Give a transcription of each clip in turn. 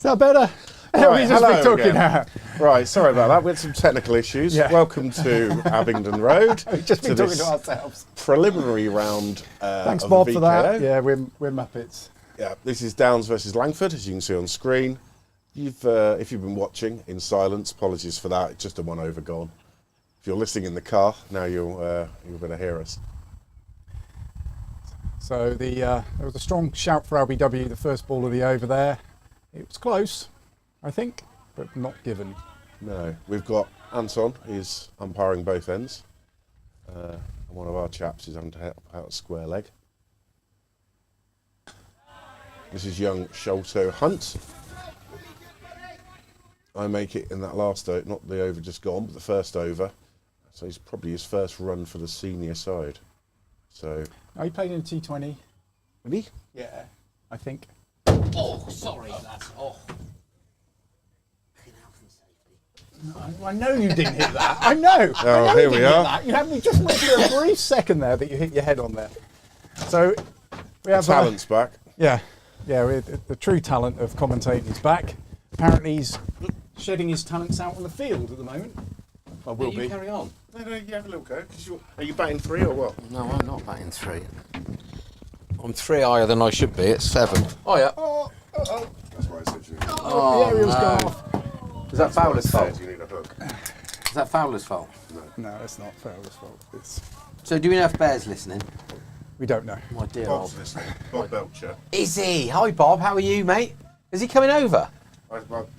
that better? Right, We just been talking now. Right, sorry about that. We had some technical issues. Yeah. Welcome to Abingdon Road. We've just been to talking this to ourselves. preliminary round. Thanks, of Bob, the for that. VKO. Yeah, we're Muppets. Yeah, this is Downs versus Langford, as you can see on screen. If you've been watching in silence, apologies for that. It's just a 1-over gone. If you're listening in the car, now you'll better hear us. So there was a strong shout for LBW, the first ball of the over there. It was close, I think, but not given. No, we've got Anton, he's umpiring both ends. And one of our chaps is having to help out a square leg. This is young Sholto Hunt. I make it in that last over, not the over just gone, but the first over. So he's probably his first run for the senior side. So. Oh, he played in a T20. Did he? Yeah, I think. Oh, sorry, lads. Oh. I know you didn't hit that. I know. Oh, I know here you we didn't hit are. that. You had me just wait for a brief second there that you hit your head on there. So we have Talent's back. Yeah, the true talent of commentating is back. Apparently he's shedding his talents out on the field at the moment. Well, will be. Carry on. No, you have a little go. Are you batting 3 or what? No, I'm not batting 3. I'm 3 higher than I should be. It's 7. Oh yeah. Oh. That's why I said you. Oh, the aerial's gone off. Is that Fowler's fault? You need a hook. Is that Fowler's fault? No, it's not Fowler's fault. So do we know if Bear's listening? We don't know. My dear Bob's old. listening. Bob Belcher. Is he? Hi Bob. How are you, mate? Is he coming over?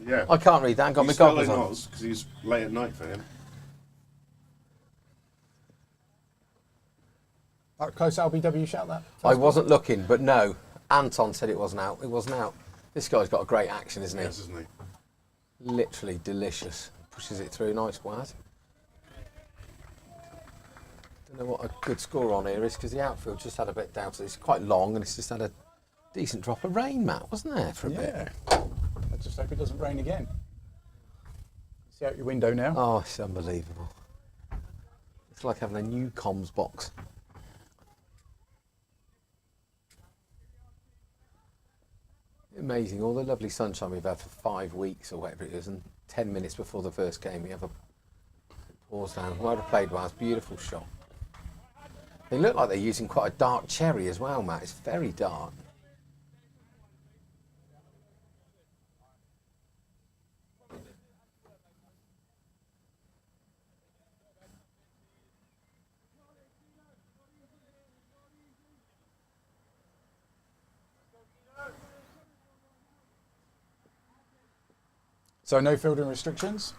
Yeah. I can't read that. I've got my He's still goggles in on. Oz because he's late at night for him. That close LBW shout that. I wasn't looking, but no. Anton said it wasn't out. It wasn't out. This guy's got a great action, isn't he? Yes, isn't he? Literally delicious. Pushes it through. Nice wad. Don't know what a good score on here is because the outfield just had a bit down. So it's quite long and it's just had a decent drop of rain, Matt, wasn't there, for a bit? Yeah. I just hope it doesn't rain again. See out your window now. Oh, it's unbelievable. It's like having a new comms box. Amazing, all the lovely sunshine we've had for 5 weeks or whatever it is, and 10 minutes before the first game we have a pause down. Well played, Waz, beautiful shot. They look like they're using quite a dark cherry as well, Matt. It's very dark. So no fielding restrictions?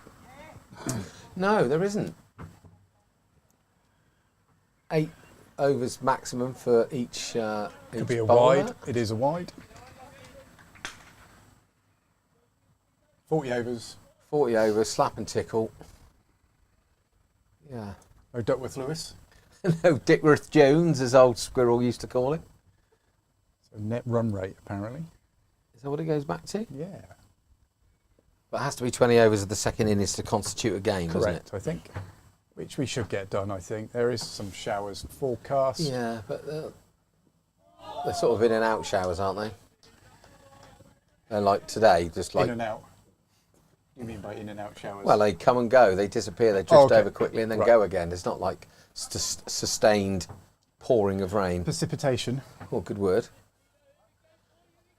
No, there isn't. 8 overs maximum for each. Could be a bowler. wide. It is a wide. 40 overs. 40 overs, slap and tickle. Yeah. No Duckworth Lewis. No, Dickworth Jones, as old Squirrel used to call it. So net run rate, apparently. Is that what it goes back to? Yeah. But it has to be 20 overs of the second innings to constitute a game, doesn't Correct, it? I think. Which we should get done, I think. There is some showers forecast. Yeah, but they're sort of in and out showers, aren't they? And like today, just like... In and out. You mean by in and out showers? Well, they come and go. They disappear. They drift okay. over quickly and then Right. go again. It's not like sustained pouring of rain. Precipitation. Oh, good word.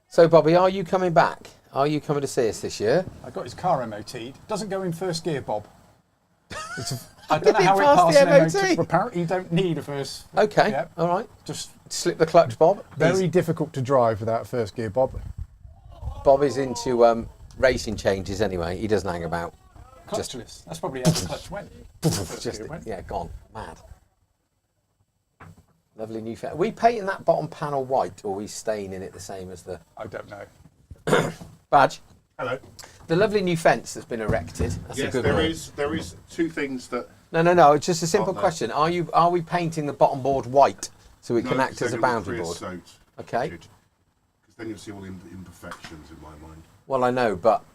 So, Bobby, are you coming back? Are you coming to see us this year? I got his car MOT'd. Doesn't go in first gear, Bob. I don't know Did it how it pass passed the an MOT? MOT. Apparently you don't need a first. Okay, Yep. all right. Just Slip the clutch, Bob. very difficult to drive without first gear, Bob. Bob is into racing changes anyway. He doesn't hang about. Clutchless. That's probably how the clutch went. First Just, gear went. yeah, gone. Mad. Lovely new fence. Are we painting that bottom panel white or are we staying in it the same as the I don't know. badge? Hello. The lovely new fence that's been erected. That's a Yes, good there one. is two things that. No. It's just a simple On there. question. Are we painting the bottom board white so it can No, act as a boundary board? Okay. Because then you'll see all the imperfections in my mind. Well, I know, but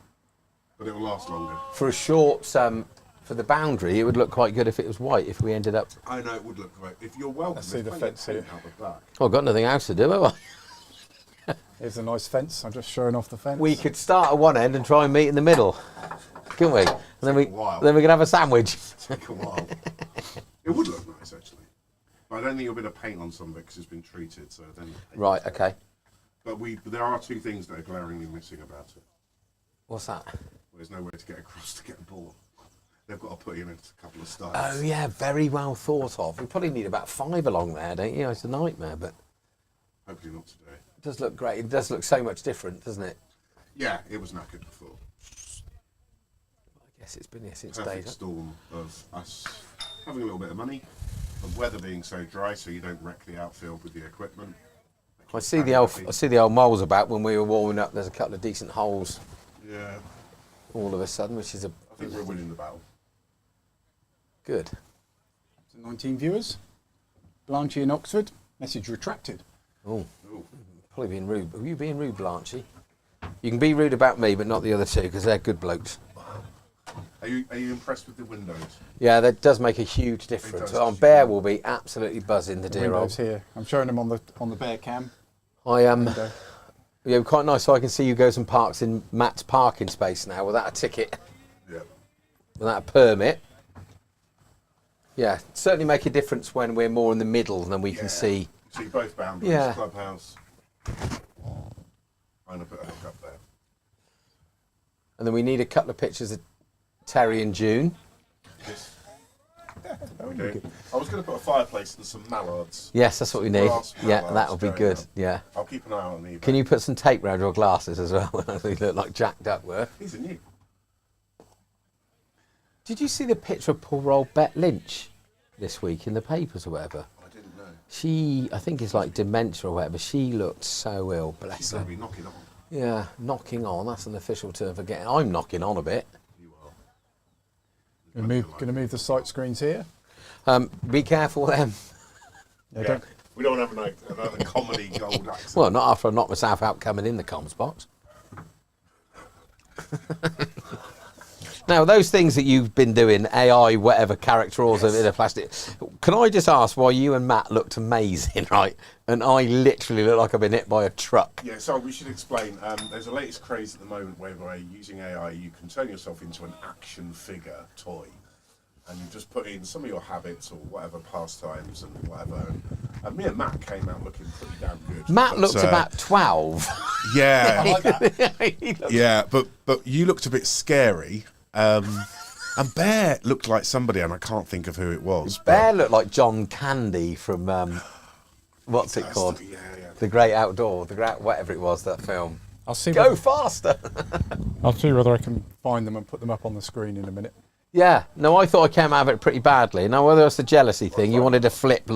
But it will last longer. for a short for the boundary, it would look quite good if it was white. If we ended up, I know it would look great. If you're welcome, Let's see there's the plenty of fence paint here. out the back. oh, I've got nothing else to do, have I? Here's a nice fence. I'm just showing off the fence. We could start at one end and try and meet in the middle, couldn't we? And then we a while. then we could have a sandwich. Take a while. It would look nice, actually. But I don't think you'll be able to paint on some of it because it's been treated. So then. Right. Okay. But there are two things that are glaringly missing about it. What's that? There's no way to get across to get a ball. They've got to put in a couple of styles. Oh yeah, very well thought of. We probably need about 5 along there, don't you? It's a nightmare, but Hopefully not today. it does look great. It does look so much different, doesn't it? Yeah, it was knackered before. I guess it's been here since Perfect days. storm of us having a little bit of money, the weather being so dry, so you don't wreck the outfield with the equipment. I see the old moles about when we were warming up. There's a couple of decent holes Yeah, all of a sudden, which is I think we're winning the battle. good. So 19 viewers. Blanchy in Oxford. Message retracted. Oh, Ooh. probably being rude. Are you being rude, Blanchy? You can be rude about me, but not the other two, because they're good blokes. Are you impressed with the windows? Yeah, that does make a huge difference. does. Our bear will be absolutely buzzing, the The dear windows old. here. I'm showing them on the bear cam. I am. Window. Yeah, quite nice. So I can see you goes and parks in Matt's parking space now without a ticket, Yeah. without a permit. Yeah, certainly make a difference when we're more in the middle than we can see. You see both boundaries, Yeah. Clubhouse. I'm going to put a hook up there. And then we need a couple of pictures of Terry and June. This. We do. I was going to put a fireplace and some mallards. Yes, that's what we need. Glass Yeah, mallards that would be going good. up. Yeah. I'll keep an eye on eBay. Can you put some tape round your glasses as well? They look like jacked up were. These are new. Did you see the picture of poor old Bet Lynch this week in the papers or whatever? I didn't know. She, I think it's like dementia or whatever. She looked so ill, She's bless going her. to be knocking on. Yeah, knocking on. That's an official term for getting. I'm knocking on a bit. You are. Going to move the sight screens here. Be careful then. Yeah, Yeah. We don't have another comedy gold accent. Well, not after I knock myself out coming in the comms box. Now, those things that you've been doing, AI, whatever, character or in a plastic, can I just ask why you and Matt looked amazing, right? And I literally look like I've been hit by a truck. Yeah, so we should explain. There's a latest craze at the moment where using AI, you can turn yourself into an action figure toy. And you just put in some of your habits or whatever pastimes and whatever. And me and Matt came out looking pretty damn good. Matt looked about 12. Yeah, like that. He looked- yeah, but you looked a bit scary. And Bear looked like somebody, and I can't think of who it was. Bear looked like John Candy from, what's it called? Yeah. The Great Outdoor, whatever it was, that film. I'll see. Go faster! I'll see whether I can find them and put them up on the screen in a minute. Yeah, no, I thought I came out of it pretty badly. Now, whether it's the jealousy thing, you wanted to flip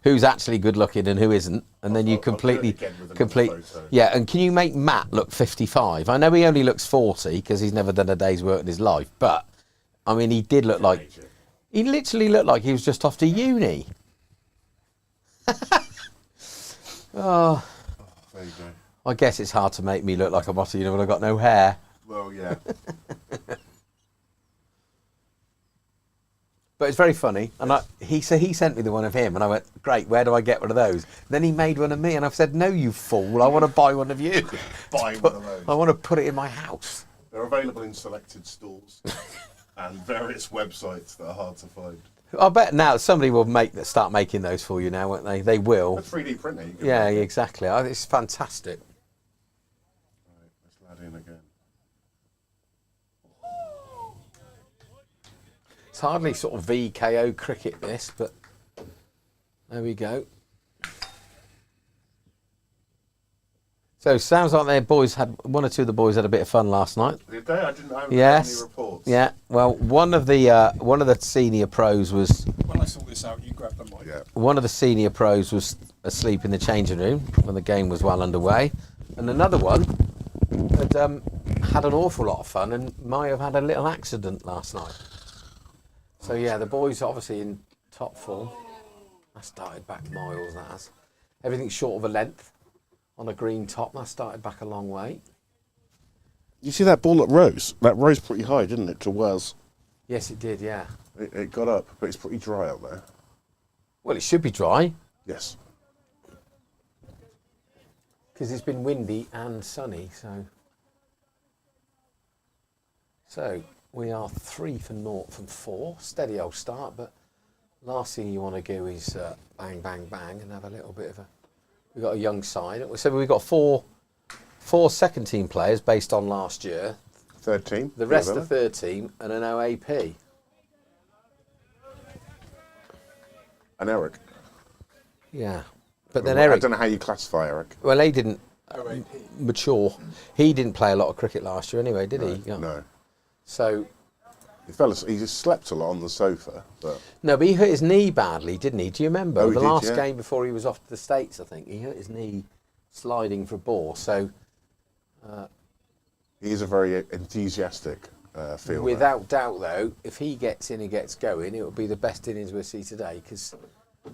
who's actually good looking and who isn't, and then you I'll do it again with another photo. Yeah, and can you make Matt look 55? I know he only looks 40 because he's never done a day's work in his life, but I mean, he did look like he literally looked like he was just off to uni. Oh, There you go. I guess it's hard to make me look like I'm off to uni when I've got no hair. Well, yeah. But it's very funny, and he sent me the one of him, and I went, great, where do I get one of those? Then he made one of me, and I've said, no, you fool, I want to buy one of you. Buy one of those. I want to put it in my house. They're available in selected stores and various websites that are hard to find. I bet now somebody will start making those for you now, won't they? They will. A 3D printer. You can Yeah, make it. exactly. It's fantastic. Right, let's lad in again. It's hardly sort of VKO cricket, this, but there we go. So sounds like one or two of the boys had a bit of fun last night. Did they? I haven't heard Yes. any reports. Yeah. Well, one of the senior pros was When I sort this out, you grab the mic. Yeah. one of the senior pros was asleep in the changing room when the game was well underway, and another one had an awful lot of fun and might have had a little accident last night. So yeah, the boys obviously in top form. That started back miles. That has everything short of a length on a green top. That started back a long way. You see that ball that rose? That rose pretty high, didn't it, to Wells? Yes, it did. Yeah. It got up, but it's pretty dry out there. Well, it should be dry. Yes. because it's been windy and sunny. So we are 3 for 0 from 4. Steady old start, but last thing you want to do is bang, bang, bang, and have a little bit of a. We've got a young side. So we've got four second team players based on last year. Third team. The rest are third team and an OAP. And Eric. Yeah. But then Eric. I don't know how you classify Eric. Well, he didn't mature. He didn't play a lot of cricket last year anyway, did he? Yeah. No. So. He just slept a lot on the sofa. But No, but he hurt his knee badly, didn't he? Do you remember? Oh, the he did, last yeah. game before he was off to the States, I think. He hurt his knee sliding for a ball. So. he is a very enthusiastic fielder. Without doubt, though, if he gets in and gets going, it will be the best innings we'll see today because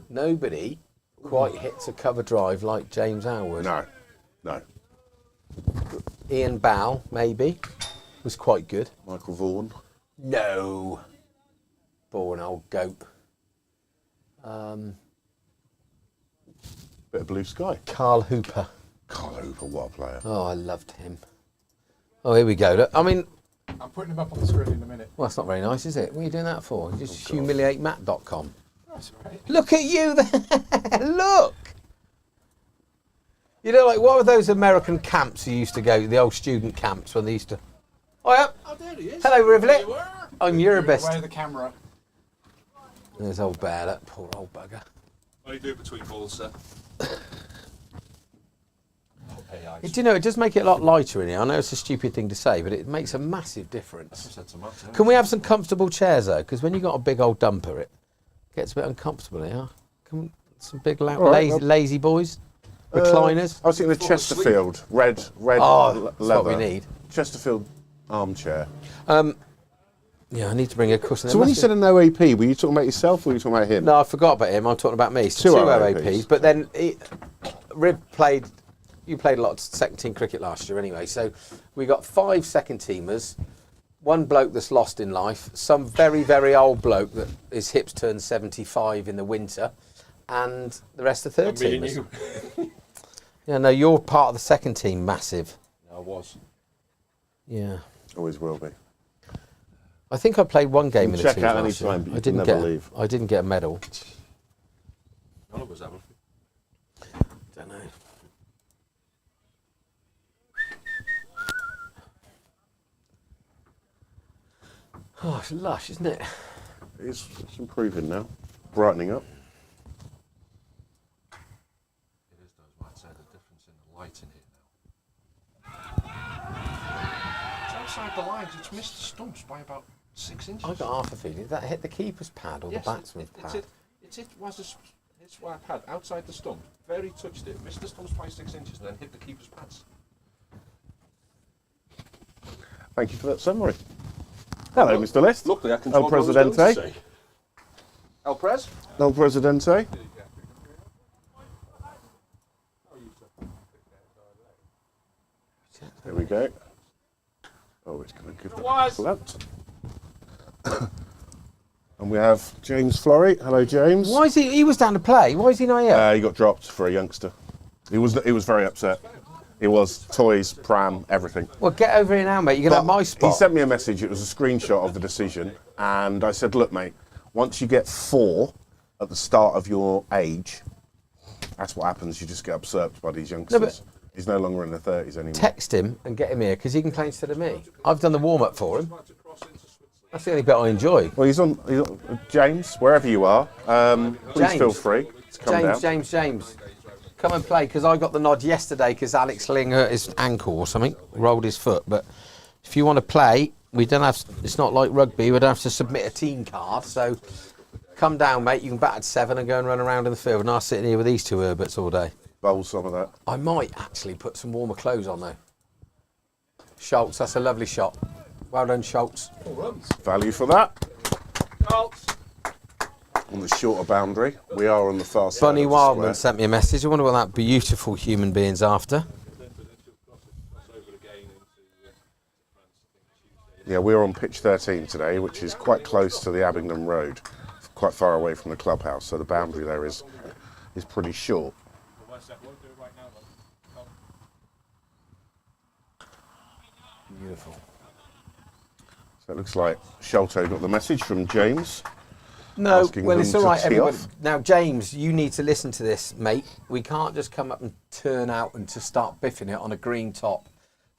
nobody quite hits a cover drive like James Howard. No. Ian Bow, maybe, was quite good. Michael Vaughan. No. Born old goat. Bit of blue sky. Carl Hooper. Carl Hooper, what a player. Oh, I loved him. Oh, here we go. Look, I mean, I'm putting him up on the screen in a minute. well, that's not very nice, is it? What are you doing that for? You just humiliatematt.com. That's right. Look at you there. Look. You know, like, what were those American camps you used to go, the old student camps when they used to... Oh, yeah. Oh, there he is. Hello, Rivulet. You were. I'm Eurobest. Away the camera. There's old Bear, that poor old bugger. What do you do between balls, sir? Do you know, it does make it a lot lighter in here. I know it's a stupid thing to say, but it makes a massive difference. Can we have some comfortable chairs, though? Because when you've got a big old dumper, it gets a bit uncomfortable here. Come, some big lazy boys? Recliners? I was thinking of Chesterfield. Red Oh, that's leather. what we need. Chesterfield armchair. Yeah, I need to bring a cushion. So when you said an OAP, were you talking about yourself or were you talking about him? No, I forgot about him. I'm talking about me. So Two two OAPs. OAPs. But then Rib played. You played a lot of second team cricket last year anyway. So we got 5 second teamers, 1 bloke that's lost in life, some very, very old bloke that his hips turned 75 in the winter, and the rest are third teamers. Yeah, no, you're part of the second team, massive. I was. Yeah. Always will be. I think I played 1 game in the Check team out last any year. time, but you can never leave. I didn't get a medal. None of us have. Don't know. Oh, it's lush, isn't it? It's improving now. Brightening up. It is, though, I'd say the difference in the light in here now. It's outside the lines. It's missed the stumps by about 6 inches. I got half a feeling. Did that hit the keeper's pad or the batsman's pad? It's where I pad outside the stump. Very touched it. Missed the stumps by 6 inches and then hit the keeper's pads. Thank you for that summary. Hello, Mr. List. Luckily, I can El talk what I was going to Presidente. say. El Prez? El Presidente. There we go. Oh, it's going to give that. And we have James Florey. Hello, James. Why is he was down to play? Why is he not here? He got dropped for a youngster. He was very upset. He was toys, pram, everything. Well, get over here now, mate. You're going to have my spot. He sent me a message. It was a screenshot of the decision, and I said, "Look, mate. Once you get 4 at the start of your age, that's what happens. You just get usurped by these youngsters. He's no longer in the 30s anymore." Text him and get him here because he can play instead of me. I've done the warm-up for him. That's the only bit I enjoy. Well, he's on James, wherever you are. Please James. feel free to come down. James. Come and play because I got the nod yesterday because Alex Ling hurt his ankle or something, rolled his foot. But if you want to play, we don't have. It's not like rugby. We'd have to submit a team card. So come down, mate. You can bat at 7 and go and run around in the field. And I'll sit here with these 2 Herberts all day. Bowl some of that. I might actually put some warmer clothes on though. Schultz, that's a lovely shot. Well done, Schultz. Value for that. Schultz. On the shorter boundary, we are on the far side. Bunny of the Wildman square. sent me a message. I wonder what that beautiful human being's after. Yeah, we're on pitch 13 today, which is quite close to the Abingdon Road, quite far away from the clubhouse. So the boundary there is pretty short. Beautiful. So it looks like Sholto got the message from James. No, Asking well, them it's all to right, tee everybody. off. Now, James, you need to listen to this, mate. We can't just come up and turn out and to start biffing it on a green top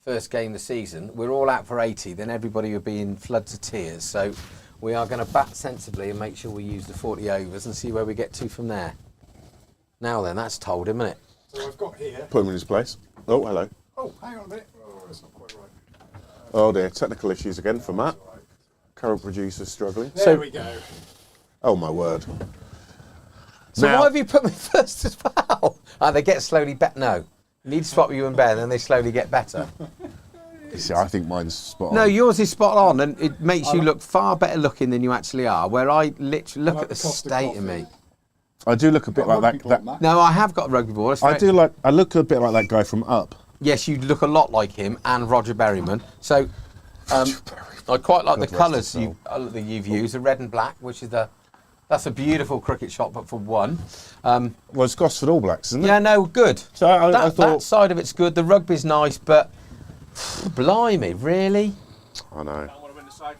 first game of the season. We're all out for 80, then everybody will be in floods of tears. So we are going to bat sensibly and make sure we use the 40 overs and see where we get to from there. Now then, that's told him, isn't it? So I've got here. Put him in his place. Oh, hello. Oh, hang on a minute. Oh, that's not quite right. Oh dear, technical issues again for Matt. Current producer's struggling. There we go. Oh my word. So Now- why have you put me first as well? They get slowly better. No. You need to swap you and Ben, then they slowly get better. You see, I think mine's spot on. No, yours is spot on, and it makes you look far better looking than you actually are. Where I literally look Like at the the Costa state of coffee. me. I do look a bit Got like rugby that. ball, Matt. No, I have got a rugby ball. It's I very- do like. I look a bit like that guy from Up. Yes, you look a lot like him and Roger Berryman. So I quite like the God rest colours his soul. that you've used, the red and black, which is that's a beautiful cricket shot, but for one. Well, it's Gosford All Blacks, isn't it? Yeah, no, good. So I that thought. side of it's good. The rugby's nice, but blimey, really? I know. I want to win the side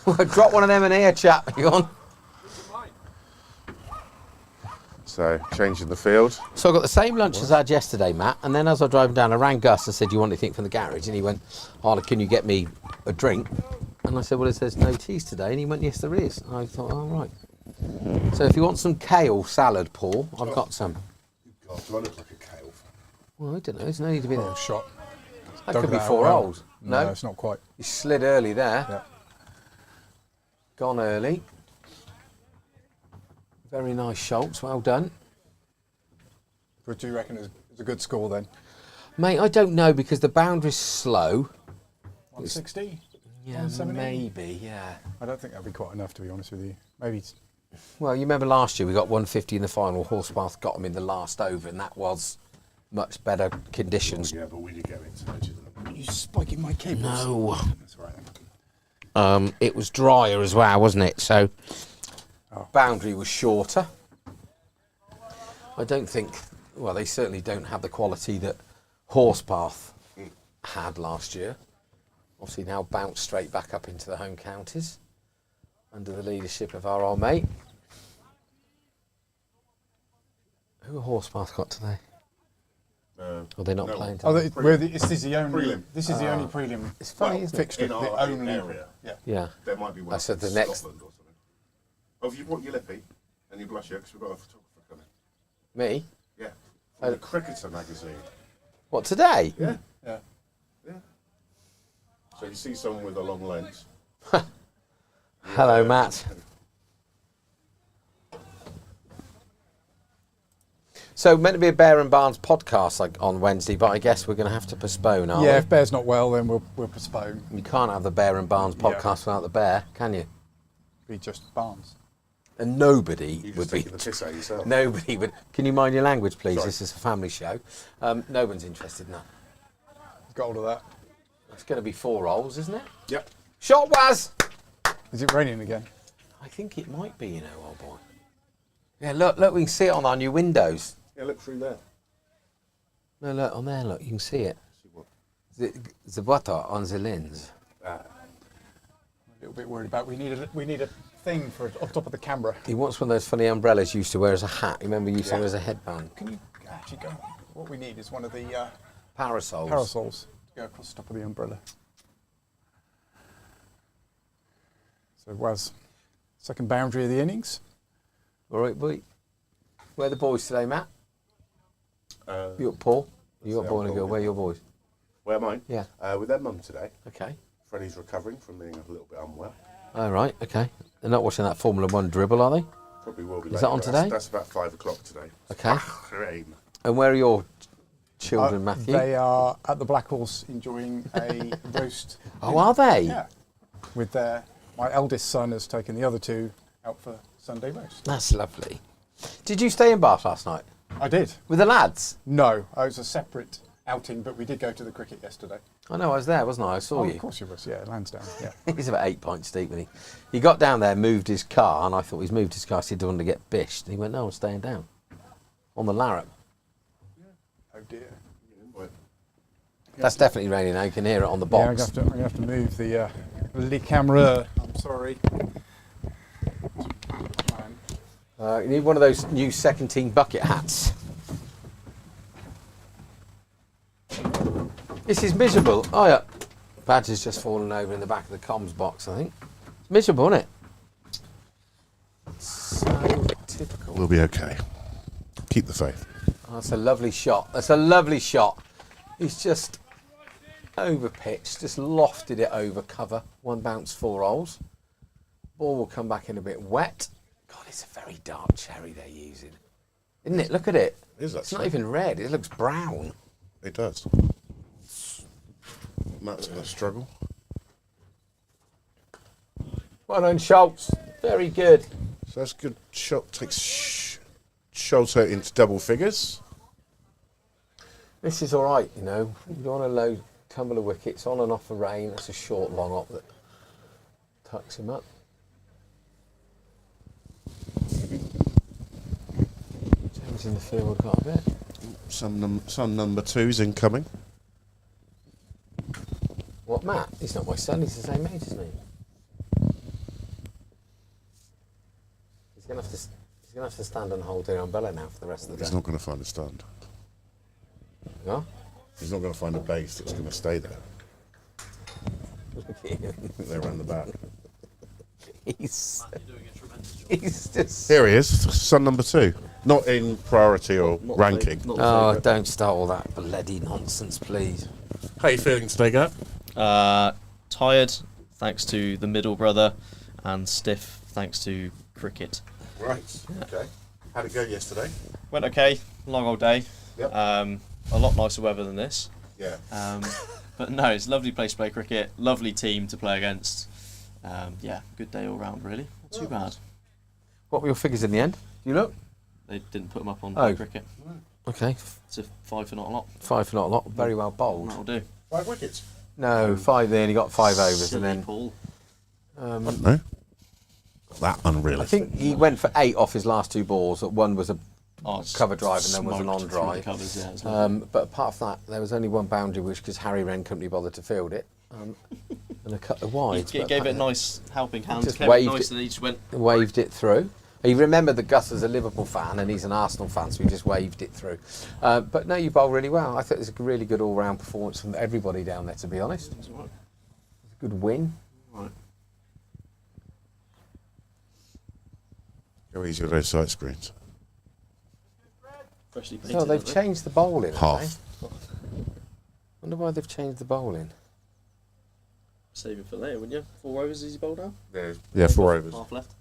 for. Drop one of them in here, chap. You on? So changing the field. So I got the same lunch as I had yesterday, Matt, and then as I was driving down, I rang Gus and said, "Do you want anything from the garage?" And he went, "Oh, can you get me a drink?" And I said, "Well, it says no teas today." And he went, "Yes, there is." And I thought, "Oh, right." So if you want some kale salad, Paul, I've got some. God, do I look like a kale? Well, I don't know. There's no need to be there. Oh, shot. That Dug could be that out 4 well. holes. No, No, it's not quite. you slid early there. Yeah. Gone early. Very nice Schultz. Well done. What do you reckon is a good score then? Mate, I don't know because the boundary's slow. 160? Yeah, 170? maybe, yeah. I don't think that'd be quite enough, to be honest with you. Maybe. Well, you remember last year we got 150 in the final. Horsepath got them in the last over, and that was much better conditions. Yeah, but we did get into edges. You spiking my cables? No. That's all right. It was drier as well, wasn't it? So boundary was shorter. I don't think. Well, they certainly don't have the quality that Horsepath had last year. Obviously now bounced straight back up into the home counties under the leadership of our old mate. Who Horsepath got today? Or they're not no. playing Oh, today? this is the only. Prelim. This is the only prelim. It's funny, isn't it? Fixture. In The our only area. Yeah. Yeah. There might be one. I said the in next- Scotland or something. Oh, have you brought your lippy and your blusher? Because we've got a photographer coming. Me? Yeah. From the Cricketer magazine. What, today? Yeah. Yeah. Yeah. So you see someone with a long lens. Hello, Matt. So meant to be a Bear and Barnes podcast on Wednesday, but I guess we're going to have to postpone, aren't Yeah. If Bear's not well, then we'll postpone. we? You can't have the Bear and Barnes Yeah. podcast without the Bear, can you? Be just Barnes. And nobody You're would just be. taking the piss out of yourself. Nobody would. Can you mind your language, please? Sorry. This is a family show. No one's interested in that. Got hold of that. It's going to be 4 holes, isn't it? Yep. Shot was. Is it raining again? I think it might be, old boy. Yeah, look, we can see it on our new windows. Yeah, look through there. No, look, on there, look, you can see it. See what? The water on the lens. A little bit worried about. We need a thing for on top of the camera. He wants one of those funny umbrellas you used to wear as a hat. Remember you used to wear as a headband? Can you actually go? What we need is one of the Parasols. parasols to go across the top of the umbrella. So was second boundary of the innings. All right, boy. Where are the boys today, Matt? Uh, You got Paul? You got Yeah, boy and a Paul, girl. yeah. Where are your boys? where am I? Yeah. With their mum today. Okay. Freddie's recovering from being a little bit unwell. All right, okay. They're not watching that Formula One dribble, are they? Probably will be Is later. that on today? That's about 5 o'clock today. Okay. Rain. And where are your children, Matthew? They are at the Black Horse enjoying a roast. Oh, are they? Yeah. With my eldest son has taken the other two out for Sunday roast. That's lovely. Did you stay in Bath last night? I did. With the lads? No, I was a separate outing, but we did go to the cricket yesterday. I know, I was there, wasn't I? I saw you. Of course you was. Yeah, Lansdowne. Yeah. He's about 8 pints deep, wasn't he? He got down there, moved his car, and I thought he's moved his car so he didn't want to get bished. And he went, no, I'm staying down. On the Larrap. Oh dear. That's definitely raining now. You can hear it on the Yeah, I'm box. gonna have to move the camera. I'm sorry. You need one of those new second team bucket hats. This is miserable. Oh yeah. Badge has just fallen over in the back of the comms box, I think. It's miserable, isn't it? So typical. We'll be okay. Keep the faith. Oh, that's a lovely shot. That's a lovely shot. He's just over pitched, just lofted it over cover. One bounce, 4 holes. Ball will come back in a bit wet. God, it's a very dark cherry they're using. Isn't it? Look at it. Is that It's not even red. It looks brown. It does. Matt's going to struggle. Well done, Schultz. Very good. So that's a good shot. Takes Sholto into double figures. This is all right, you know. You're on a low tumble of wickets, on and off the rain. That's a short, long up that tucks him up. James in the field quite a bit. Some number 2's incoming. What, Matt? He's not my son. He's the same age as me. He's gonna have to stand and hold the umbrella now for the rest of the day. He's not going to find a stand. No? He's not going to find a base that's going to stay there. They're around the back. He's just. Here he is, son number 2. Not in priority or ranking. Oh, don't start all that bloody nonsense, please. How are you feeling today, Gav? Tired, thanks to the middle brother, and stiff, thanks to cricket. Right, okay. How'd it go yesterday? Went okay, long old day. Yep. A lot nicer weather than this. Yeah. But no, it's a lovely place to play cricket, lovely team to play against. Yeah, good day all round, really. Not too bad. What were your figures in the end? Do you look? They didn't put them up on Oh. cricket. Okay. It's a 5 for not a lot. 5 for not a lot. Very well bowled. That'll do. 5 wickets? No, 5. They only got 5 overs, Silly and then Paul. No. That unrealistic. I think he went for 8 off his last 2 balls. One was a Oh, it's cover drive and then was an smoked on through the drive. covers, yeah, it's lovely. But apart from that, there was only one boundary wish because Harry Wren couldn't be bothered to field it, and a couple of wides. He but gave it a apparently nice helping hand. Just Kept it waved nice it. and he just went. waved it through. You remember that Gus is a Liverpool fan and he's an Arsenal fan, so he just waved it through. But no, you bowled really well. I thought it was a really good all-round performance from everybody down there, to be honest. It It's all right. was a good win. Right. How easy are those sight screens? Freshly painted. So they've haven't they? changed the bowling. haven't Half. they? Wonder why they've changed the bowling. Save it for later, wouldn't you? 4 overs, easy bowl now. Yeah, 4 overs. Half left.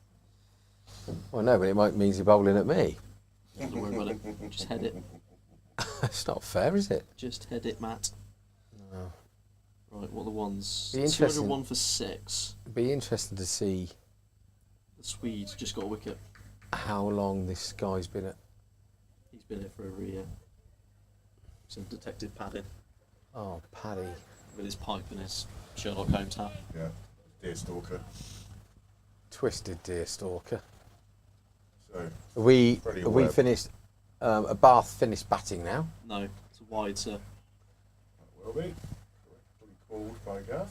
Well, no, but it might mean you're bowling at me. Don't worry about it. Just head it. It's not fair, is it? Just head it, Matt. No. Right, what are the ones? Be interesting. 201 for 6. It'd be interesting to see The Swede just got a wicket. how long this guy's been at. He's been here for over a year. Some detective padding Oh, Paddy. with his pipe and his Sherlock Holmes hat. Yeah. Deer stalker. Twisted deer stalker. So, We Pretty we aware. finished. Bath finished batting now. No, it's a wide, sir. that will be. Correctly called by Gav.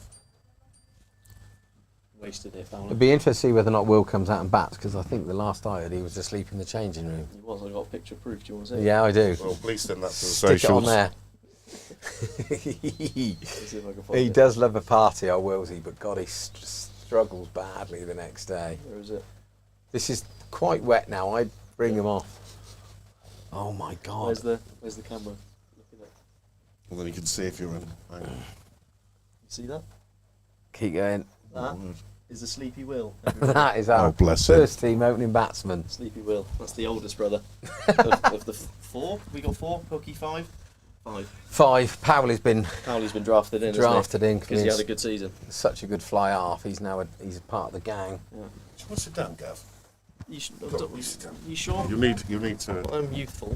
Wasted here, Fowler. It'd be interesting to see whether or not Will comes out and bats because I think the last I heard he was asleep in the changing room. He was. I got a picture proof. Do you want to see? Yeah, I do. Well, please send that to the Stick it on socials. there. Let's see if I can find He it. does love a party, old Willsy, but God, he struggles badly the next day. Where is it? This is quite wet now. I'd bring him off. Oh my God. Where's the camera? Look at it. Well, then you can see if you're in. Hang on. You see that? Keep going. That is the Sleepy Will. That is our Oh, bless him. first team opening batsman. Sleepy Will. That's the oldest brother of the 4. We got 4. Cookie 5. 5. 5. Powell has been Cowley's been drafted in. drafted in because he had a good season. such a good fly half. He's now he's part of the gang. Yeah. Do you want to sit down, Gav? You, should, Go on, you sit down. you sure? You need to. I'm youthful.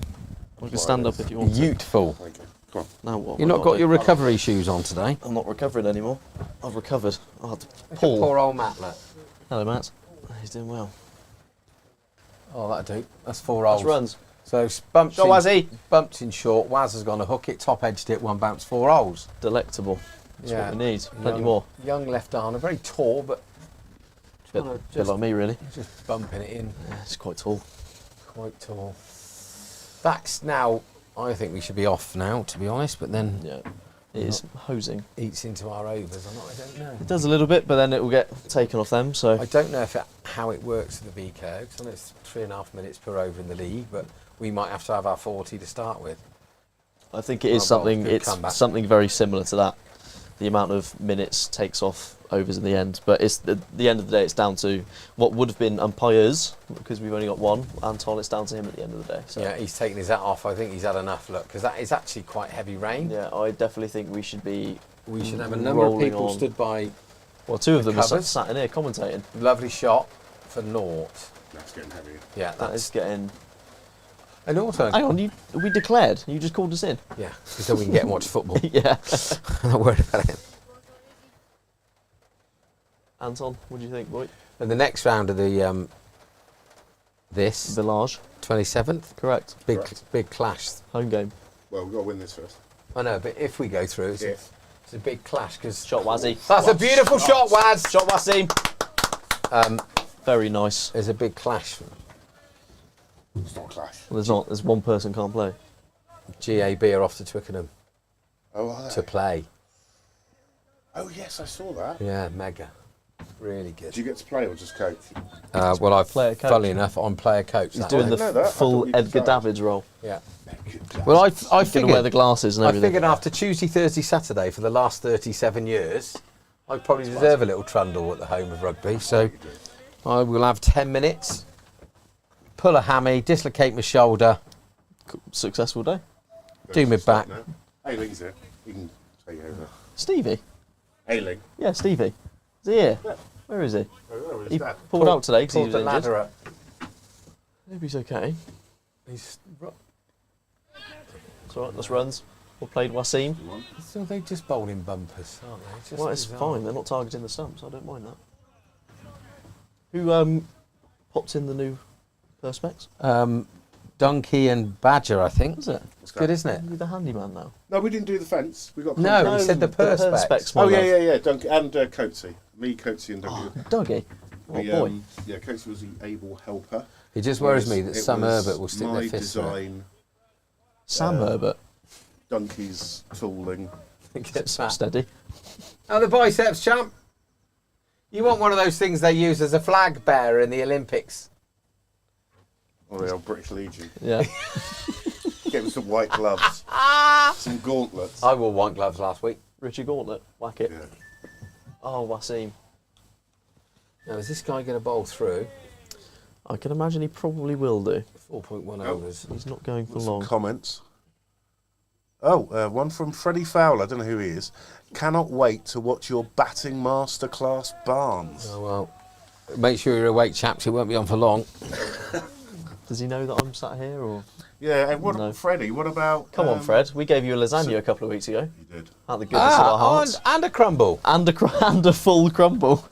I can stand up if you want to. Beautiful. Thank you. Come on. Now what? You've not got your recovery shoes on today. I'm not recovering anymore. I've recovered. I had to Poor pull. old Matt. Look. Hello, Matt. He's doing well. Oh, that'll do. That's 4 That's holes. runs. So bumped, Shot, Wazzy. bumped in short. Waz has gone to hook it, top edged it, 1 bounce, 4 holes. Delectable. That's what we need. Plenty Young- more. Young left armer, very tall, but Bit like me, really. just bumping it in. Yeah, it's quite tall. Quite tall. That's now, I think we should be off now, to be honest, but then Yeah, it is hosing. eats into our overs. I don't know. It does a little bit, but then it will get taken off them. So I don't know how it works with the VCO, because I know it's 3.5 minutes per over in the league, but we might have to have our 40 to start with. I think it is Well, something. good It's comeback. something very similar to that. The amount of minutes takes off overs in the end, but it's the end of the day. It's down to what would have been umpires, because we've only got one. Anton, it's down to him at the end of the day. So. Yeah, he's taken his hat off. I think he's had enough, look, because that is actually quite heavy rain. Yeah, I definitely think we should be. We should have a number of rolling people on. stood by. Well, two of The them are covers. sat in here commentating. Lovely shot for naught. That's getting heavy. Yeah, That is getting. and also, Hang on, we declared. You just called us in. yeah, because then we can get and watch football. Yeah. I'm not worried about it. Anton, what do you think, boy? And the next round of the this Village, 27th, correct. big clash. Home game. Well, we've got to win this first. I know, but if we go through, it's, If. it's a big clash because Shot, Wazzy. that's a beautiful shot, Waz. Shot, Wazzy. Very nice. There's a big clash. It's not a clash. Well, there's not. There's one person can't play. GAB are off to Twickenham Oh, are they? to play. Oh, yes, I saw that. Yeah, mega, really good. Do you get to play or just coach? Well, I've Player coach. funnily enough on player coach. He's that doing way. the know that. I thought full you Edgar decided. Davids role. Yeah. Well, Well, I He's going to wear the figured. glasses and I everything. figured after Tuesday, Thursday, Saturday for the last 37 years, I probably deserve a little trundle at the home of rugby. So I will have 10 minutes, pull a hammy, dislocate my shoulder, Successful day. do my back. Ailing's here. He can take over. Stevie. Ailing. Yeah, Stevie. Is he here? Yeah. Where is he? Oh, his He dad. pulled out today because he Pulled was the injured. ladder up. Maybe he's okay. He's, It's all right. That's runs. We played Wasim. so they just bowling bumpers, aren't they? Just Well, it's bizarre. fine. They're not targeting the stumps. I don't mind that. Who popped in the new perspex? Donkey and Badger, I think. Was it? It's good, isn't it? You're the handyman now. No, we didn't do the fence. We got No, contract. he said the perspex. my Oh, yeah, love. yeah. Duncan and Coatsy. Me, Coatsy, and W. Dougie. Oh, The, boy. Yeah, Coatsy was the able helper. It just worries me that It Sam was Herbert will stick my their fist in it. design, Sam Herbert. Donkey's tooling. Get So that. steady. Oh, the biceps, champ. You want one of those things they use as a flag bearer in the Olympics? Or the old British Legion. Yeah. Get him some white gloves. Some gauntlets. I wore white gloves last week. Richard Gauntlet. Whack it. Yeah. Oh, Wasim. Now, is this guy going to bowl through? I can imagine he probably will do. 4.1 Oh. overs. He's not going for Some long. comments. Oh, one from Freddie Fowler. I don't know who he is. Cannot wait to watch your batting masterclass, Barnes. Oh, well. Make sure you're awake, chaps. It won't be on for long. Does he know that I'm sat here, or? Yeah, and what No. Freddie? What about? Come on, Fred. We gave you a lasagna a couple of weeks ago. You did. Out the goodness of our hearts. and a crumble. And a full crumble.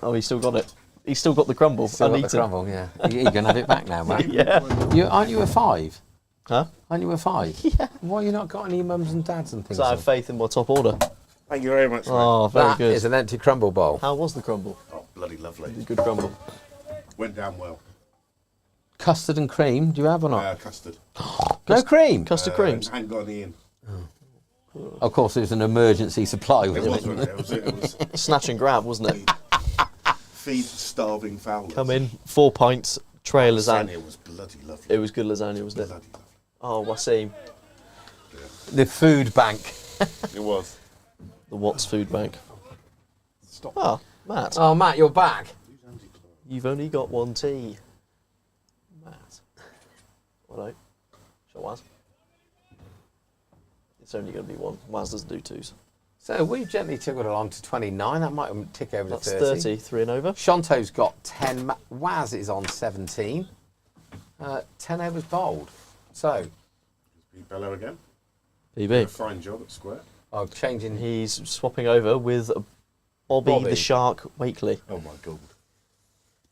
Oh, he's still got it. He's still got the crumble. Still got the uneaten. crumble, yeah. You're going to have it back now, mate. Yeah. Aren't you a 5? Huh? Aren't you a 5? Yeah. Why you not got any mums and dads and things? So I have on? faith in my top order. Thank you very much, mate. Oh, very That good. is an empty crumble bowl. How was the crumble? Oh, bloody lovely. Good crumble. Went down well. Custard and cream, do you have or not? Custard. No cream. Custard creams. Hadn't got any in. Of course, there's an emergency supply It with was, it. wasn't it? It was Snatch and grab, wasn't it? feed starving fowlers. Come in, 4 pints, tray of lasagna. Lasagna was bloody lovely. It was good lasagna, wasn't it? Bloody lovely. Oh, Wasim. The food bank. It was. The Watts Food Bank. Stop. Ah, Matt. Oh, Matt, you're back. You've only got one tea. Matt. Well, shall Waz? It's only going to be one. Waz doesn't do twos. So we've gently tickled along to 29. That might tick over That's to 30. 30, 3 and over. Shanto's got 10. Waz is on 17. 10 overs bowled. So, Pete Bello again. A PB. fine job at square. changing. He's swapping over with Bobby Bobby. the Shark Wakely. Oh my god.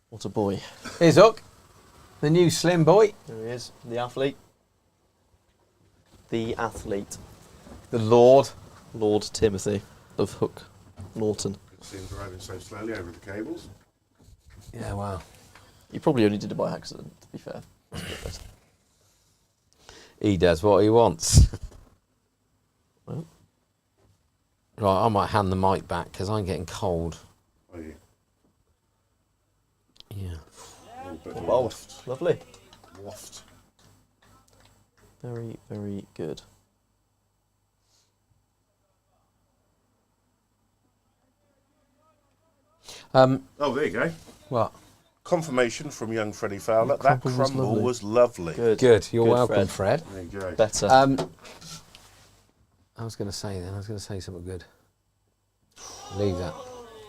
What a boy. Here's Hook. The new slim boy. There he is, the athlete. The athlete. The Lord. Lord Timothy of Hook Norton. Could see him driving so slowly over the cables. Yeah, wow. He probably only did it by accident, to be fair. He does what he wants. Well. Right, I might hand the mic back because I'm getting cold. Are you? Yeah. A little bit of Bold. waft. Lovely. Waft. Very, very good. Oh, there you go. What? Confirmation from young Freddie Fowler. The That crumble was crumble lovely. was lovely. Good. Good. You're Good, welcome, Fred. There you go. Better. I was going to say something good. Leave that.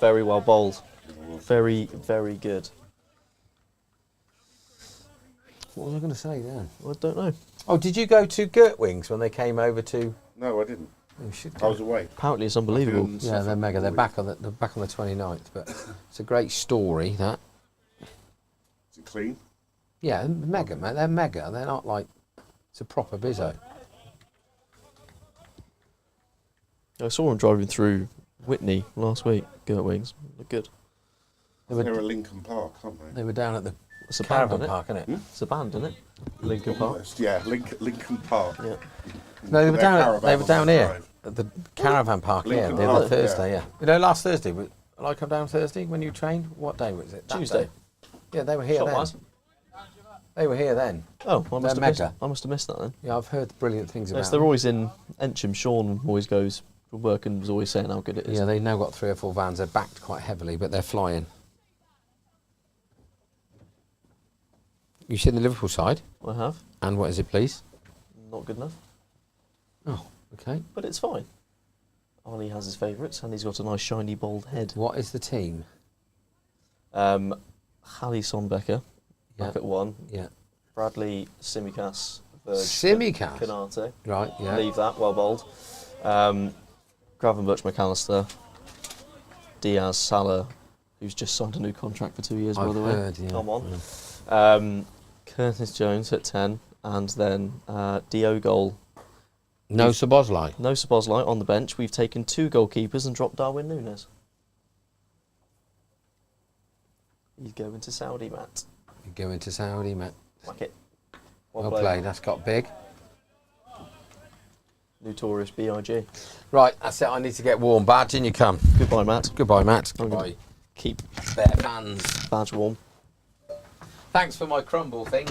Very well bowled. Very, very good. What was I going to say then? I don't know. Oh, did you go to Gertwings when they came over to? No, I didn't. You should I go. was away. Apparently it's unbelievable. Yeah, they're mega. They're back on the 29th, but it's a great story. That. Is it clean? Yeah, mega, mate. They're mega. They're not like it's a proper bizzo. I saw him driving through Whitney last week. Gertwings. Look good. They They're were at Lincoln Park, aren't they? they were down at the It's a band, caravan isn't it? park, isn't it? It's a band, isn't it? Lincoln Park. Almost, yeah, Lincoln Park. Yeah. No, they were Their down. caravan They were on down the here drive. at the caravan park. Lincoln The Park, other Thursday. Yeah. You know, last Thursday. Did I come down Thursday when you trained? What day was it? That Tuesday. day? Yeah, they were here then. Shot-wise. They were here then. Oh, I must, They're have missed, mega. I must have missed that then. Yeah, I've heard brilliant things about Yes, they're them. always in Encham. Sean always goes for work and was always saying how good it is. Yeah, they've now got 3 or 4 vans. They're backed quite heavily, but they're flying. You seen the Liverpool side? I have. And what is it, please? Not good enough. Oh, okay. But it's fine. Arnie has his favourites and he's got a nice shiny bald head. What is the team? Hallie Sonbecker, Yeah. back at 1. Yeah. Bradley Simicas, Verge, Simicas? Canate. Right, yeah. Leave that, well bowled. Gravenberch McAllister, Diaz Salah, who's just signed a new contract for 2 years, by I've the way. heard, yeah. Come on. Curtis Jones at 10, and then Dio Goal. No Sabozlai. No Sabozlai on the bench. We've taken 2 goalkeepers and dropped Darwin Núñez. He's going to Saudi, Matt. You go into Saudi, Matt. Whack it. Well played. That's got big. Notorious B.I.G. Right, that's it. I need to get warm. Badge, in you come. Goodbye, Matt. Goodbye, Matt. I'm gonna Goodbye. keep Bare fans. badge warm. Thanks for my crumble thing.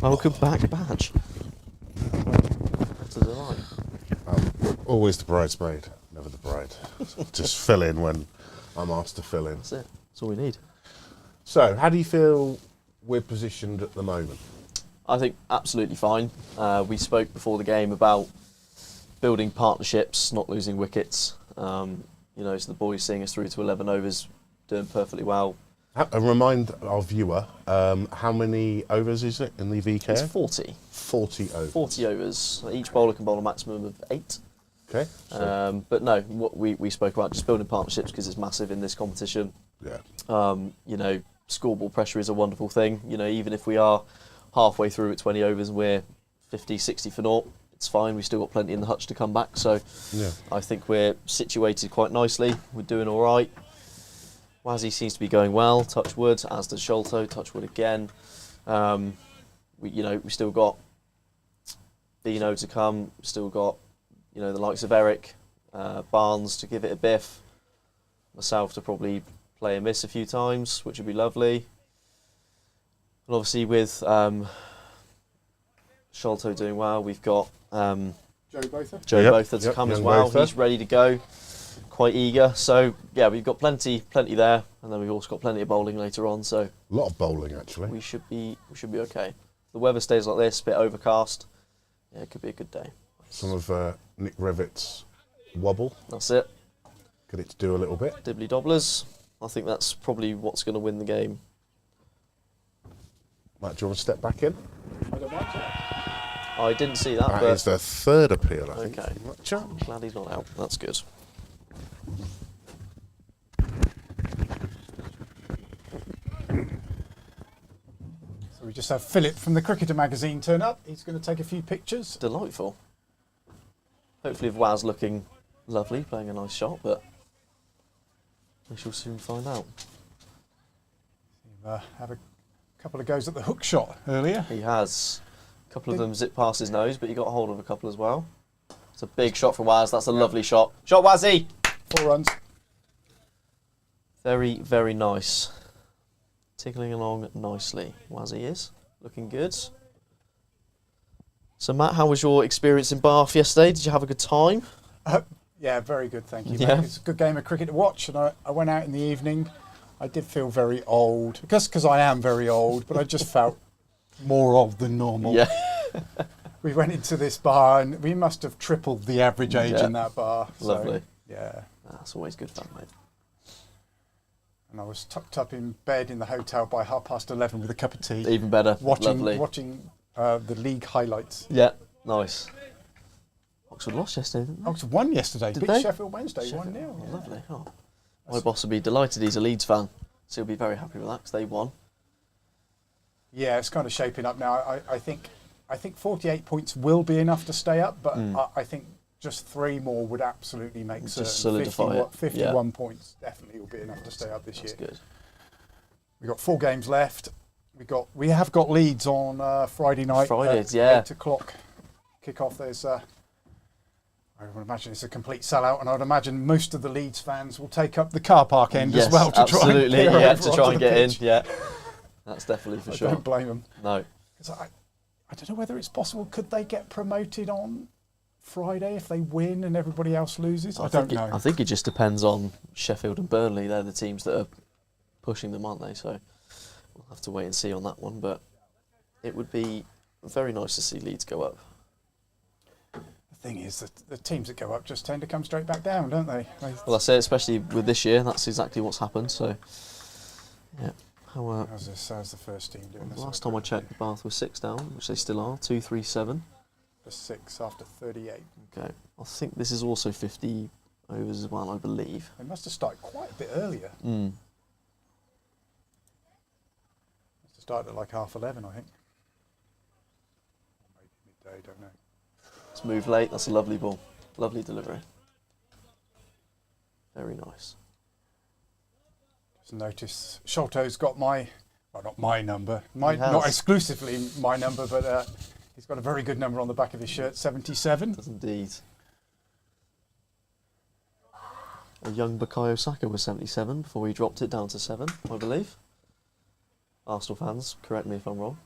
Welcome back, badge. What a delight. Always the bridesmaid, never the bride. Just fill in when I'm asked to fill in. That's it. That's all we need. So, how do you feel we're positioned at the moment? I think absolutely fine. We spoke before the game about building partnerships, not losing wickets. You know, so the boys seeing us through to 11 overs, doing perfectly well. And remind our viewer, how many overs is it in the VK? It's 40. 40 overs. 40 overs. Each bowler can bowl a maximum of 8. Okay. So, But no, what we spoke about, just building partnerships because it's massive in this competition. yeah. You know, scoreboard pressure is a wonderful thing. You know, even if we are halfway through at 20 overs and we're 50, 60 for naught, it's fine. We've still got plenty in the hutch to come back. So Yeah. I think we're situated quite nicely. We're doing all right. Wazzy seems to be going well, touch wood, as does Sholto, touch wood again. We still got Dino to come, still got, you know, the likes of Eric, Barnes to give it a biff, myself to probably play and miss a few times, which would be lovely. And obviously with Sholto doing well, we've got Joe Botha? Joe Yep, Botha to yep, come as young well. Botha. He's ready to go, quite eager. So yeah, we've got plenty there, and then we've also got plenty of bowling later on. So A lot of bowling, actually. we should be okay. If the weather stays like this, a bit overcast, yeah, it could be a good day. Some of Nick Revitt's wobble. That's it. Get it to do a little bit. Dibbly dobblers. I think that's probably what's going to win the game. Matt, do you want to step back in? I don't mind that. I didn't see that, That but is the third appeal, I think. Okay. from Matcha. glad he's not out. That's good. just have Philip from the Cricketer magazine turn up. He's going to take a few pictures. Delightful. Hopefully, Waz looking lovely, playing a nice shot, but we shall soon find out. Have a couple of goes at the hook shot earlier. He has. A couple of them zip past his nose, but he got a hold of a couple as well. It's a big shot from Waz. That's a lovely shot. Shot, Wazzy! 4 runs. Very, very nice. Tickling along nicely. Wazzy is. Looking good. So, Matt, how was your experience in Bath yesterday? Did you have a good time? Yeah, very good, thank you. Yeah. Mate. It's a good game of cricket to watch, and I went out in the evening. I did feel very old, because I am very old, but I just felt more old than normal. Yeah. We went into this bar, and we must have tripled the average age in that bar. Lovely. So, yeah. That's always good fun, mate. And I was tucked up in bed in the hotel by 11:30 with a cup of tea. Even better. Lovely. Watching the league highlights. Yeah, nice. Oxford lost yesterday, didn't they? Oxford won yesterday. Did Beat they? Sheffield Wednesday, Sheffield. 1-0. Oh, Yeah. lovely. Oh. My boss will be delighted. He's a Leeds fan, so he'll be very happy with that because they won. Yeah, it's kind of shaping up now. I think 48 points will be enough to stay up, but I think just 3 more would absolutely make Just certain. solidify it. 51 points definitely will be enough to stay up this That's year. good. We've got 4 games left. We have got Leeds on Friday night. Fridays, yeah. 8 o'clock kick-off. There's I would imagine it's a complete sellout, and I'd imagine most of the Leeds fans will take up the car park end Yes, as well to absolutely. try and Yeah, to try and get in. pitch. Yeah, that's definitely for I sure. don't blame them. No. 'Cause I don't know whether it's possible. Could they get promoted on Friday if they win and everybody else loses? I don't know. I think it just depends on Sheffield and Burnley. They're the teams that are pushing them, aren't they? So we'll have to wait and see on that one. But it would be very nice to see Leeds go up. The thing is that the teams that go up just tend to come straight back down, don't they? Well, I say, especially with this year, that's exactly what's happened. So, yeah. How's the first team doing this? Last time I checked, Bath was 6 down, which they still are, 2-3-7. For 6 after 38. Okay. I think this is also 50 overs as well, I believe. They must have started quite a bit earlier. Mm. Must have started at like 11:30, I think. Or maybe midday, don't know. It's moved late. That's a lovely ball. Lovely delivery. Very nice. Just notice Sholto's got not my number, He not has. exclusively my number, but he's got a very good number on the back of his shirt, 77. Does indeed. A young Bukayo Saka was 77 before he dropped it down to 7, I believe. Arsenal fans, correct me if I'm wrong.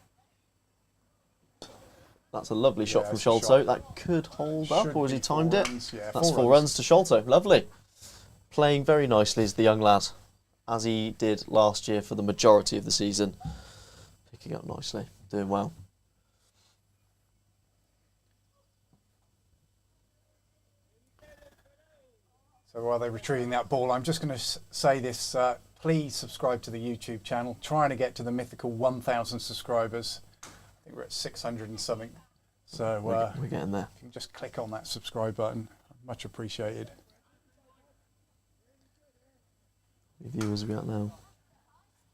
That's a lovely shot from it's a Sholto. shot. That could hold up, Should or has be he timed 4 it? runs, yeah, That's 4 4 runs to Sholto. Lovely. Playing very nicely is the young lad, as he did last year for the majority of the season. Picking up nicely, doing well. So while they're retrieving that ball, I'm just going to say this. Please subscribe to the YouTube channel. Trying to get to the mythical 1,000 subscribers. I think we're at 600 and something. So We're getting there. if you can just click on that subscribe button, much appreciated. How many viewers are we at now?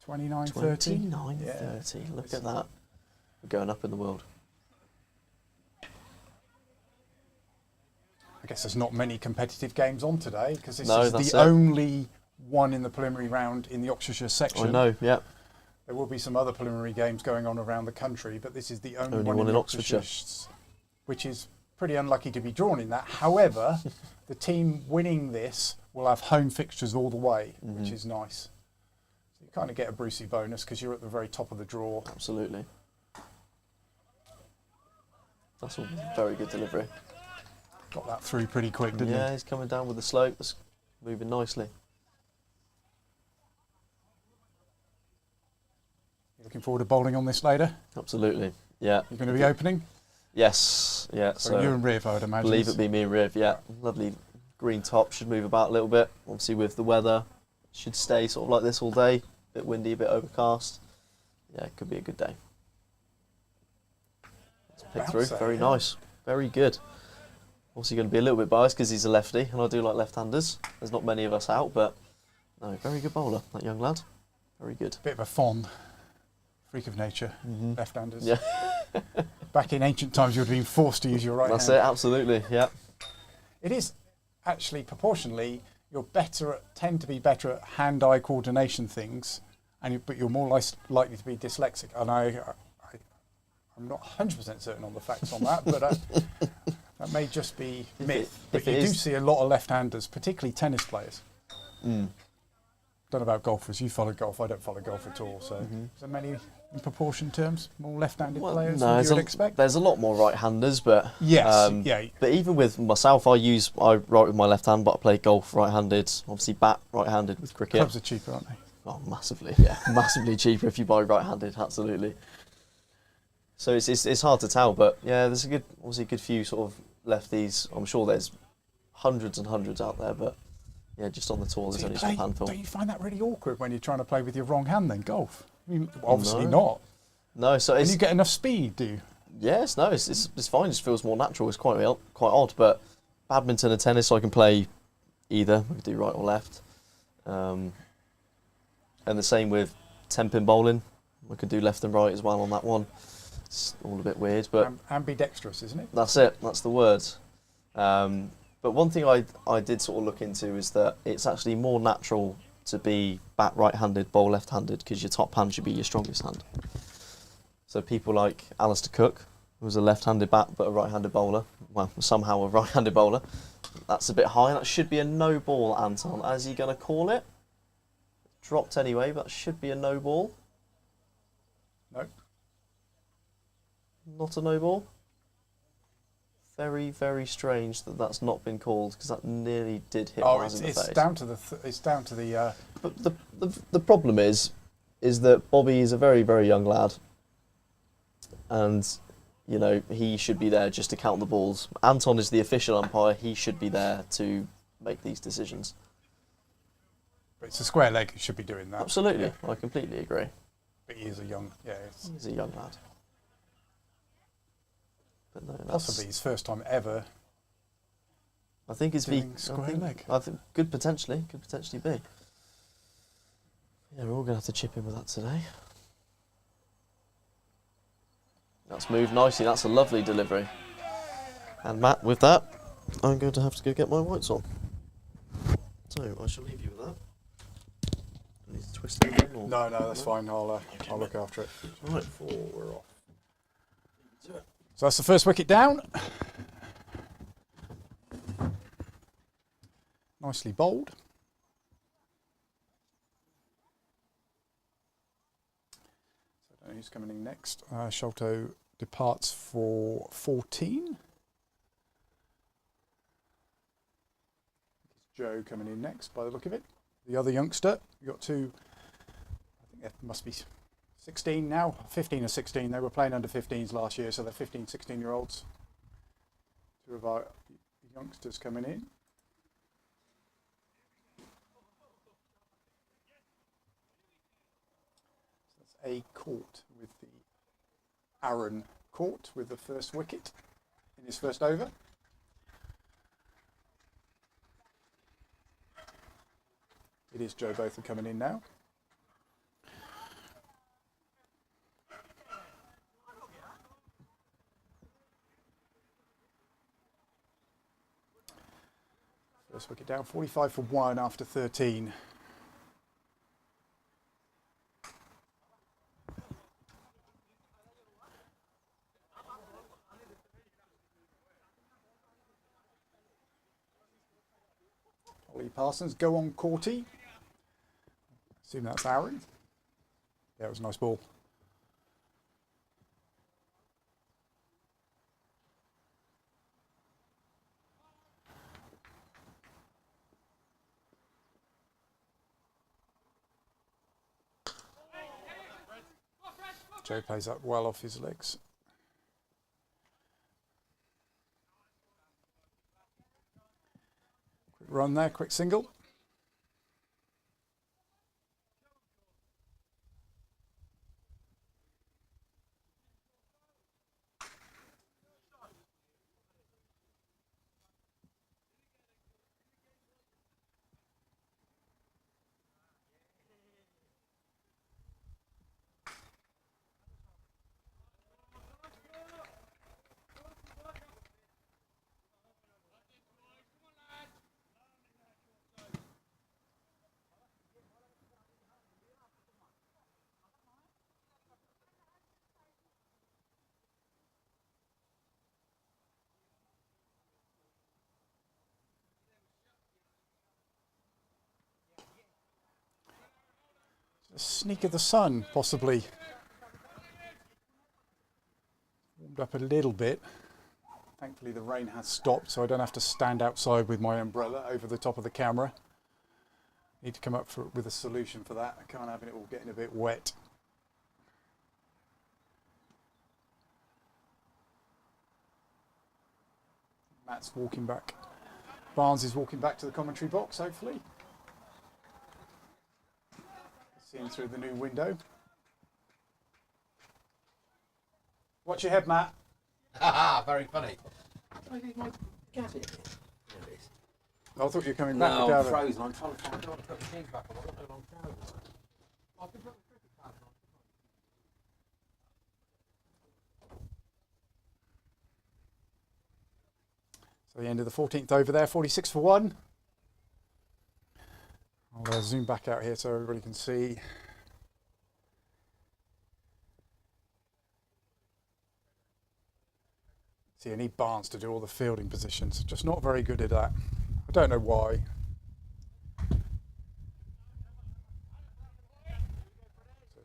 29.30. 29.30. Look at that. We're going up in the world. I guess there's not many competitive games on today because this No, is that's the it. only one in the preliminary round in the Oxfordshire section. I know, yeah. There will be some other preliminary games going on around the country, but this is the only Only one one in in Oxfordshire, Oxfordshire. which is pretty unlucky to be drawn in that. However, the team winning this will have home fixtures all the way, which is nice. So you kind of get a Brucey bonus because you're at the very top of the draw. Absolutely. That's a very good delivery. Got that through pretty quick, didn't Yeah, he? he's coming down with the slope. That's moving nicely. You looking forward to bowling on this later? Absolutely. Yeah. You're going to be opening? Yes. Yeah. So you and Riv, I would imagine. believe it be me and Riv. Yeah. Lovely green top. Should move about a little bit. Obviously with the weather, should stay sort of like this all day. Bit windy, a bit overcast. Yeah, it could be a good day. Let's pick through. Bouncer, Very yeah. nice. Very good. Obviously going to be a little bit biased because he's a lefty and I do like left-handers. There's not many of us out, but no, very good bowler, that young lad. Very good. Bit of a fond freak of nature, left-handers. Yeah. Back in ancient times, you would have been forced to use your right That's hand. it, absolutely, yeah. It is actually proportionally, you're tend to be better at hand-eye coordination things, but you're more likely to be dyslexic. And I'm not 100% certain on the facts on that, but that may just be myth. But you do see a lot of left-handers, particularly tennis players. Don't know about golfers. You follow golf. I don't follow golf at all. So, is there many, in proportion terms, more left-handed players than you would expect? There's a lot more right-handers, but yes, But even with myself, I write with my left hand, but I play golf right-handed. Obviously, bat right-handed with cricket. Clubs are cheaper, aren't they? Oh, massively, yeah, massively cheaper if you buy right-handed. Absolutely. So it's hard to tell, but yeah, there's obviously a good few sort of lefties. I'm sure there's hundreds and hundreds out there, but. Yeah, just on the tour, there's only just a handful. Don't you find that really awkward when you're trying to play with your wrong hand then, golf? I mean, obviously not. No, so and you get enough speed, do you? Yes, no, it's fine. It just feels more natural. It's quite odd, but badminton and tennis, I can play either. I can do right or left. And the same with 10-pin bowling. I can do left and right as well on that one. It's all a bit weird, but ambidextrous, isn't it? That's it. That's the word. But one thing I did sort of look into is that it's actually more natural to be bat right-handed, bowl left-handed, because your top hand should be your strongest hand. So people like Alistair Cook, who was a left-handed bat but a right-handed bowler, well, somehow a right-handed bowler, that's a bit high. That should be a no ball, Anton. As you going to call it? Dropped anyway, but that should be a no ball. No. Not a no ball? Very, very strange that that's not been called, because that nearly did hit Miles in the face. It's down to the. But the problem is that Bobby is a very, very young lad, and you know he should be there just to count the balls. Anton is the official umpire; he should be there to make these decisions. But it's a square leg who should be doing that. Absolutely, I completely agree. But he is a young, he's a young lad. But no, possibly his first time ever. I think it's square leg. I think could potentially be. Yeah, we're all going to have to chip in with that today. That's moved nicely. That's a lovely delivery. And Matt, with that, I'm going to have to go get my whites on. So I shall leave you with that. I need to twist it again, or? No, that's fine. I'll look after it. Right, we're off. So that's the first wicket down. Nicely bowled. So I don't know who's coming in next. Sholto departs for 14. Joe coming in next by the look of it. The other youngster, you've got two, I think that must be 16 now, 15 or 16. They were playing under 15s last year, so they're 15, 16-year-olds. Two of our youngsters coming in. So that's a court with the Aaron Court with the first wicket in his first over. It is Joe Botham coming in now. First wicket down, 45 for 1 after 13. Ollie Parsons, go on Courty. Assume that's Aaron. Yeah, it was a nice ball. Joe plays that well off his legs. Quick run there, quick single. A sneak of the sun, possibly. Warmed up a little bit. Thankfully the rain has stopped, so I don't have to stand outside with my umbrella over the top of the camera. Need to come up with a solution for that. I can't have it all getting a bit wet. Matt's walking back. Barnes is walking back to the commentary box, hopefully. See him through the new window. Watch your head, Matt. Haha, very funny. Did I leave my gadget here? There it is. I thought you were coming back No, with I'm Gavin. frozen. I'm trying to find out. Put my jeans back on. I've got no long trousers. I can put the cricket pads on. So the end of the 14th over there, 46 for 1. I'll zoom back out here so everybody can see. See, I need Barnes to do all the fielding positions. Just not very good at that. I don't know why.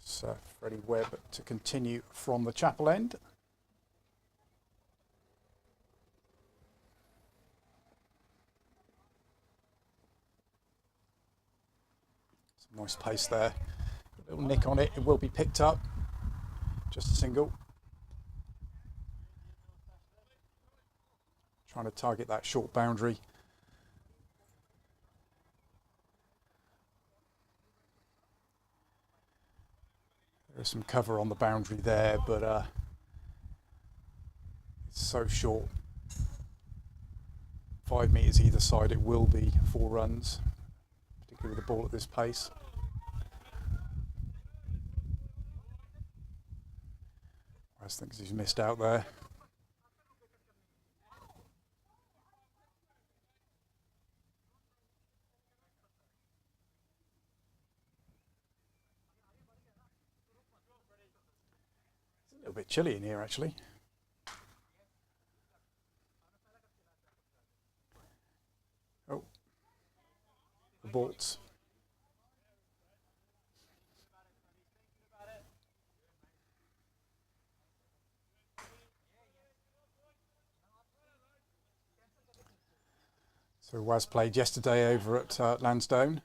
So it's Freddie Webb to continue from the chapel end. Some nice pace there. A little nick on it. It will be picked up. Just a single. Trying to target that short boundary. There's some cover on the boundary there, but it's so short. 5 metres either side, it will be 4 runs, particularly with the ball at this pace. Wes thinks he's missed out there. It's a little bit chilly in here, actually. Oh, the bolts. So Waz played yesterday over at Lansdowne,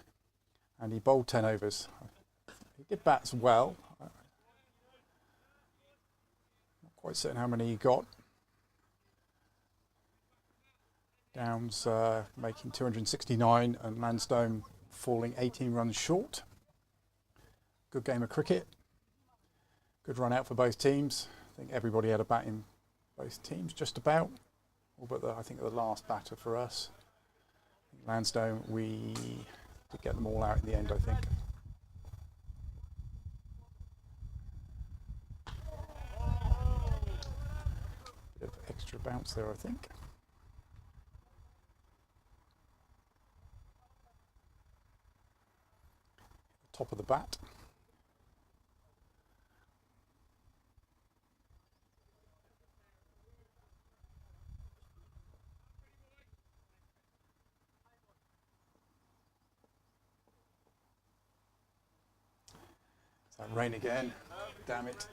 and he bowled 10 overs. He did bats well. Not quite certain how many he got. Downs making 269 and Lansdowne falling 18 runs short. Good game of cricket. Good run out for both teams. I think everybody had a bat in both teams, just about. All but I think the last batter for us. Lansdowne, we did get them all out in the end, I think. Bit of extra bounce there, I think. Top of the bat. That rain again, damn it.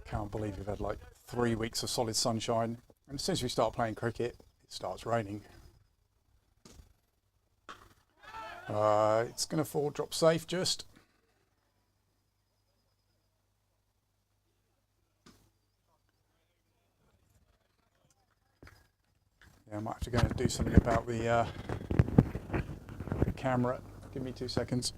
Can't believe we've had like 3 weeks of solid sunshine, and as soon as we start playing cricket, it starts raining. It's going to fall, drop safe just. Yeah, I might have to go and do something about the camera. Give me 2 seconds.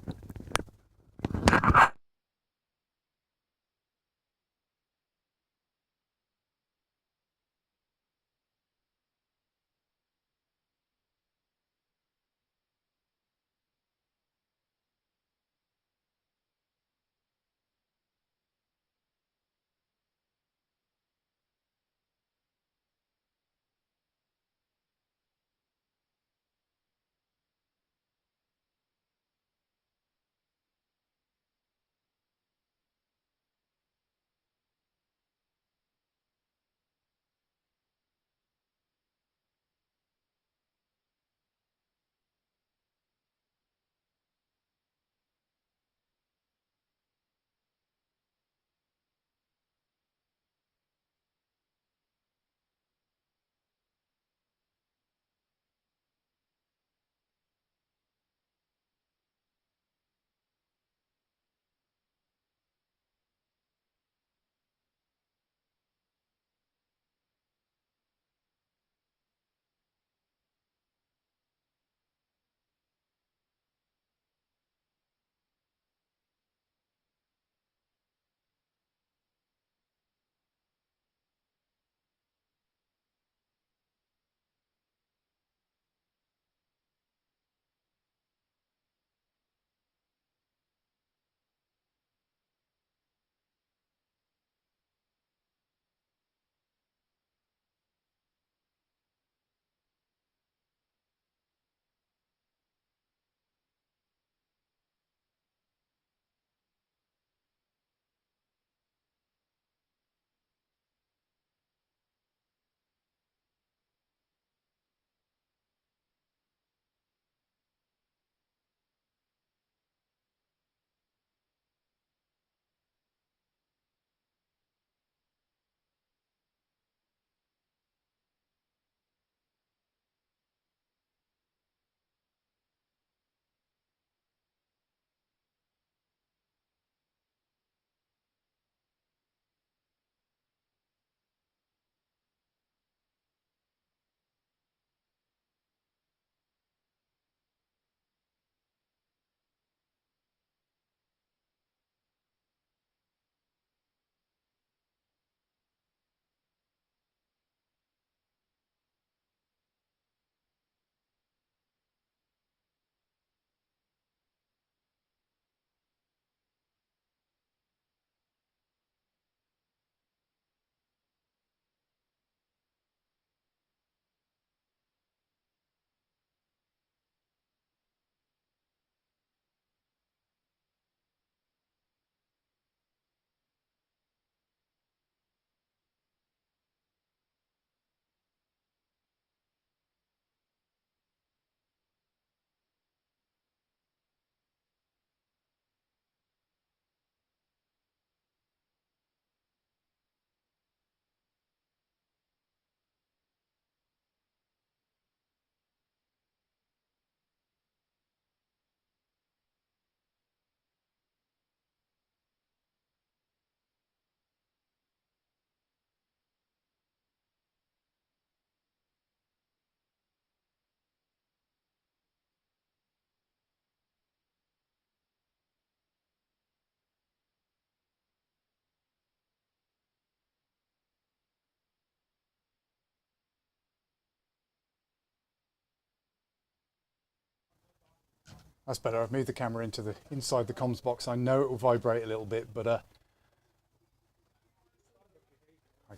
That's better. I've moved the camera inside the comms box. I know it will vibrate a little bit, but I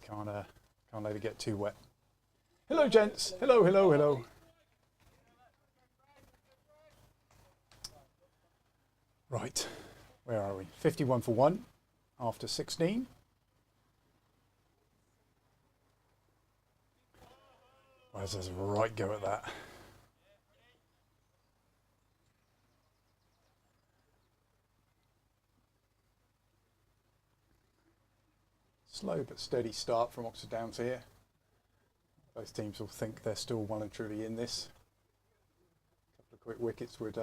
can't let it get too wet. Hello, gents. Hello, hello, hello. Right, where are we? 51 for 1 after 16. Wes has a right go at that. Slow but steady start from Oxford Downs here. Both teams will think they're still well and truly in this. A couple of quick wickets would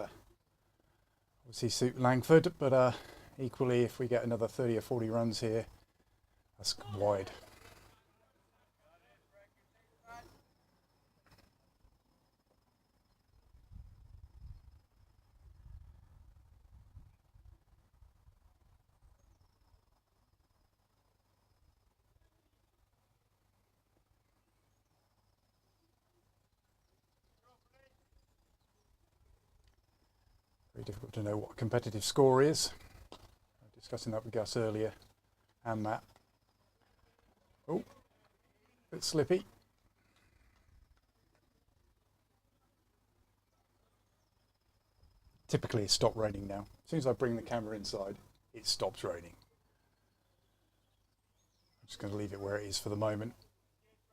obviously suit Langford, but equally if we get another 30 or 40 runs here, that's wide. Very difficult to know what a competitive score is. Discussing that with Gus earlier and Matt. Oh, bit slippy. Typically it's stopped raining now. As soon as I bring the camera inside, it stops raining. I'm just going to leave it where it is for the moment.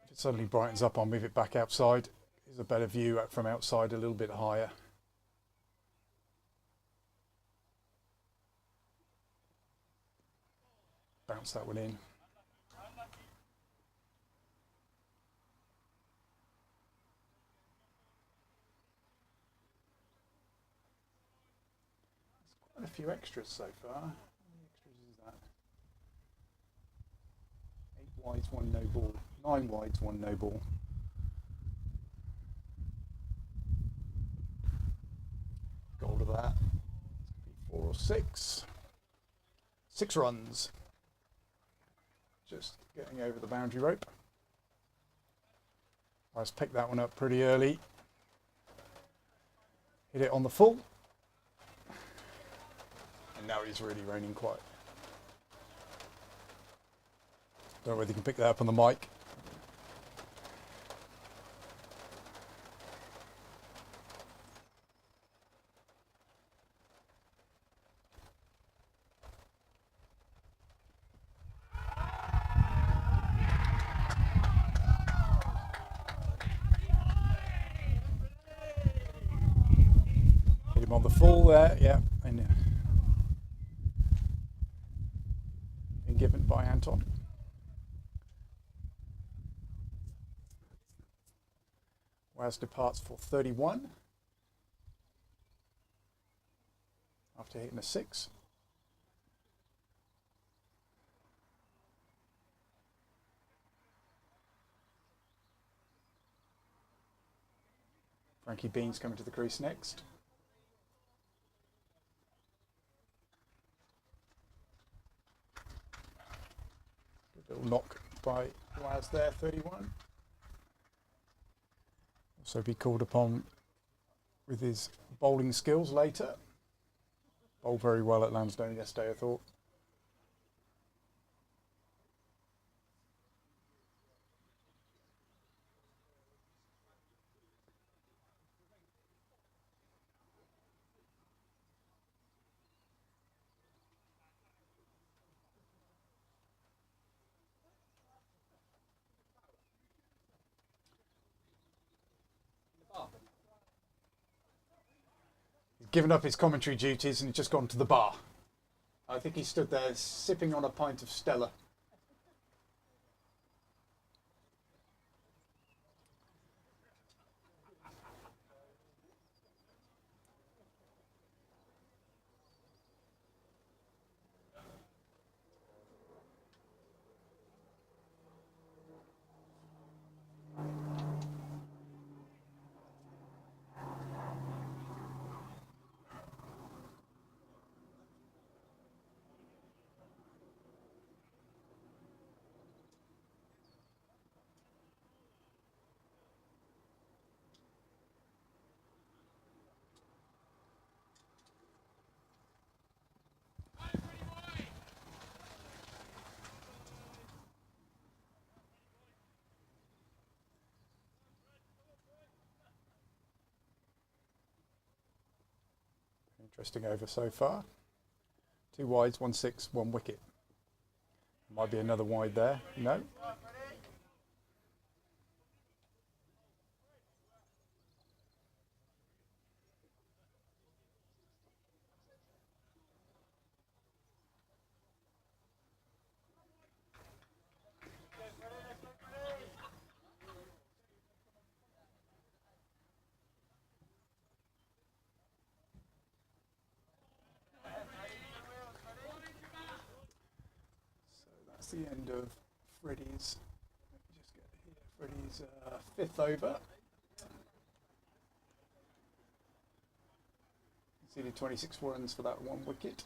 If it suddenly brightens up, I'll move it back outside. There's a better view from outside, a little bit higher. Bounce that one in. There's quite a few extras so far. How many extras is that? 8 wides, 1 no ball. 9 wides, 1 no ball. Goal of that. It's going to be 4 or 6. 6 runs. Just getting over the boundary rope. I just picked that one up pretty early. Hit it on the full. And now it's really raining quite. Don't know whether you can pick that up on the mic. On the full there, yeah, and been given by Anton. Waz departs for 31 after hitting a 6. Frankie Bean's coming to the crease next. Little knock by Waz there, 31. Also be called upon with his bowling skills later. Bowled very well at Lansdowne yesterday, I thought. Given up his commentary duties and he's just gone to the bar. I think he stood there sipping on a pint of Stella. Interesting over so far. 2 wides, 1 6, 1 wicket. Might be another wide there. No. That's the end of Freddie's. Let me just get here. Freddie's 5th over. Conceded 26 runs for that 1 wicket.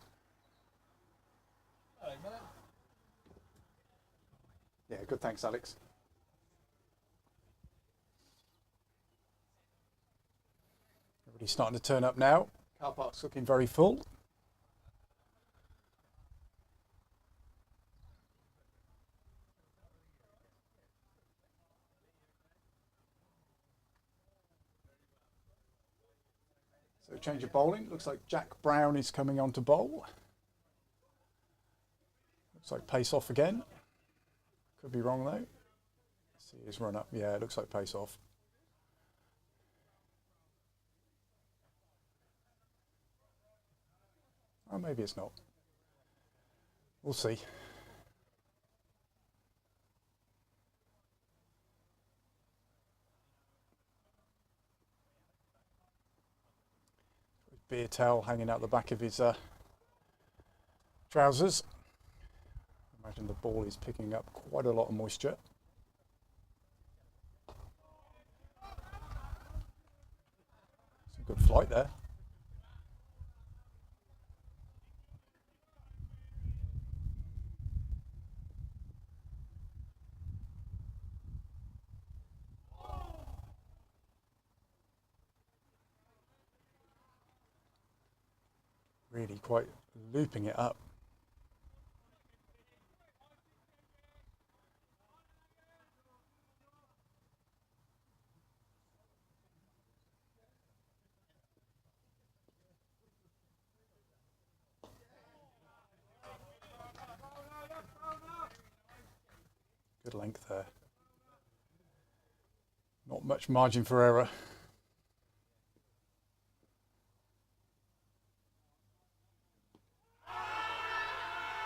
Yeah, good. Thanks, Alex. Everybody's starting to turn up now. Car park's looking very full. So change of bowling. Looks like Jack Brown is coming on to bowl. Looks like pace off again. Could be wrong though. Let's see his run up. Yeah, it looks like pace off. Oh, maybe it's not. We'll see. Beer towel hanging out the back of his trousers. Imagine the ball is picking up quite a lot of moisture. Some good flight there. Really quite looping it up. Good length there. Not much margin for error.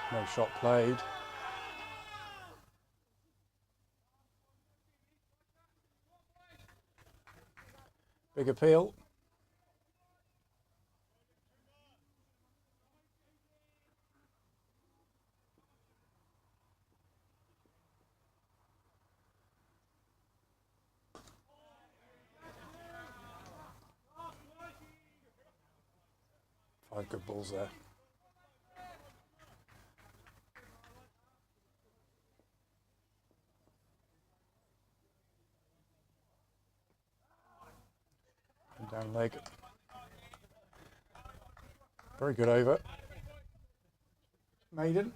No shot played. Big appeal. Five good balls there. And down leg. Very good over. Maiden.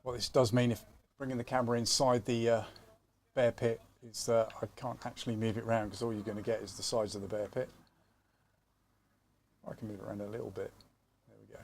What this does mean, if bringing the camera inside the bear pit, is that I can't actually move it around because all you're going to get is the sides of the bear pit. I can move it around a little bit. There we go.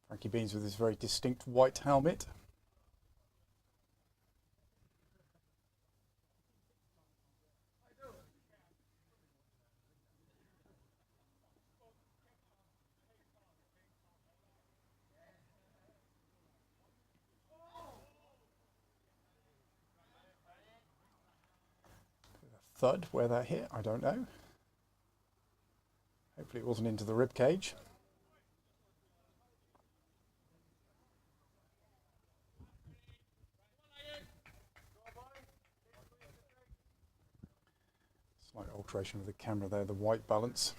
Frankie Beans with his very distinct white helmet. thud where that hit. I don't know. Hopefully it wasn't into the rib cage. Slight alteration with the camera there, the white balance.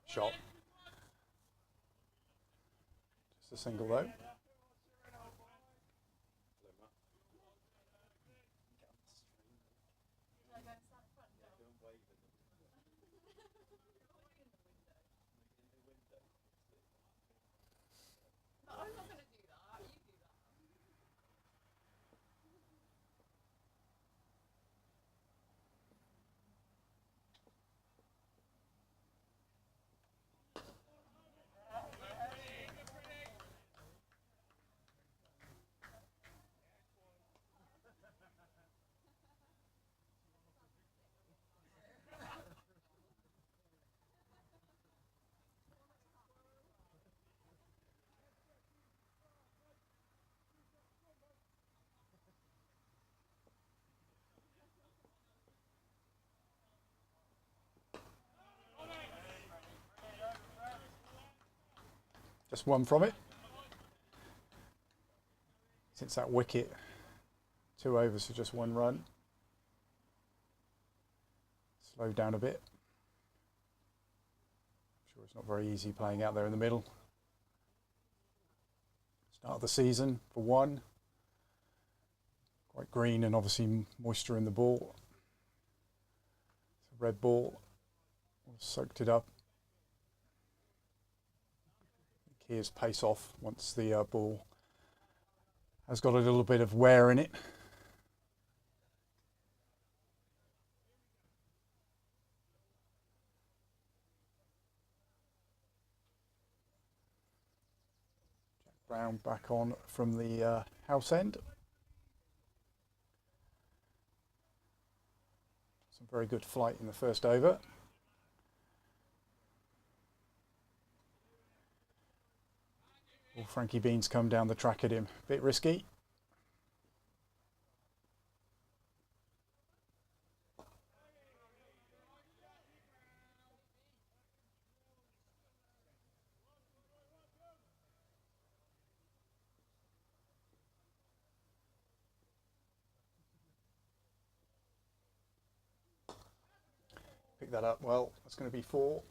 Shot. Just a single though. Just one from it. Since that wicket, 2 overs for just 1 run. Slowed down a bit. I'm sure it's not very easy playing out there in the middle. Start of the season for 1. Quite green and obviously moisture in the ball. It's a red ball. Soaked it up. Here's pace off once the ball has got a little bit of wear in it. Jack Brown back on from the house end. Some very good flight in the first over. Will Frankie Beans come down the track at him? Bit risky. Pick that up well. That's going to be 4.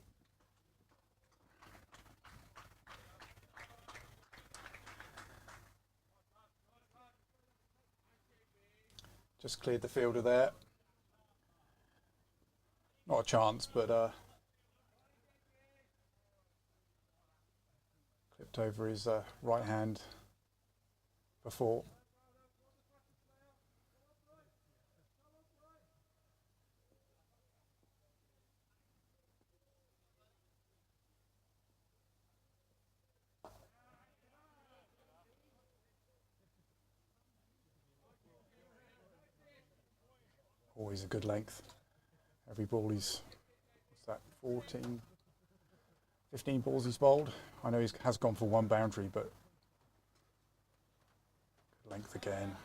Just cleared the fielder there. Not a chance, but clipped over his right hand before. Always a good length. Every ball he's, what's that, 14, 15 balls he's bowled. I know he has gone for 1 boundary, but good length again.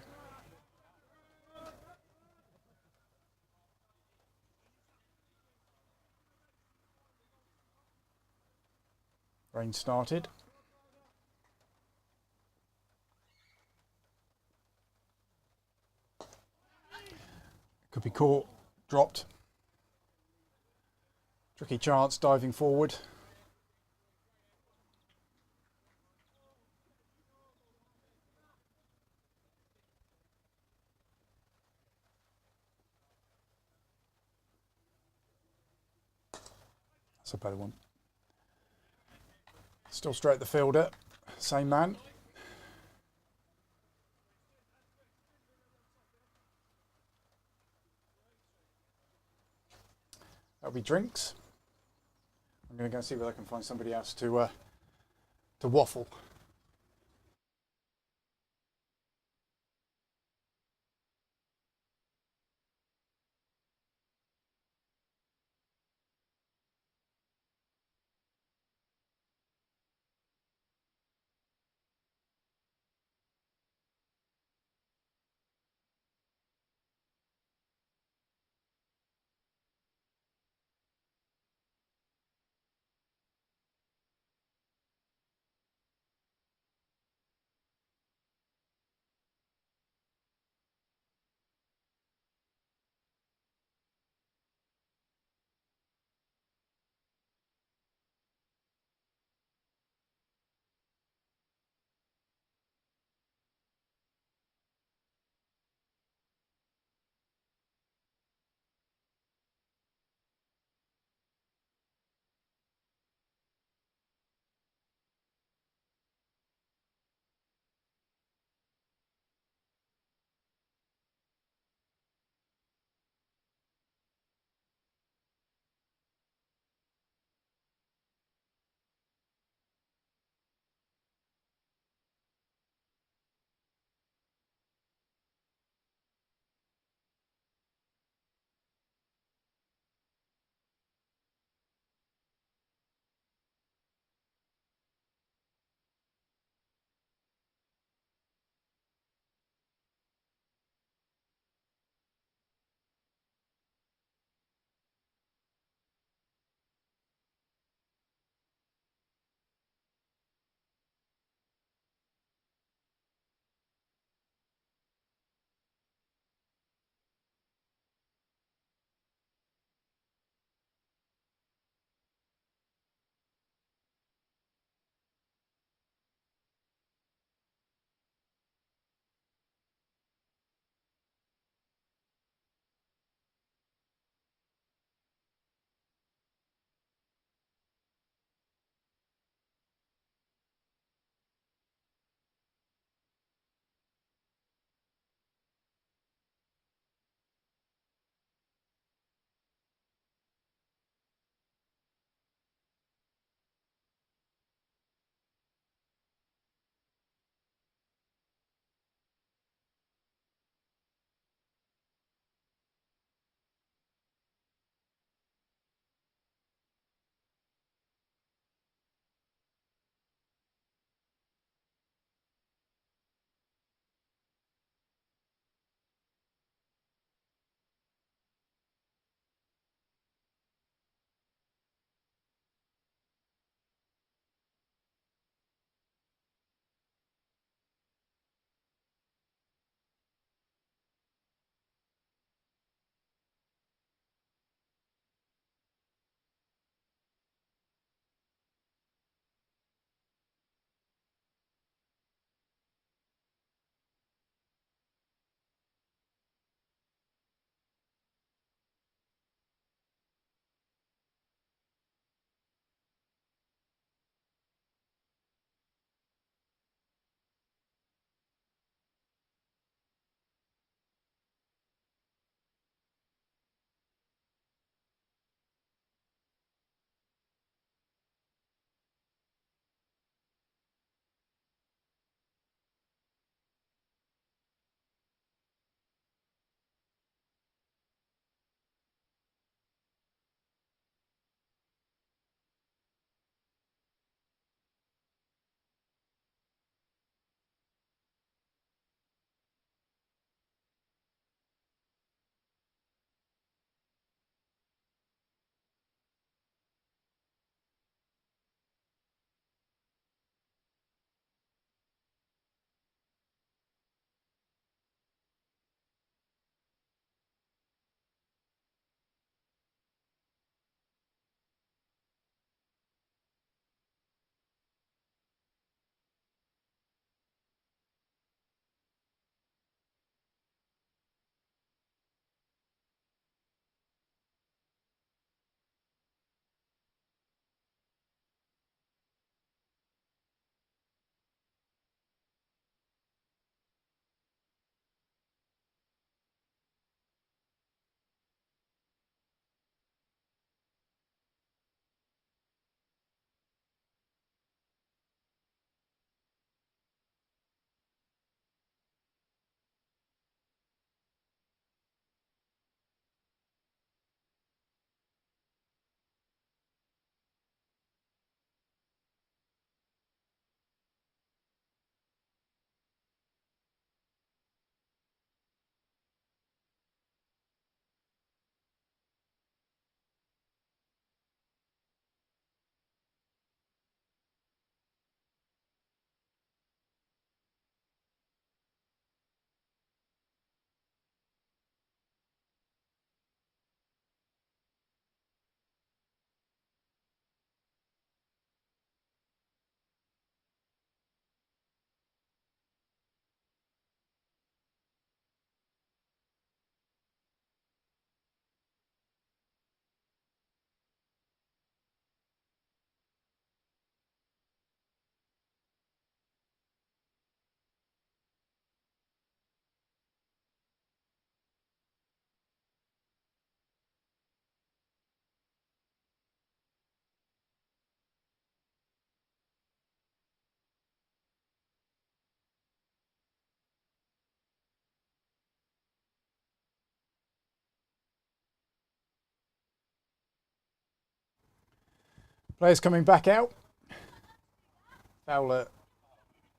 Rain started. Could be caught, dropped. Tricky chance, diving forward. That's a better one. Still straight at the fielder, same man. That'll be drinks. I'm going to go see whether I can find somebody else to waffle. Players coming back out. Fowler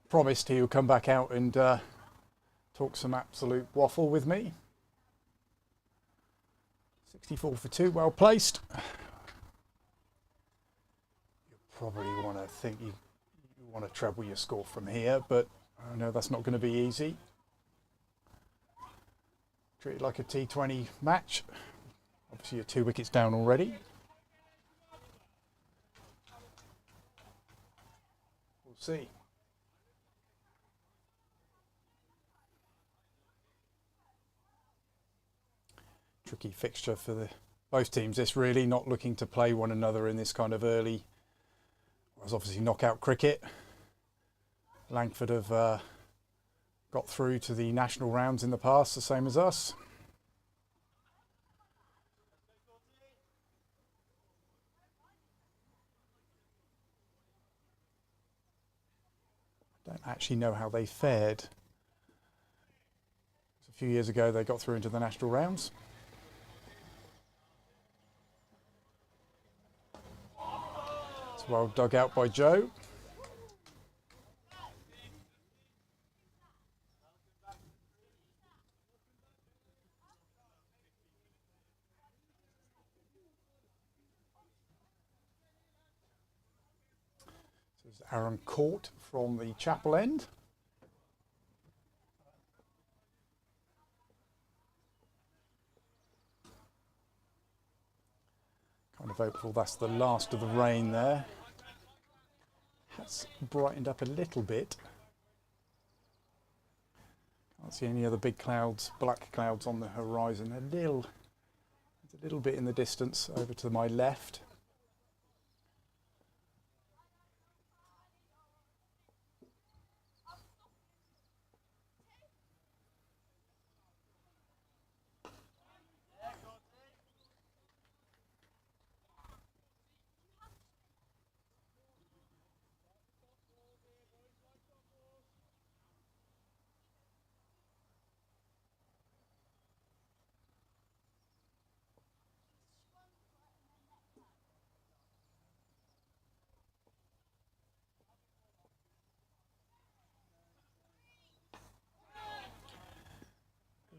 promised he would come back out and talk some absolute waffle with me. 64 for 2, well placed. You probably want to think you want to treble your score from here, but I know that's not going to be easy. Treat it like a T20 match. Obviously, you're 2 wickets down already. We'll see. Tricky fixture for both teams. This really not looking to play one another in this kind of early. Well, it's obviously knockout cricket. Langford have got through to the national rounds in the past, the same as us. Don't actually know how they fared. A few years ago they got through into the national rounds. It's well dug out by Joe. This is Aaron Court from the Chapel end. Kind of hopeful that's the last of the rain there. Has brightened up a little bit. Can't see any other big clouds, black clouds on the horizon. There's a little bit in the distance over to my left.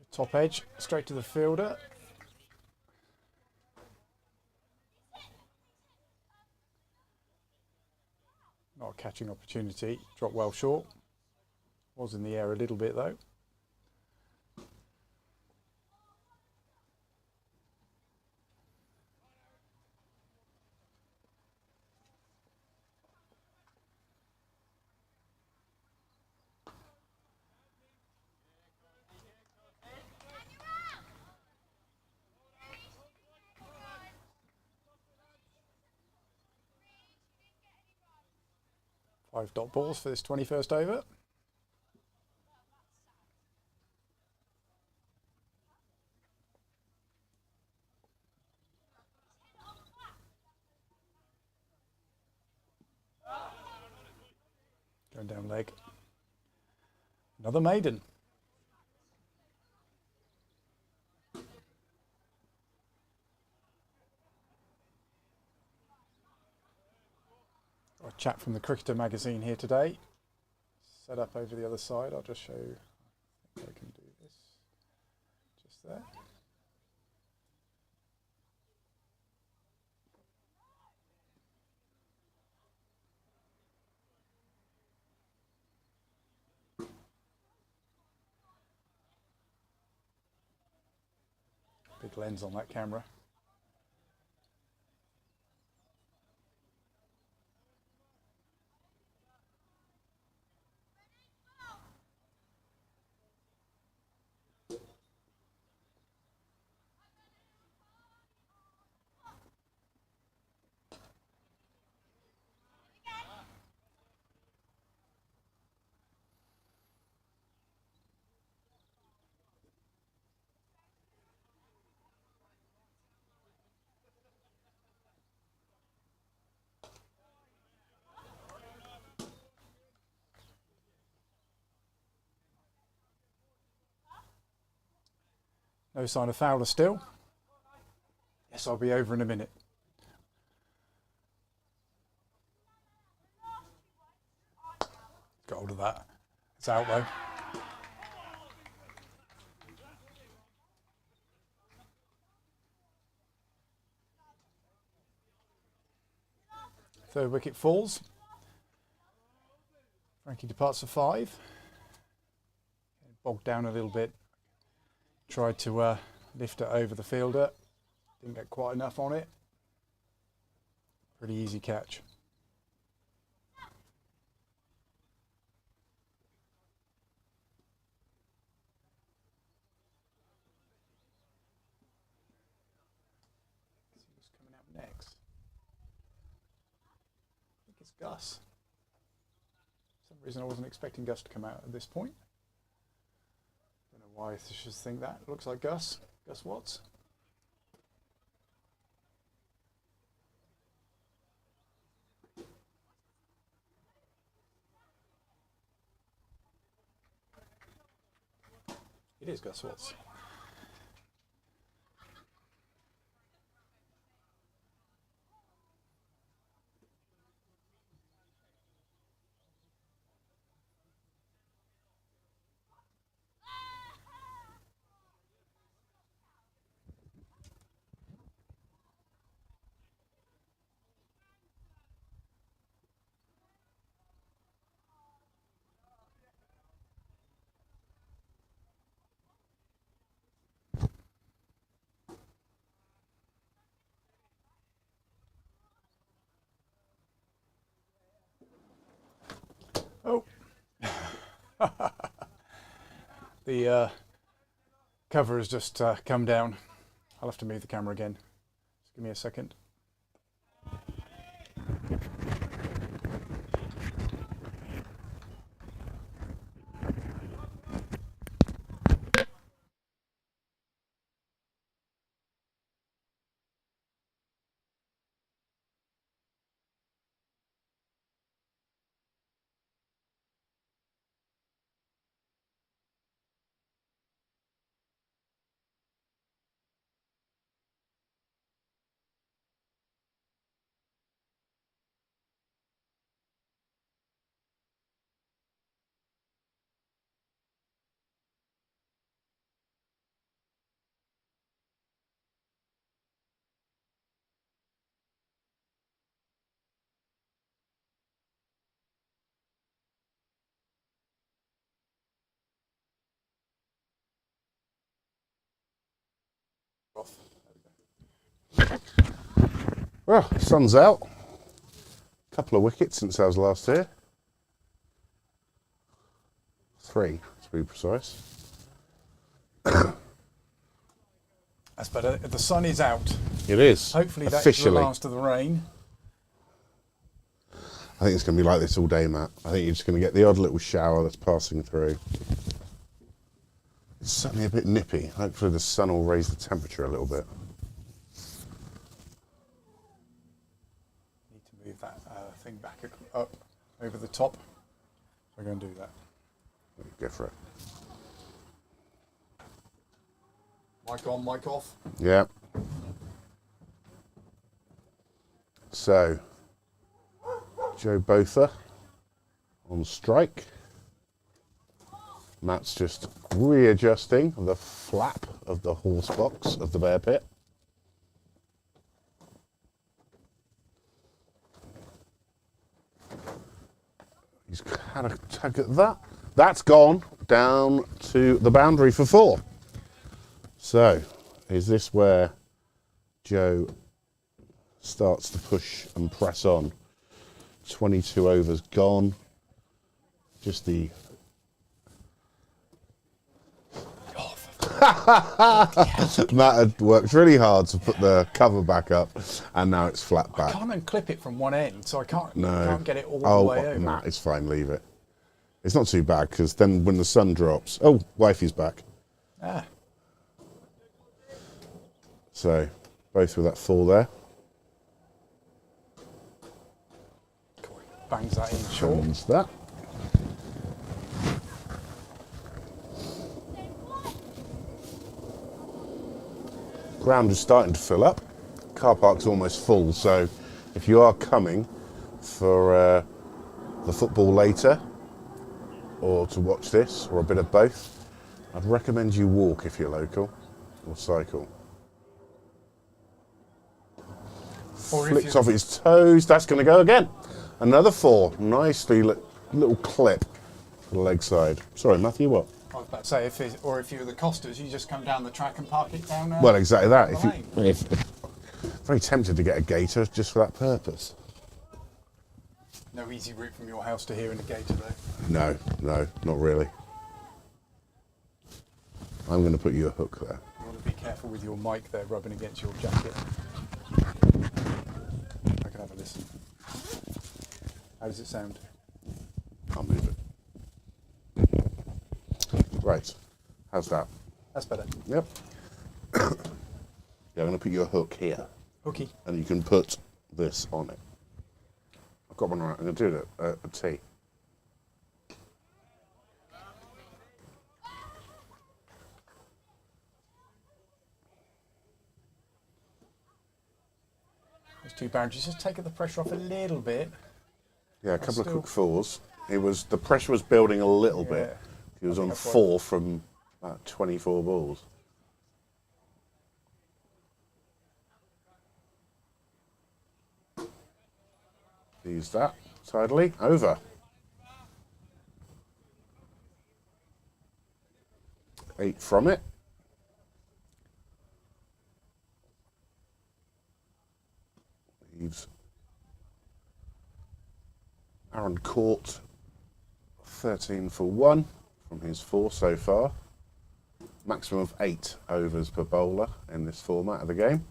Top edge, straight to the fielder. Not a catching opportunity, dropped well short. Was in the air a little bit though. Five dot balls for this 21st over. Going down leg. Another maiden. Got a chat from the Cricketer magazine here today. Set up over the other side. I'll just show you. I think I can do this. Just there. Big lens on that camera. No sign of Fowler still. Yes, I'll be over in a minute. Got hold of that. It's out though. Third wicket falls. Frankie departs for 5. Bogged down a little bit. Tried to lift it over the fielder. Didn't get quite enough on it. Pretty easy catch. Let's see what's coming out next. I think it's Gus. For some reason I wasn't expecting Gus to come out at this point. Don't know why I should think that. Looks like Gus. Gus Watts. It is Gus Watts. Oh, the cover has just come down. I'll have to move the camera again. Just give me a second. Well, sun's out. Couple of wickets since I was last here. 3, to be precise. That's better. The sun is out. It is. Hopefully that's officially. the last of the rain. I think it's going to be like this all day, Matt. I think you're just going to get the odd little shower that's passing through. It's certainly a bit nippy. Hopefully the sun will raise the temperature a little bit. Need to move that thing back up over the top. We're going to do that. Go for it. Mic on, mic off. Yeah. So, Joe Botha on strike. Matt's just readjusting the flap of the horse box of the bear pit. He's had a tug at that. That's gone down to the boundary for 4. So, is this where Joe starts to push and press on? 22 overs gone. Just the... Matt had worked really hard to put the cover back up, and now it's flat back. I can't unclip it from one end, so I can't get it all the Oh, way over. Matt, it's fine, leave it. It's not too bad, because then when the sun drops... Oh, wifey's back. Ah. So, both with that 4 there. Bangs that in short. Change that. Ground is starting to fill up. Car park's almost full, so if you are coming for the football later, or to watch this, or a bit of both, I'd recommend you walk if you're local, or cycle. Or if Flicks you're off its toes, that's going to go again. Another 4, nicely little clip for the leg side. Sorry, Matthew, what? I was about to say, if you're the Costas, you just come down the track and park it down. Well, exactly that. down the lane. Very tempted to get a gator just for that purpose. No easy route from your house to here in the gator, though. No, not really. I'm going to put you a hook there. You want to be careful with your mic there rubbing against your jacket. I can have a listen. How does it sound? I'll move it. Right. How's that? That's better. Yep. Yeah, I'm going to put you a hook here. Hooky. And you can put this on it. I've got one right. I'm going to do it at a T. Those 2 boundaries, just taking the pressure off a little bit. Yeah, a couple of still- quick 4s. The pressure was building a little bit. Yeah. He was I on think that's 4 from about 24 balls. Use that tidily. Over. 8 from it. Leaves Aaron Court 13 for 1 from his 4 so far. Maximum of 8 overs per bowler in this format of the game.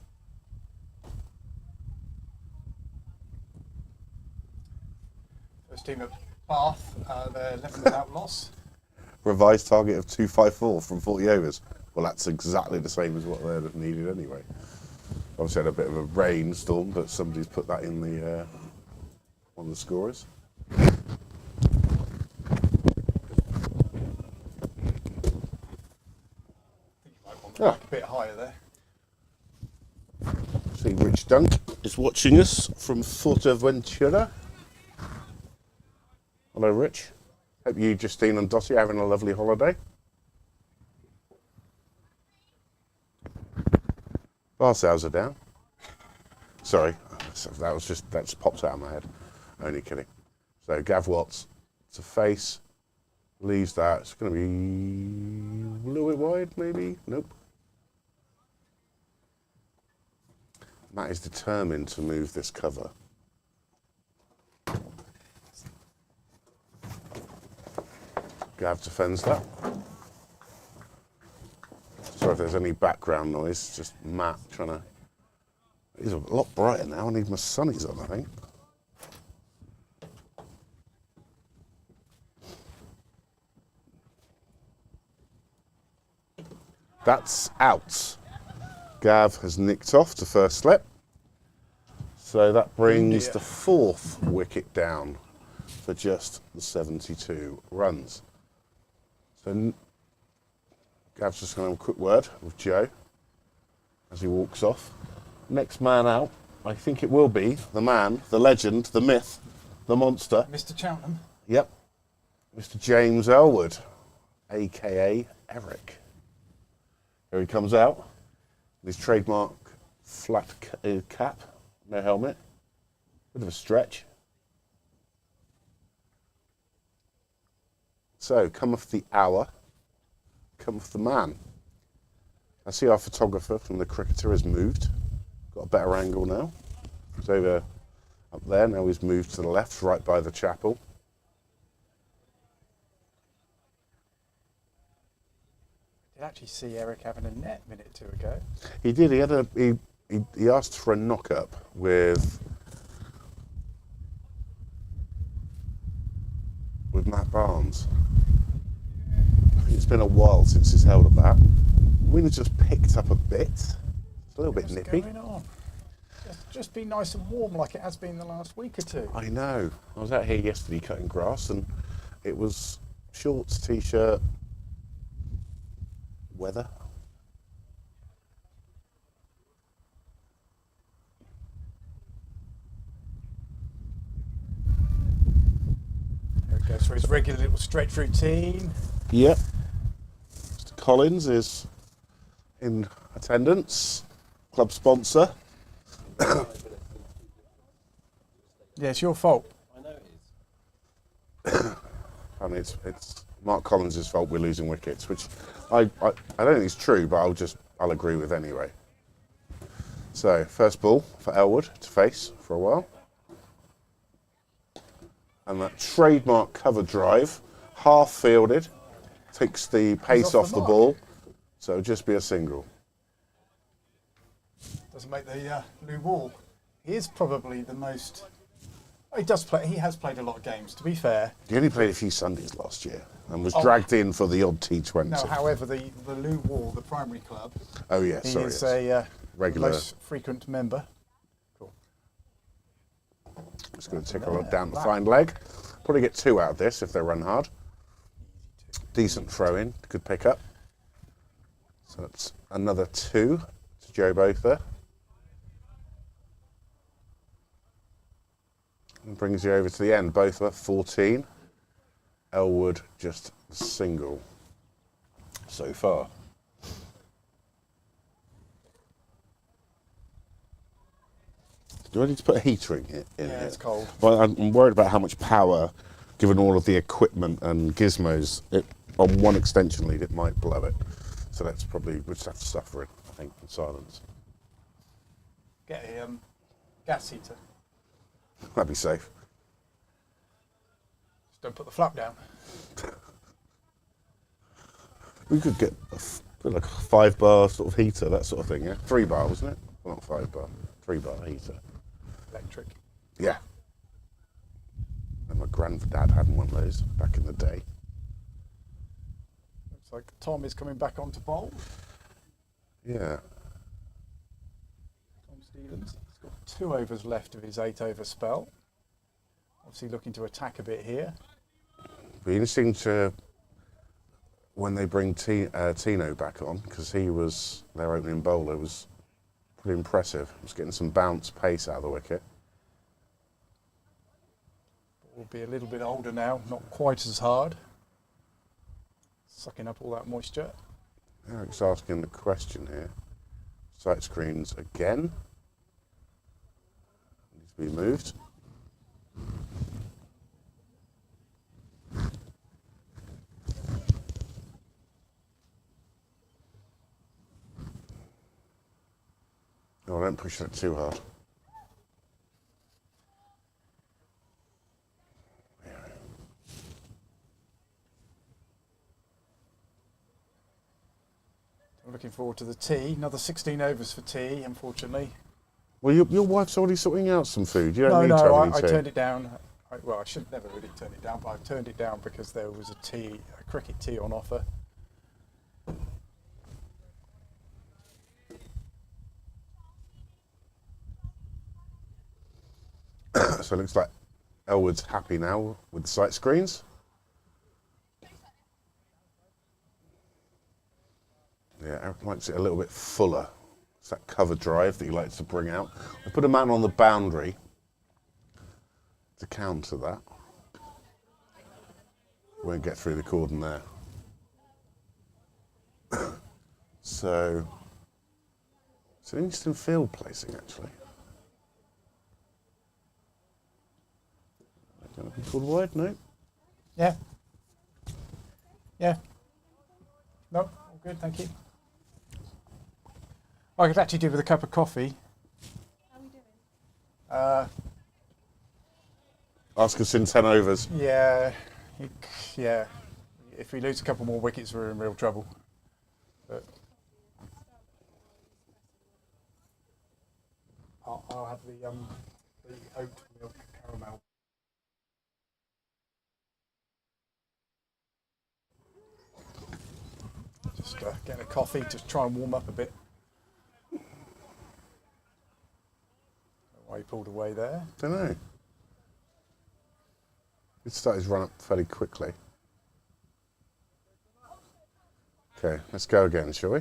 First team at Bath, they're 11 without loss. Revised target of 254 from 40 overs. Well, that's exactly the same as what they needed anyway. Obviously had a bit of a rainstorm, but somebody's put that in the one of the scorers. A bit higher there. See, Rich Dunk is watching us from Fuerteventura. Hello, Rich. Hope you, Justine and Dottie, are having a lovely holiday. Bar sales are down. Sorry, that just popped out of my head. Only kidding. So Gav Watts to face, leaves that. It's going to be a little bit wide, maybe. Nope. Matt is determined to move this cover. Gav defends that. Sorry if there's any background noise, just Matt trying to... He's a lot brighter now, I need my sunnies on, I think. That's out. Gav has nicked off to first slip. So that brings the 4th wicket down for just the 72 runs. So Gav's just going to have a quick word with Joe as he walks off. Next man out, I think it will be the man, the legend, the myth, the monster. Mr. Cheltenham. Yep. Mr. James Elwood, a.k.a. Eric. Here he comes out. His trademark flat cap, no helmet. Bit of a stretch. So, cometh the hour, cometh the man. I see our photographer from the Cricketer has moved. Got a better angle now. He's over up there, now he's moved to the left, right by the chapel. I did actually see Eric having a net a minute or 2 ago. He did, he asked for a knock-up with Matt Barnes. It's been a while since he's held a bat. Wind just picked up a bit. It's a little bit What's nippy. going on? Just be nice and warm like it has been the last week or 2. I know. I was out here yesterday cutting grass and it was shorts, t-shirt, weather. Eric's Goes for his regular little stretch routine. Yep. Mr. Collins is in attendance. Club sponsor. Yeah, it's your fault. I mean, it's Mark Collins' fault we're losing wickets, which I don't think is true, but I'll agree with anyway. So, first ball for Elwood to face for a while. And that trademark cover drive, half fielded, takes the pace off the ball, so it'll just be a single. Doesn't make the Lou Wall. He is probably the most... He does play. He has played a lot of games, to be fair. He only played a few Sundays last year and was dragged in for the odd T20. No, however, the Lou Wall, the primary club, Oh, yeah, he sorry. is yes. a Regular. most frequent member. Cool. Just going to take a look down the fine leg. Probably get 2 out of this if they run hard. Decent throw in, good pick up. So that's another 2 to Joe Botha. And brings you over to the end. Botha 14. Elwood just a single so far. Do I need to put a heater in here? Yeah, it's cold. Well, I'm worried about how much power, given all of the equipment and gizmos, on one extension lead, it might blow it. So that's probably, we'll just have to suffer it, I think, in silence. Get a gas heater. That'd be safe. Just don't put the flap down. We could get like a 5-bar sort of heater, that sort of thing, yeah? 3-bar, wasn't it? Well, not 5-bar, 3-bar heater. Electric. Yeah. And my granddad had one of those back in the day. Looks like Tom is coming back onto bowl. Yeah. Tom Stevens. He's got 2 overs left of his 8-over spell. Obviously looking to attack a bit here. Be interesting to, when they bring Tino back on, because he was their opening bowler, was pretty impressive. He was getting some bounce pace out of the wicket. Will be a little bit older now, not quite as hard. Sucking up all that moisture. Eric's asking the question here. Sight screens again. Needs to be moved. No, don't push that too hard. I'm looking forward to the tea. Another 16 overs for tea, unfortunately. Well, your wife's already sorting out some food. You don't need to have any I tea. turned it down. Well, I should never really turn it down, but I turned it down because there was a cricket tea on offer. So it looks like Elwood's happy now with the sight screens. Yeah, Eric likes it a little bit fuller. It's that cover drive that he likes to bring out. I put a man on the boundary to counter that. Won't get through the cordon there. So it's an interesting field placing, actually. Going to be called wide? No. Yeah. Yeah. No, all good, thank you. I could actually do with a cup of coffee. How are we doing? Ask us in 10 overs. Yeah. Yeah. If we lose a couple more wickets, we're in real trouble. But I'll have the oat milk caramel. Just getting a coffee to try and warm up a bit. Why he pulled away there? Don't know. It started to run up fairly quickly. Okay, let's go again, shall we?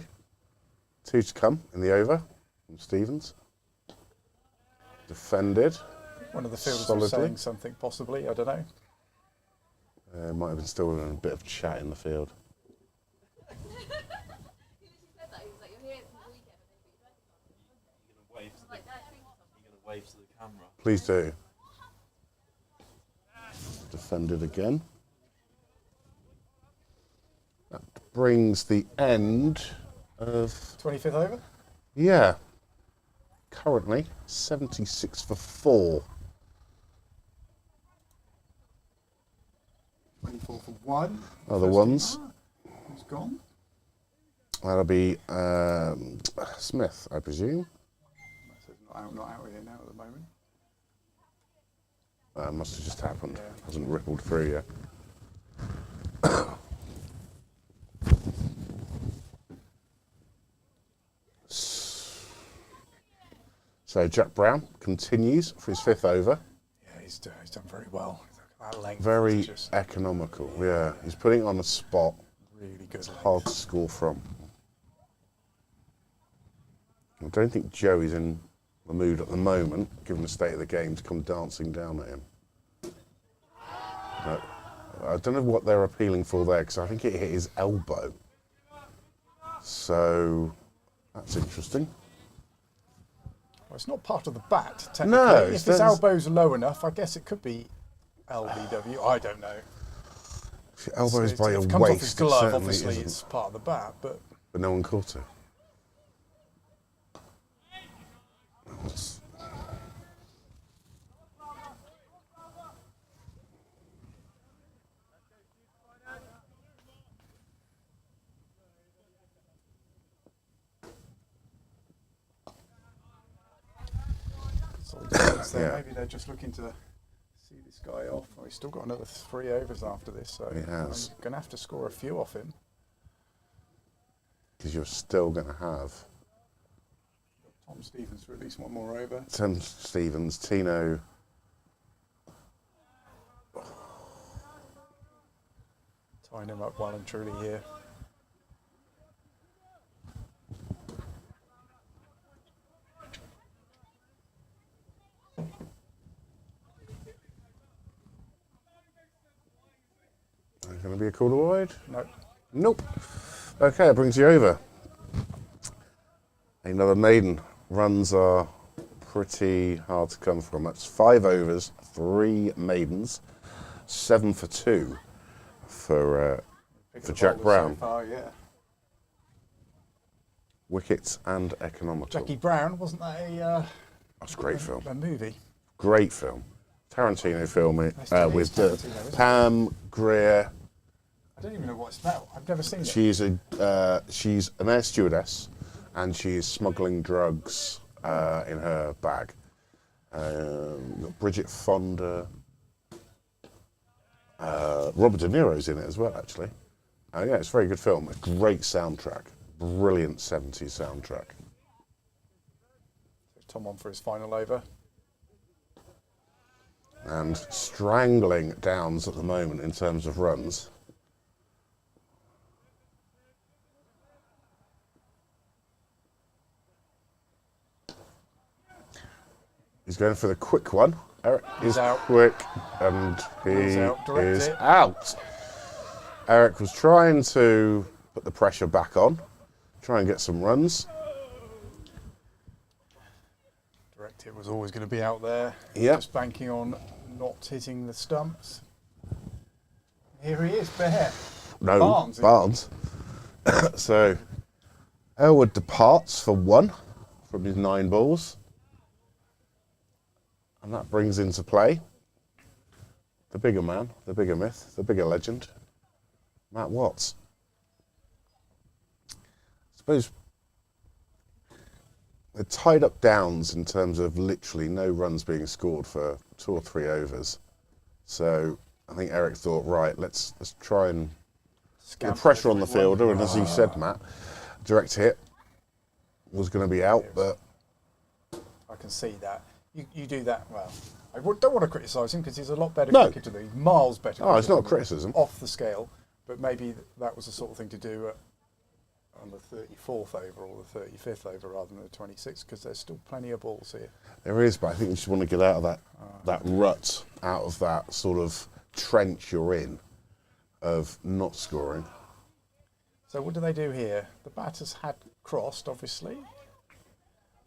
2 to come in the over from Stevens. Defended. One of the fielders solidly. was saying something, possibly. I don't know. Might have been still in a bit of chat in the field. Wave to the camera. Please do. Defended again. That brings the end of 25th over? Yeah. Currently 76 for 4. 24 for 1. Other ones. Who's gone? That'll be Smith, I presume. Not out here now at the moment. Must have just happened. Yeah. Hasn't rippled through yet. So Jack Brown continues for his 5th over. Yeah, he's done very well. That length Very is just economical. Yeah, he's putting it on the spot. really good. Hard to score from. I don't think Joey's in the mood at the moment, given the state of the game, to come dancing down at him. No, I don't know what they're appealing for there, because I think it hit his elbow. So that's interesting. Well, it's not part of the bat, technically. No, if his elbow's low enough, I guess it could be LBW. I don't know. If your elbow's So by your if it comes off his waist, it glove, certainly obviously isn't. it's part of the bat, but But no one caught it. solid defence there. Yeah. Maybe they're just looking to see this guy off. Well, he's still got another 3 overs after this, so He has. I'm going to have to score a few off him. Because you're still going to have Tom Stevens for at least one more over. Tim Stevens, Tino. Tying him up well and truly here. Going to be a call to wide? Nope. Nope. Okay, that brings you over. Another maiden. Runs are pretty hard to come from. That's 5 overs, 3 maidens, 7 for 2 for Jack Brown. So far, yeah. Wickets and economical. Jackie Brown, wasn't that That's a great film. a movie? Great film. Tarantino film Nice to meet with Tarantino, isn't it? Pam Grier. I don't even know what it's about. I've never seen it. She's an air stewardess, and she is smuggling drugs in her bag. Got Bridget Fonda. Robert De Niro's in it as well, actually. Yeah, it's a very good film. A great soundtrack. Brilliant 70s soundtrack. Tom on for his final over. And strangling Downs at the moment in terms of runs. He's going for the quick one. Eric is out. quick, and he He's out. Direct is it. out. Eric was trying to put the pressure back on, try and get some runs. Direct hit was always going to be out there. Yep. Just banking on not hitting the stumps. Here he is, Bear. No, Barnes. Barnes. So, Elwood departs for 1 from his 9 balls. And that brings into play the bigger man, the bigger myth, the bigger legend, Matt Watts. I suppose they're tied up Downs in terms of literally no runs being scored for 2 or 3 overs. So I think Eric thought, right, let's try and put the pressure on the fielder. And as you said, Matt, direct hit was going to be out, but I can see that. You do that well. I don't want to criticise him because he's a lot better No. cricketer than he's miles better. Oh, it's cricketer not a than criticism. Off the scale, but maybe that was the sort of thing to do on the 34th over or the 35th over rather than the 26th, because there's still plenty of balls here. there is. But I think you just want to get out of that rut, out of that sort of trench you're in. of not scoring. So what do they do here? The batter's had crossed, obviously.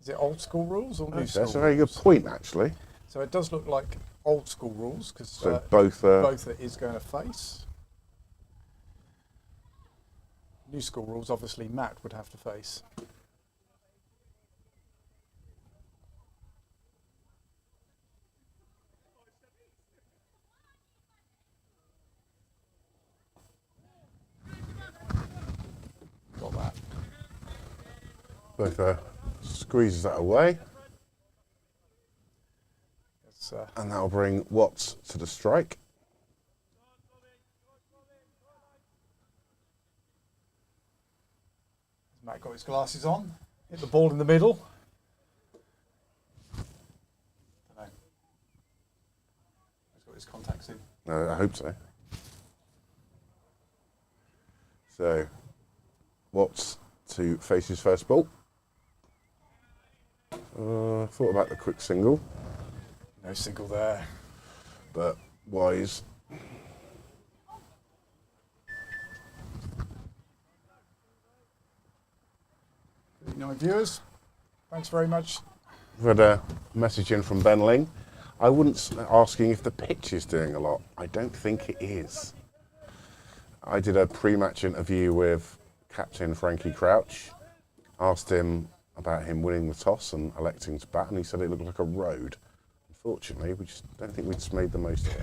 Is it old school rules or new school That's a very good rules? point, actually. So it does look like old school rules because So both is going to face. New school rules, obviously, Matt would have to face. Got that. both squeezes that away. It's, And that'll bring Watts to the strike. Matt got his glasses on, hit the ball in the middle. Dunno. He's got his contacts in. I hope so. So, Watts to face his first ball. Thought about the quick single, No single there. but Wise. Good night, viewers. Thanks very much. We've had a message in from Ben Ling. I wouldn't asking if the pitch is doing a lot. I don't think it is. I did a pre-match interview with Captain Frankie Crouch. Asked him about him winning the toss and electing to bat, and he said it looked like a road. Unfortunately, we just don't think we just made the most of it.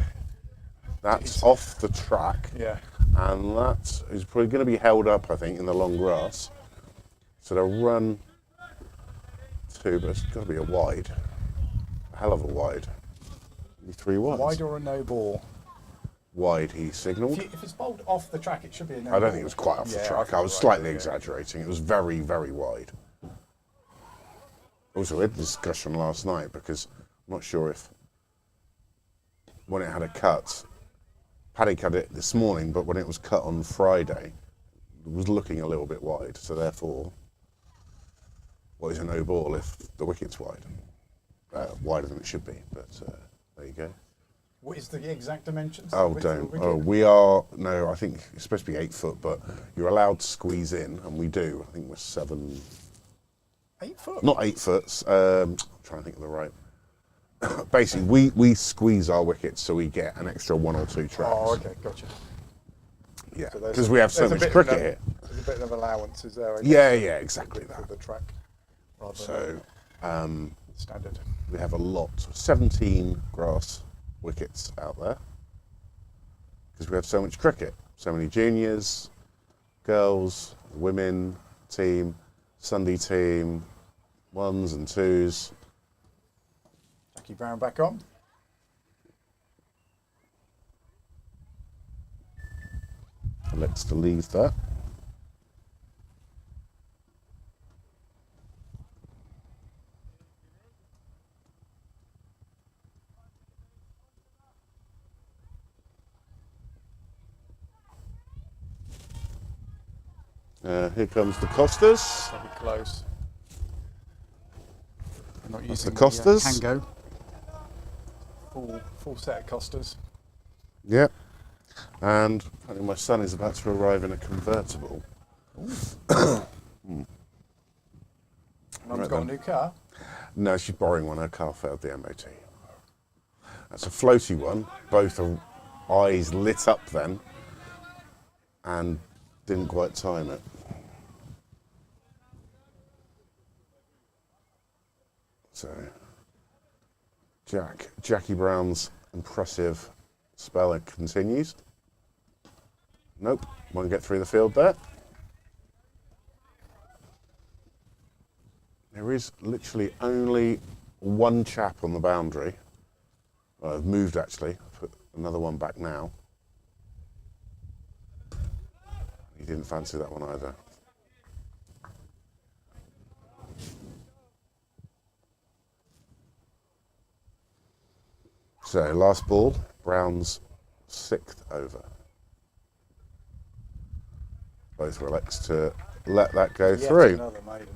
That's off the track, Yeah. and that is probably going to be held up, I think, in the long grass. So they'll run two, but it's got to be a wide. A hell of a wide. Maybe 3 ones. Wide or a no ball? Wide, he signalled. If it's bowled off the track, it should be a no I don't ball. think it was quite off the Yeah, track. think I was you're right, slightly yeah. exaggerating. It was very, very wide. Also, we had a discussion last night because I'm not sure if when it had a cut, Paddy cut it this morning, but when it was cut on Friday, it was looking a little bit wide. So therefore, what is a no ball if the wicket's wide? Wider than it should be, but there you go. What is the exact dimensions? Oh, Width of the don't. wicket? Oh, we are, no, I think it's supposed to be 8 foot, but you're allowed to squeeze in, and we do. I think we're 7, 8 foot? not 8 foot, I'm trying to think of the right. Basically, we squeeze our wickets so we get an extra 1 or 2 tracks. Oh, okay, gotcha. Yeah, So there's because a- we have so there's a much bit of cricket an- here. There's a bit of allowance, is there? I guess, Yeah, yeah, exactly for that. the track. Rather So than standard. we have a lot, 17 grass wickets out there, because we have so much cricket, so many juniors, girls, women team, Sunday team, 1s and 2s. Jackie Brown back on. Let's delete that. Here comes the Costas. Probably close. I'm not That's using the Costas. Tango. Full set of Costas. Yep. And apparently my son is about to arrive in a convertible. Mum's Right got a then. new car. No, she's borrowing one. Her car failed the MOT. That's a floaty one. Both are eyes lit up then and didn't quite time it. So, Jackie Brown's impressive spell continues. Nope, won't get through the field there. There is literally only one chap on the boundary. Well, I've moved actually, put another one back now. He didn't fancy that one either. So, last ball, Brown's 6th over. Both relax to let that go Yet through. another maiden.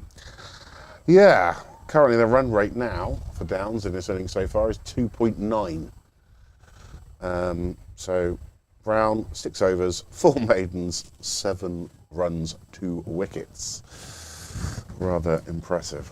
Yeah, currently the run rate now for Downs in this inning so far is 2.9. So Brown, 6 overs, 4 maidens, 7 runs, 2 wickets. Rather impressive.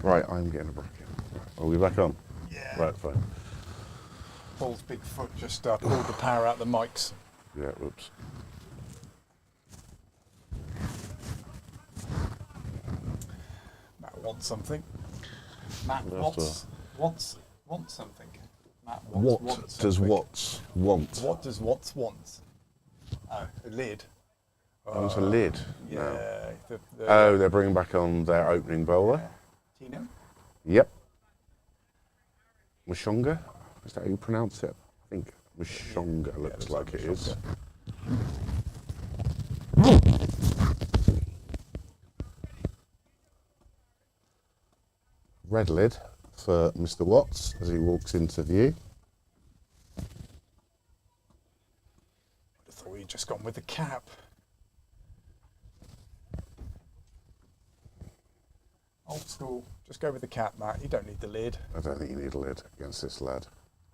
Right, I'm getting a bracket. Are we back on? Yeah. Right, fine. Paul's big foot just pulled the power out the mics. Yeah, whoops. Matt wants something. Matt We'll have wants something. Matt What wants does something. Watts want? What does Watts want? Oh, a lid. Oh, it's a lid. Yeah. No. The, Oh, they're bringing back on their opening bowler. Tino? Yep. Mushonga? Is that how you pronounce it? I think Mushonga looks like it is. Red lid for Mr. Watts as he walks into view. I thought he'd just gone with the cap. Old school. Just go with the cap, Matt. You don't need the lid. I don't think you need a lid against this lad.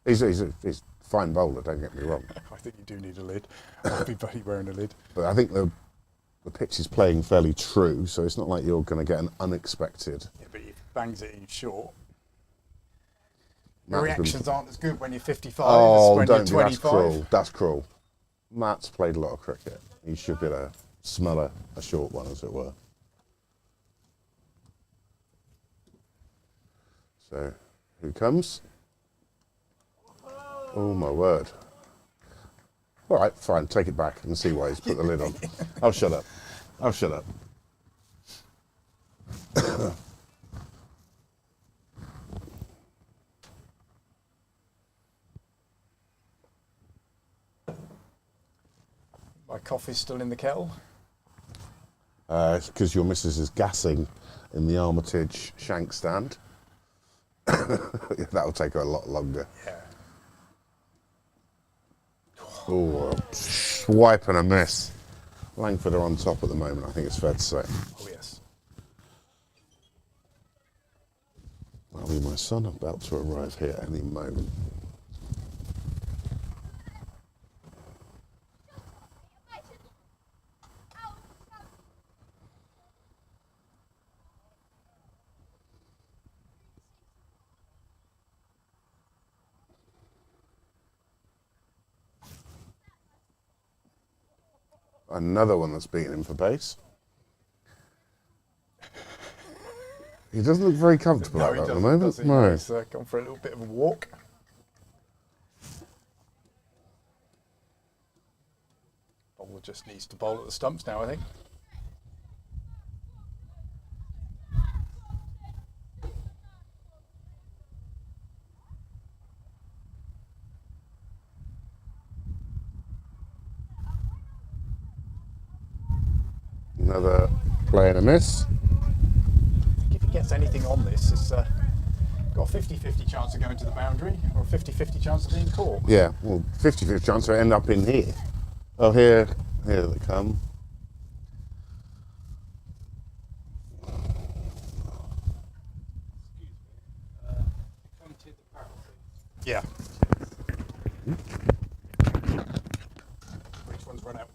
He's a fine bowler, don't get me wrong. I think you do need a lid. Everybody wearing a lid. But I think the pitch is playing fairly true, so it's not like you're going to get an unexpected. Yeah, but he bangs it in short. Matt's Your been- reactions aren't as good when you're 55 Oh, as when don't you're be, that's 25. cruel. That's cruel. Matt's played a lot of cricket. He should be able to smell a short one, as it were. So, who comes? Oh, my word. All right, fine, take it back and see why he's put the lid on. I'll shut up. I'll shut up. My coffee's still in the kettle. It's because your missus is gassing in the Armitage shank stand. That'll take her a lot longer. Yeah. Oh, a swipe and a miss. Langford are on top at the moment, I think it's fair to say. Oh, yes. That'll be my son about to arrive here any moment. Another one that's beaten him for pace. He doesn't look very comfortable out there at the moment. Does he? No. He's gone for a little bit of a walk. Bowler just needs to bowl at the stumps now, I think. Another play and a miss. If he gets anything on this, it's got a 50-50 chance of going to the boundary or a 50-50 chance of being caught. Yeah, well, 50-50 chance to end up in here. Oh, here they come. Yeah. Which one's run out?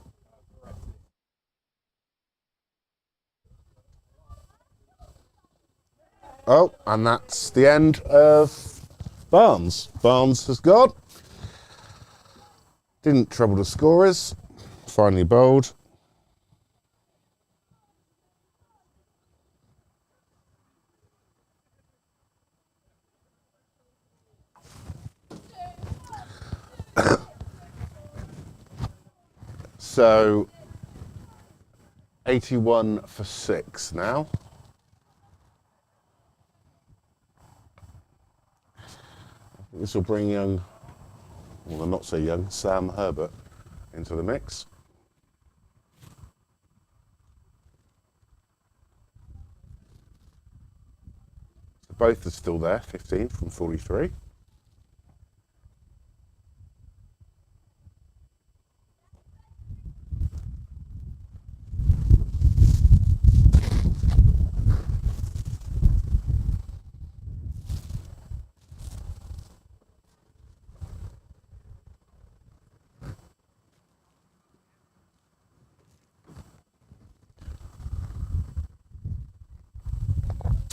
Oh, and that's the end of Barnes. Barnes has gone. Didn't trouble the scorers. Finally bowled. So 81 for 6 now. This will bring young, well, not so young, Sam Herbert into the mix. both are still there, 15 from 43.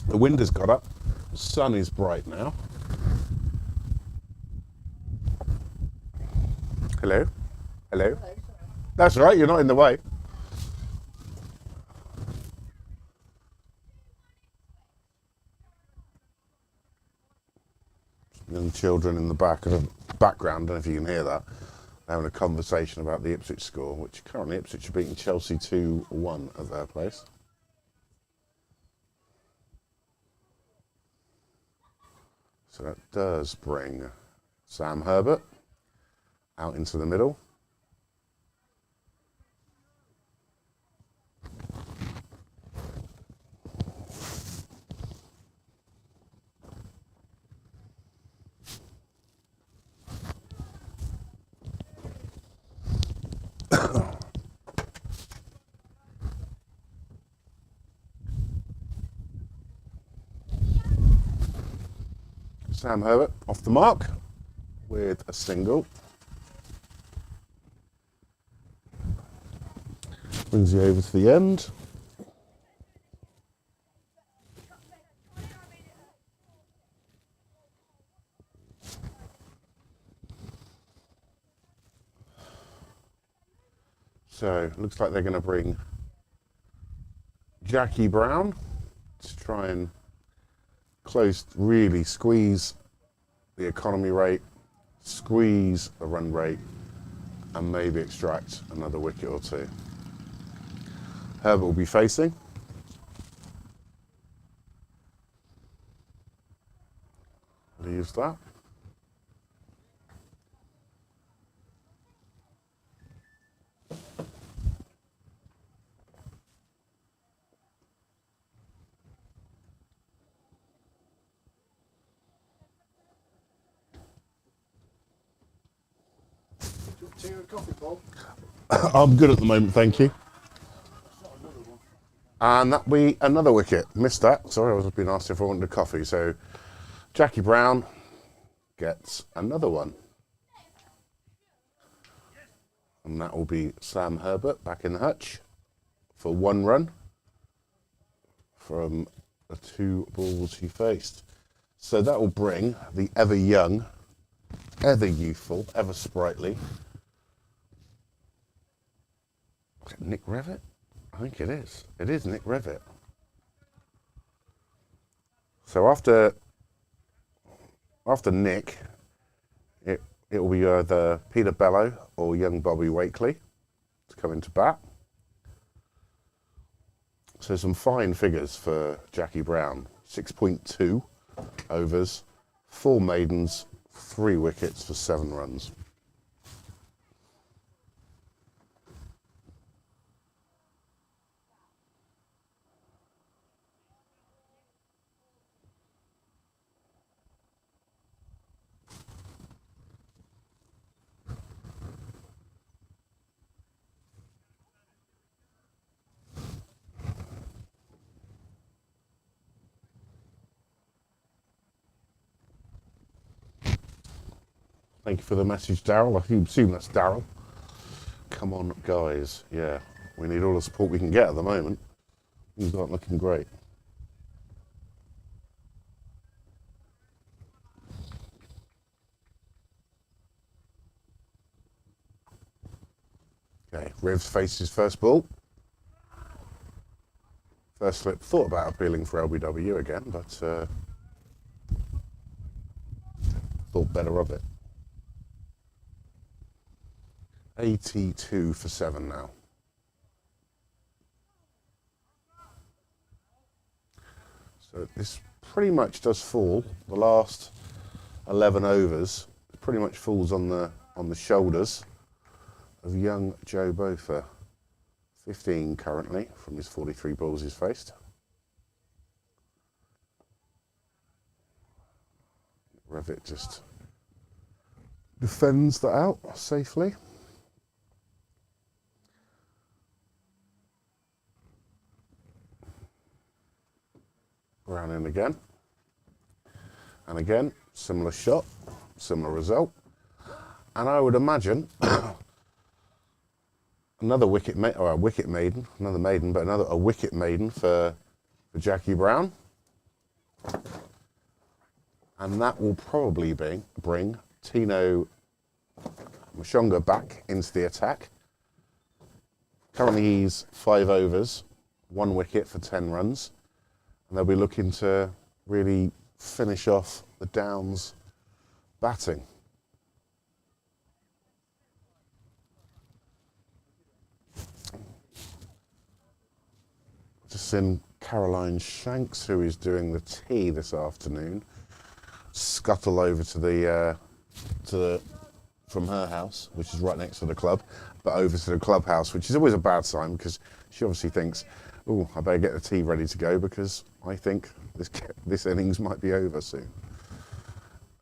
The wind has got up, the sun is bright now. Hello? Hello? That's right, you're not in the way. Young children in the background, I don't know if you can hear that, having a conversation about the Ipswich score, which currently Ipswich are beating Chelsea 2-1 at their place. So that does bring Sam Herbert out into the middle. Sam Herbert off the mark with a single. Brings you over to the end. So, looks like they're going to bring Jackie Brown to try and really squeeze the economy rate, squeeze the run rate, and maybe extract another wicket or two. Herbert will be facing. Leaves that. Tea and coffee, Paul? I'm good at the moment, thank you. And that'll be another wicket. Missed that. Sorry, I was being asked if I wanted a coffee. So Jackie Brown gets another one. And that will be Sam Herbert back in the hutch for 1 run from the 2 balls he faced. So that will bring the ever young, ever youthful, ever sprightly Nick Revitt? I think it is. It is Nick Revitt. So after Nick, it will be either Peter Bellow or young Bobby Wakely to come into bat. So some fine figures for Jackie Brown. 6.2 overs, 4 maidens, 3 wickets for 7 runs. Thank you for the message, Daryl. I assume that's Daryl. Come on, guys. Yeah, we need all the support we can get at the moment. Things aren't looking great. Okay, Rivs faced his first ball. First slip, thought about appealing for LBW again, but thought better of it. 82 for 7 now. So this pretty much does fall. The last 11 overs pretty much falls on the shoulders of young Joe Bofer. 15 currently from his 43 balls he's faced. Revit just defends that out safely. Brown in again. And again, similar shot, similar result. And I would imagine another wicket maiden, another maiden, but a wicket maiden for Jackie Brown. And that will probably bring Tino Mashonga back into the attack. Currently he's 5 overs, 1 wicket for 10 runs. And they'll be looking to really finish off the Downs batting. Just seen Caroline Shanks, who is doing the tea this afternoon, scuttle over to the from her house, which is right next to the club, but over to the clubhouse, which is always a bad sign because she obviously thinks, oh, I better get the tea ready to go because I think this innings might be over soon.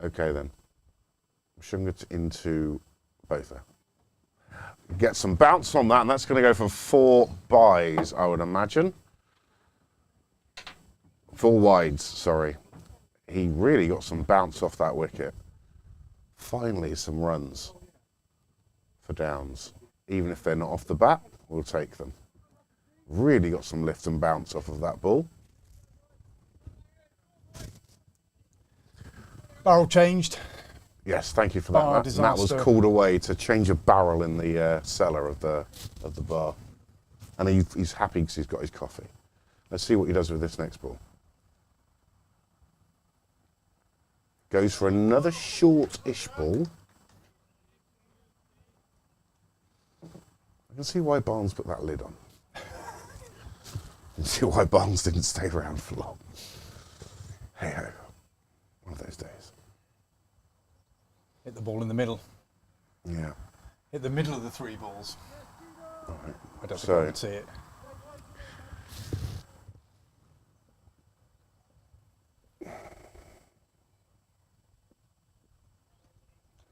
Okay then, Shunga into Botha. Get some bounce on that, and that's going to go for 4 byes, I would imagine. 4 wides, sorry. He really got some bounce off that wicket. Finally, some runs for Downs. Even if they're not off the bat, we'll take them. Really got some lift and bounce off of that ball. Barrel changed. Yes, thank you for Bar that. Matt was called away to change a barrel in the cellar of the bar. And he's happy because he's got his coffee. Let's see what he does with this next ball. Goes for another short-ish ball. I can see why Barnes put that lid on. I can see why Barnes didn't stay around for long. Hey-ho, one of those days. Hit the ball in the middle. Yeah. Hit the middle of the 3 balls. All right. I don't think I would see it.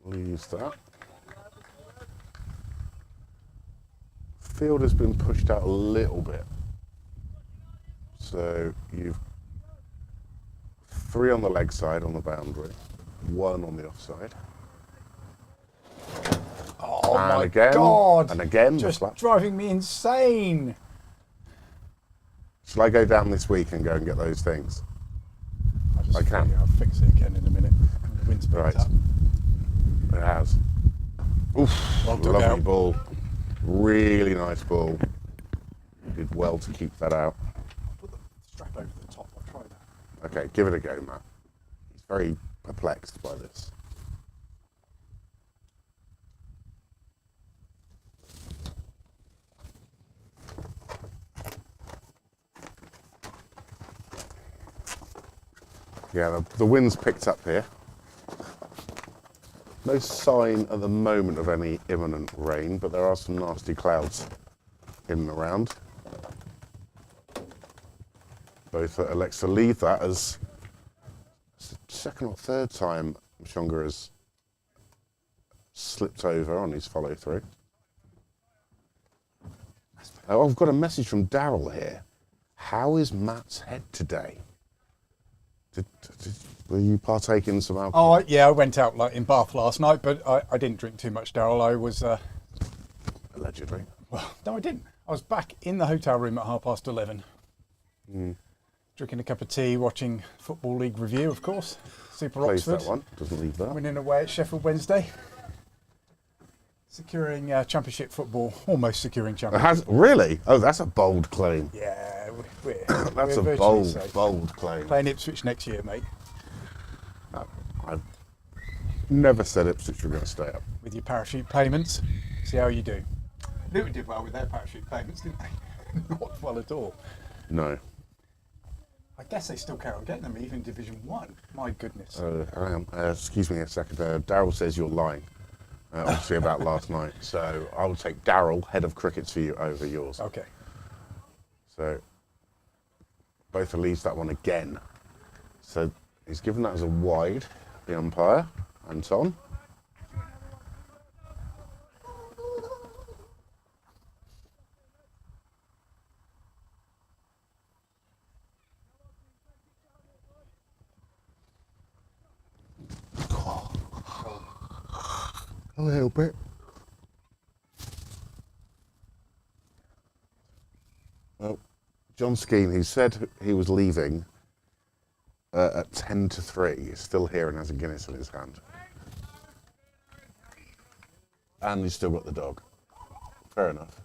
Leaves that. Field has been pushed out a little bit. So you've 3 on the leg side on the boundary, 1 on the offside. Oh and my again, God! And again. Just driving me insane. Shall I go down this week and go and get those things? I can. I'll fix it again in a minute. When the wind's picked up. It has. Oof, Well done, lovely Al. ball. Really nice ball. Did well to keep that out. Put the strap over the top. I'll try that. Okay, give it a go, Matt. He's very perplexed by this. Yeah, the wind's picked up here. No sign at the moment of any imminent rain, but there are some nasty clouds in and around. Both elects to leave that as the 2nd or 3rd time Mashonga has slipped over on his follow through. Oh, I've got a message from Daryl here. How is Matt's head today? Will you partake in some alcohol? Oh, yeah, I went out in Bath last night, but I didn't drink too much, Daryl. I was... Allegedly. Well, no, I didn't. I was back in the hotel room at 11:30. Drinking a cup of tea, watching Football League review, of course. Super Plays Oxford. that one, doesn't leave that. Winning away at Sheffield Wednesday. Securing championship football, almost securing championship. Really? Oh, that's a bold claim. Yeah, we're That's we're a virtually safe. bold claim. Playing Ipswich next year, mate, I've never said Ipswich were going to stay up. with your parachute payments. See how you do. Luton did well with their parachute payments, didn't they? Not well at all. No. I guess they still carry on getting them, even Division 1. My goodness. I am. Excuse me a second. Daryl says you're lying, obviously about last night. So I will take Daryl, head of crickets, for you over yours. Okay. So Botha leaves that one again. So he's given that as a wide. the umpire, Anton. A little bit. Well, John Skeen, who said he was leaving at 10 to 3, is still here and has a Guinness in his hand. And he's still got the dog. Fair enough.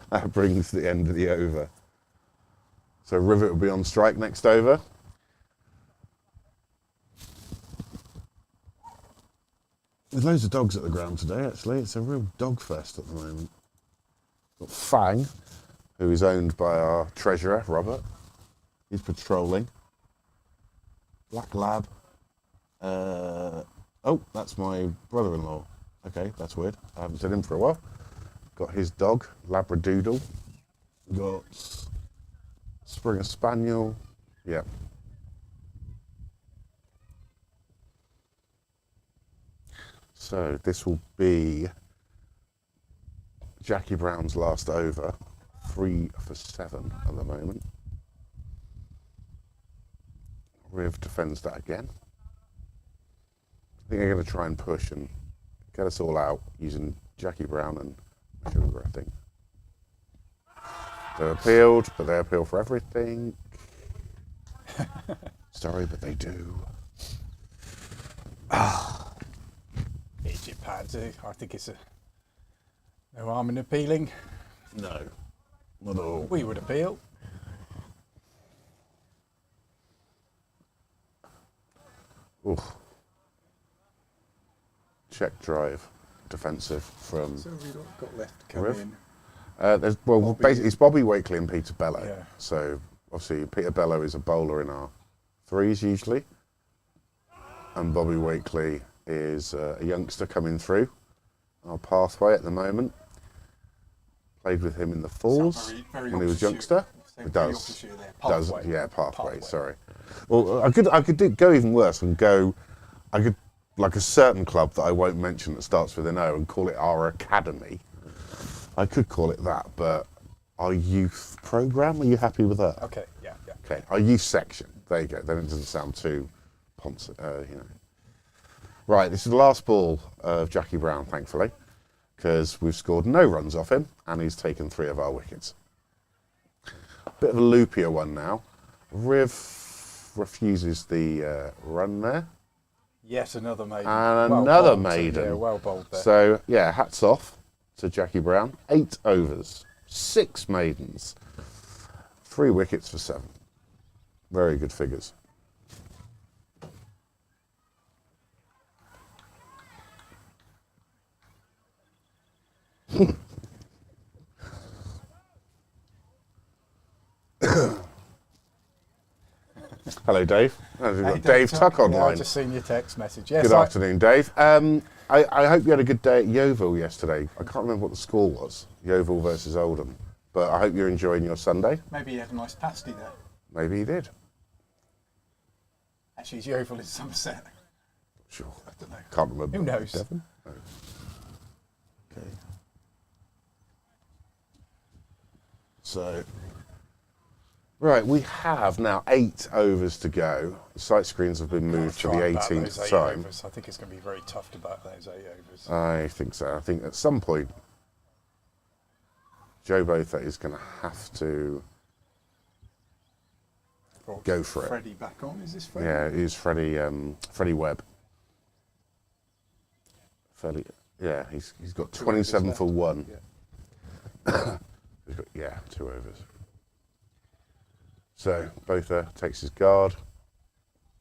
That brings the end of the over. So Rivet will be on strike next over. There's loads of dogs at the ground today, actually. It's a real dog fest at the moment. Got Fang, who is owned by our treasurer, Robert. He's patrolling. Black Lab. Oh, that's my brother-in-law. Okay, that's weird. I haven't seen him for a while. Got his dog, Labradoodle. Got Springer Spaniel. Yeah. So this will be Jackie Brown's last over, 3 for 7 at the moment. Riv defends that again. I think they're going to try and push and get us all out using Jackie Brown and Sugar, I think. They're appealed, but they appeal for everything. Sorry, but they do. Egypt pads, I think it's no harm in appealing. No, not at all. We would appeal. Oof. Check drive, defensive from. So we've got left to come Riv? in. Basically, it's Bobby Wakely and Peter Bello. Yeah. So obviously, Peter Bello is a bowler in our threes usually, and Bobby Wakely is a youngster coming through our pathway at the moment. Played with him in the fours Very when he was Oxfordshire. youngster. Very It does. Oxfordshire there. Does Pathway. pathway. Sorry. Well, I could go even worse and go. I could like a certain club that I won't mention that starts with an O and call it our academy. I could call it that, but our youth program. Are you happy with that? Okay, yeah. Okay, our youth section. There you go. Then it doesn't sound too pompous, Right, this is the last ball of Jackie Brown, thankfully, because we've scored no runs off him, and he's taken 3 of our wickets. Bit of a loopier one now. Riv refuses the run there. Yes, another maiden. And Well another bowled, maiden. Yeah, well bowled there. So, yeah, hats off to Jackie Brown. 8 overs, 6 maidens, 3 wickets for 7. Very good figures. Hello, Dave. We've got Dave Tuck Yeah, online. I've just seen your text message. Yes, Good afternoon, Dave. I hope you had a good day at Yeovil yesterday. I can't remember what the score was, Yeovil versus Oldham. But I hope you're enjoying your Sunday. Maybe you had a nice pasty there. Maybe you did. Actually, it's Yeovil in Somerset. Sure. I don't know. Can't remember. Who knows? Devon? No. Okay. So, right, we have now 8 overs to go. The sight screens have been moved to the Try and bat 18th those 8 time. overs. I think it's going to be very tough to bat those 8 overs. I think so. I think at some point, Joe Botha is going to have to go for it. Freddie back on. Is this Freddie? Yeah, it is Freddie Webb. Freddie, yeah, he's got 27 for 1. Yeah. He's got, 2 overs. So Botha takes his guard,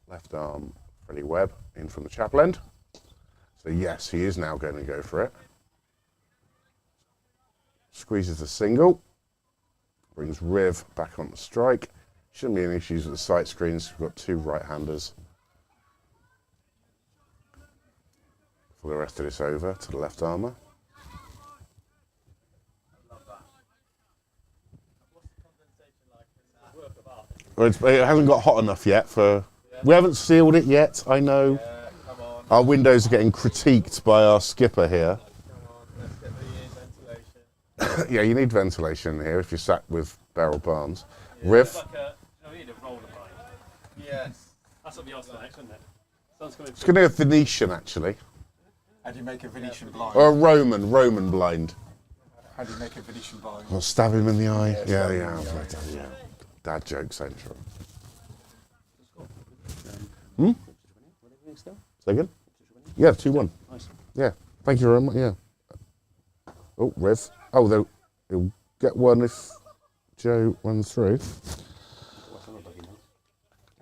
left arm, Freddie Webb in from the chapel end. So yes, he is now going to go for it. Squeezes the single, brings Riv back on the strike. Shouldn't be any issues with the sight screens. We've got 2 right-handers. For the rest of this over to the left armour. It hasn't got hot enough yet for. We haven't sealed it yet. I know. Come on. Our windows are getting critiqued by our skipper here. Come on. Let's get the ventilation. Yeah, you need ventilation here if you're sat with Beryl Barnes. Riv. We need a roller blind. Yes. That's what the odds next, isn't it? Someone's coming It's going to be a Venetian actually, How do you make a Venetian blind? or a Roman blind. How do you make a Venetian blind? I'll stab him in the eye. Yeah, Yeah, stab him in the eye. yeah. Dad joke central. Say again? Yeah, 2-1. Yeah, thank you very much. Yeah. Oh, Rev. Oh, they'll get one if Joe runs through.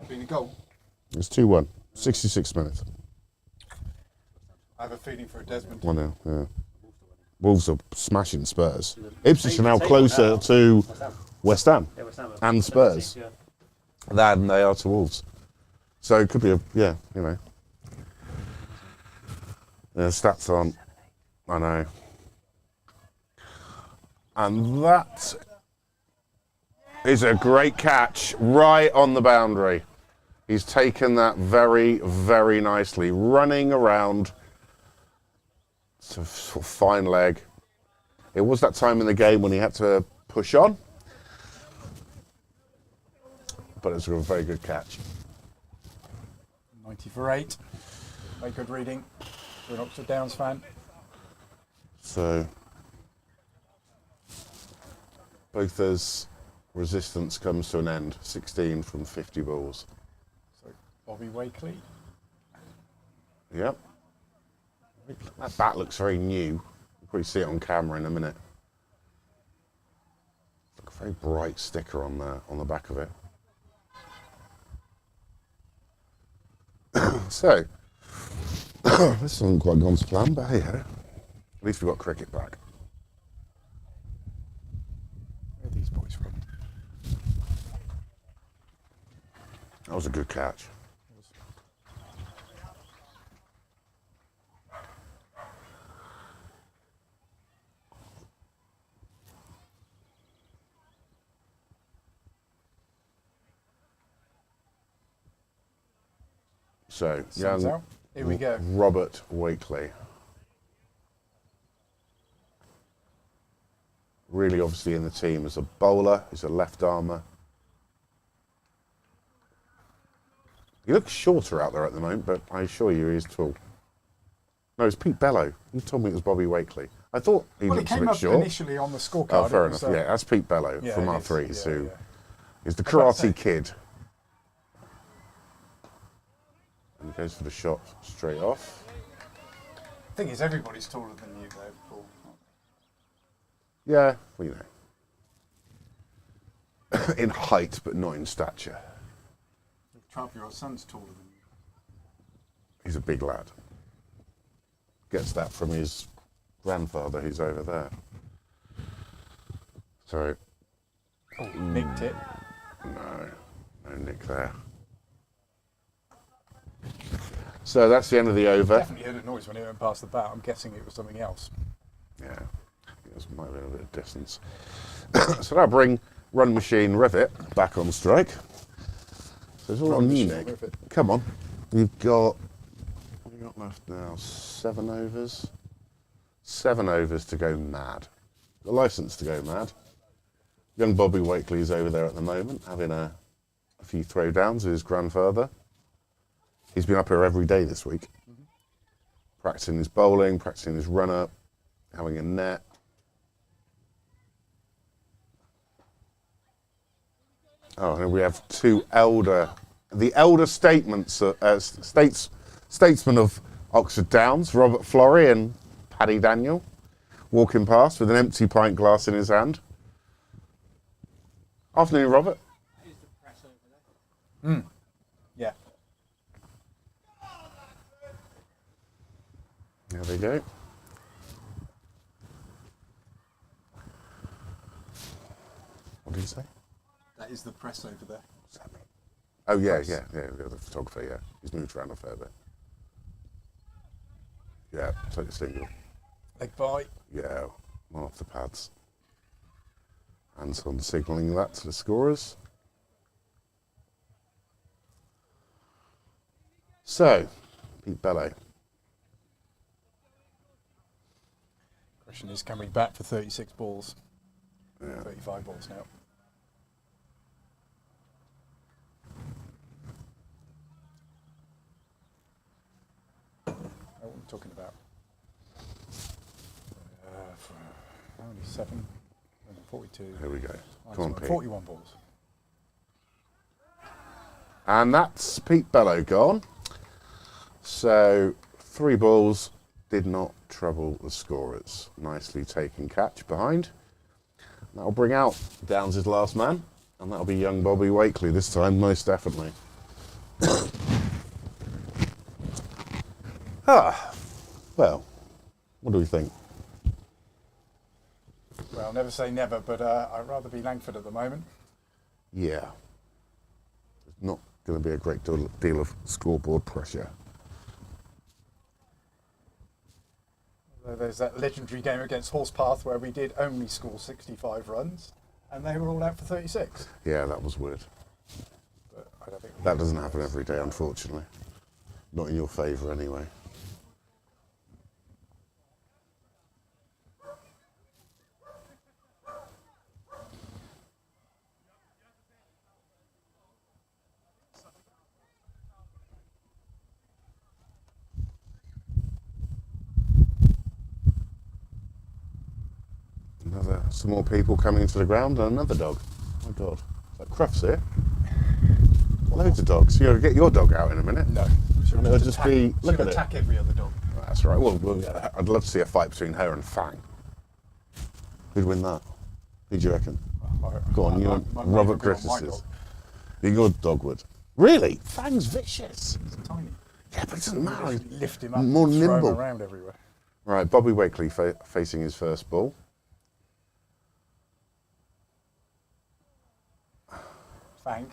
Been a goal. It's 2-1. 66 minutes. I have a feeling for a Desmond. 1-0. Yeah. Wolves are smashing Spurs. Ipswich are now closer to West Ham Yeah, West Ham. and Spurs Yeah. than they are to Wolves. So it could be the stats aren't, I know. And that is a great catch right on the boundary. He's taken that very, very nicely, running around. It's a sort of fine leg. It was that time in the game when he had to push on, but it's a very good catch. 90 for 8. Very good reading. For an Oxford Downs fan. So both as resistance comes to an end. 16 from 50 balls. So Bobby Wakely. Yep. That bat looks very new. You'll probably see it on camera in a minute. Like a very bright sticker on the back of it. So, this hasn't quite gone to plan, but hey, at least we've got cricket back. Where are these boys from? That was a good catch. So, Sun's young out. Here we go. Robert Wakely. Really obviously in the team as a bowler, he's a left armer. He looks shorter out there at the moment, but I assure you he is tall. No, it's Pete Bello. You told me it was Bobby Wakely. I thought he Well, it looks a came bit up short. initially on the scorecard. Oh, fair It was, enough. Yeah, that's Pete Bello yeah, from it our is. threes, Yeah, who yeah. is the I was about to karate say- kid. And he goes for the shot straight off. The thing is, everybody's taller than you, though, Paul. Yeah, well, you know. In height, but not in stature. The 12-year-old son's taller than you. He's a big lad. Gets that from his grandfather who's over there. So, Nicked it. no nick there. So that's the end of the over. Definitely heard a noise when it went past the bat. I'm guessing it was something else. Yeah, it might have been a bit of distance. So that'll bring Run Machine Rivet back on strike. So it's all Run on you, Machine Nick. Rivet. Come on. We've got, what have we got left now? 7 overs. 7 overs to go mad. The licence to go mad. Young Bobby Wakely is over there at the moment, having a few throwdowns with his grandfather. He's been up here every day this week, practicing his bowling, practicing his run-up, having a net. Oh, and we have the elder statesmen of Oxford Downs, Robert Florey and Paddy Daniel, walking past with an empty pint glass in his hand. Afternoon, Robert. Yeah. There we go. What did you say? That is the press over there. Oh, yeah, the photographer, yeah. He's moved around a fair bit. Yeah, take a single. Leg bye. Yeah, one off the pads. Anton signalling that to the scorers. So, Pete Bello. Question is, can we bat for 36 balls? Yeah. 35 balls now. What are we talking about? Only 7, 42. Here we go. Come on, Pete. 41 balls. And that's Pete Bello gone. So 3 balls did not trouble the scorers. Nicely taken catch behind. That'll bring out Downs' last man, and that'll be young Bobby Wakely this time, most definitely. Well, what do we think? Well, never say never, but I'd rather be Langford at the moment. Yeah. There's not going to be a great deal of scoreboard pressure. There's that legendary game against Horsepath where we did only score 65 runs, and they were all out for 36. Yeah, that was weird. But I don't think That doesn't happen every day, unfortunately. Not in your favour, anyway. Some more people coming into the ground and another dog. Oh my God. Is that Crufts here? Loads of dogs. You'll get your dog out in a minute. No. And it'll just be, look at it. Attack every other dog. That's right. Well, I'd love to see a fight between her and Fang. Who'd win that? Who do you reckon? Go on, you and Robert Griffiths. Your dog would. Really? Fang's vicious. It's tiny. Yeah, but it doesn't matter. You lift him up, More and throw nimble. him around everywhere. Right, Bobby Wakely facing his first ball. Fang.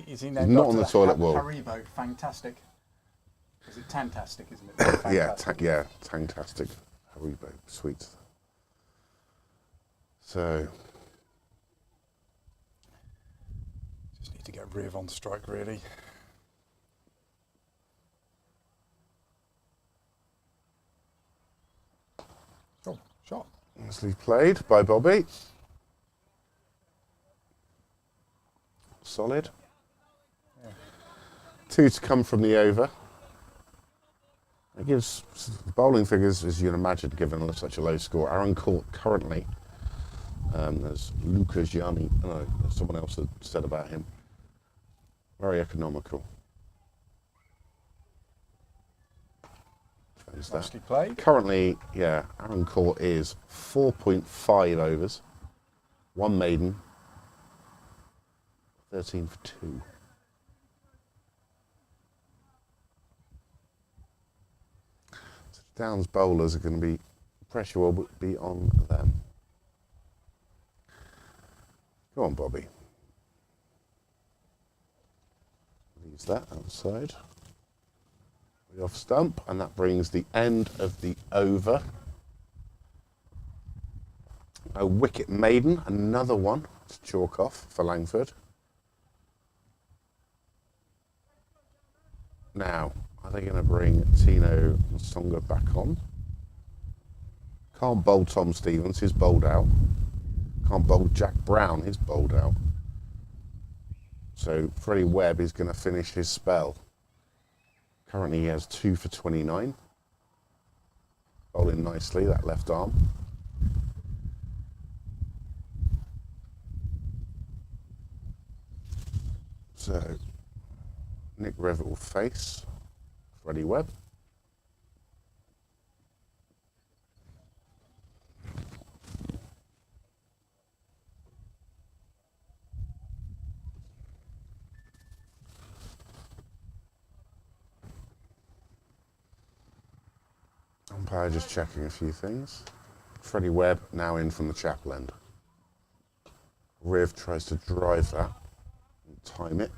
Is he named Not after on the toilet wall. Haribo, fantastic. Is it Tantastic, isn't it? Yeah, Fantastic. Tangtastic. Haribo, sweet. So, Just need to get Riv on strike, really. Oh, shot. nicely played by Bobby. Solid. 2 to come from the over. It gives bowling figures, as you'd imagine, given such a low score. Aaron Court currently, there's Lucas Gianni, no, someone else had said about him. Very economical. Is that. Nicely played. Currently, yeah, Aaron Court is 4.5 overs, 1 maiden, 13 for 2. So Downs bowlers are going to be, pressure will be on them. Go on, Bobby. Leaves that outside. The off stump, and that brings the end of the over. A wicket maiden, another one to chalk off for Langford. Now, are they going to bring Tino Songa back on? Can't bowl Tom Stevens, he's bowled out. Can't bowl Jack Brown, he's bowled out. So Freddie Webb is going to finish his spell. Currently he has 2 for 29. Bowling nicely, that left arm. So Nick Revitt will face Freddie Webb. Umpire just checking a few things. Freddie Webb now in from the chapel end. Riv tries to drive that and time it.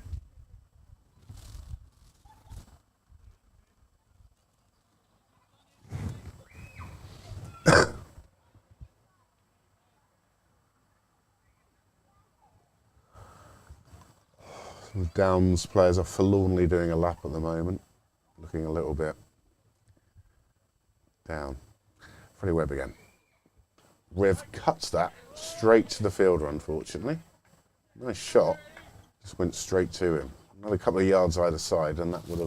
Some Downs players are forlornly doing a lap at the moment. looking a little bit down. Freddie Webb again. Riv cuts that straight to the fielder, unfortunately. Nice shot. Just went straight to him. Another couple of yards either side, and that would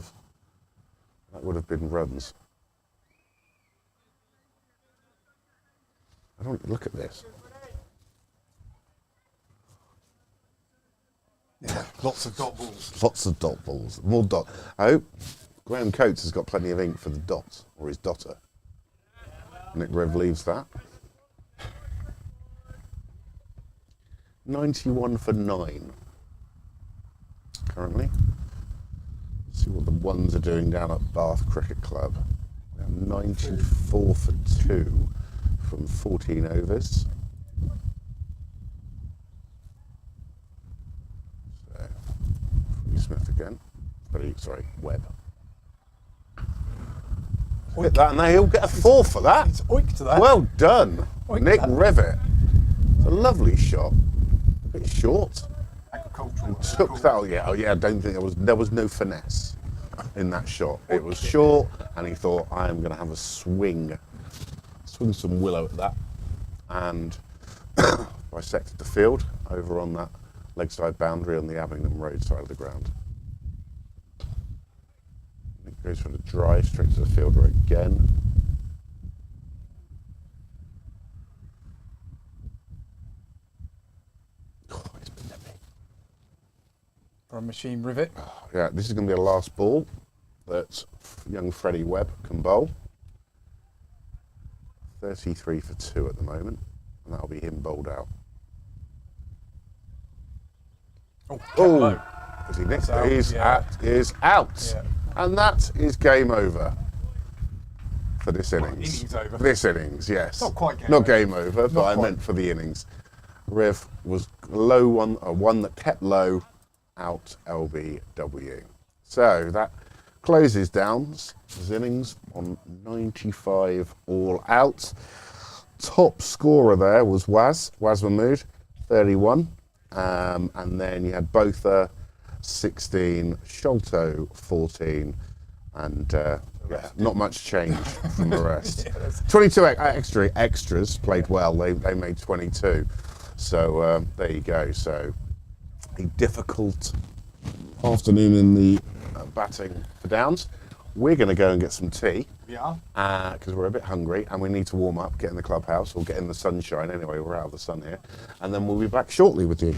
have been runs. I don't look at this. Yeah, lots of dot balls. Lots of dot balls. More dot. I hope Graham Coates has got plenty of ink for the dot, or his dotter. Nick Rev leaves that. 91 for 9. Currently. See what the ones are doing down at Bath Cricket Club. 94 for 2 from 14 overs. So, Freddie Smith again. Webb. Hit that, and he'll get a 4 for that. It's oik to that. Well done, Oik Nick that. Revitt. It's a lovely shot. A bit short. Agricultural. Took that. Oh yeah. I don't think there was no finesse in that shot. It was short, and he thought, I am going to have a swing some willow at that, and bisected the field over on that leg side boundary on the Abingdon Road side of the ground. It goes for the drive straight to the fielder again. Oh, it's been nippy. From Machine Rivet. Yeah, this is going to be a last ball that young Freddie Webb can bowl. 33 for 2 at the moment, and that'll be him bowled out. Oh, Is he nicked? Out, He's yeah. out. Yeah. And that is game over for this innings. Innings over. This innings, yes. Not quite game Not over. game over, but Not I quite. meant for the innings. Riv was low one, one that kept low, out LBW. So that closes down his innings on 95 all out. Top scorer there was Waz Mahmood, 31. And then you had Botha, 16, Sholto, 14, and not much change from the rest. 22 extras played well. They made 22. So there you go. So a difficult afternoon in the batting for Downs. We're going to go and get some tea. Yeah. Because we're a bit hungry and we need to warm up, get in the clubhouse or get in the sunshine. Anyway, we're out of the sun here. And then we'll be back shortly with you.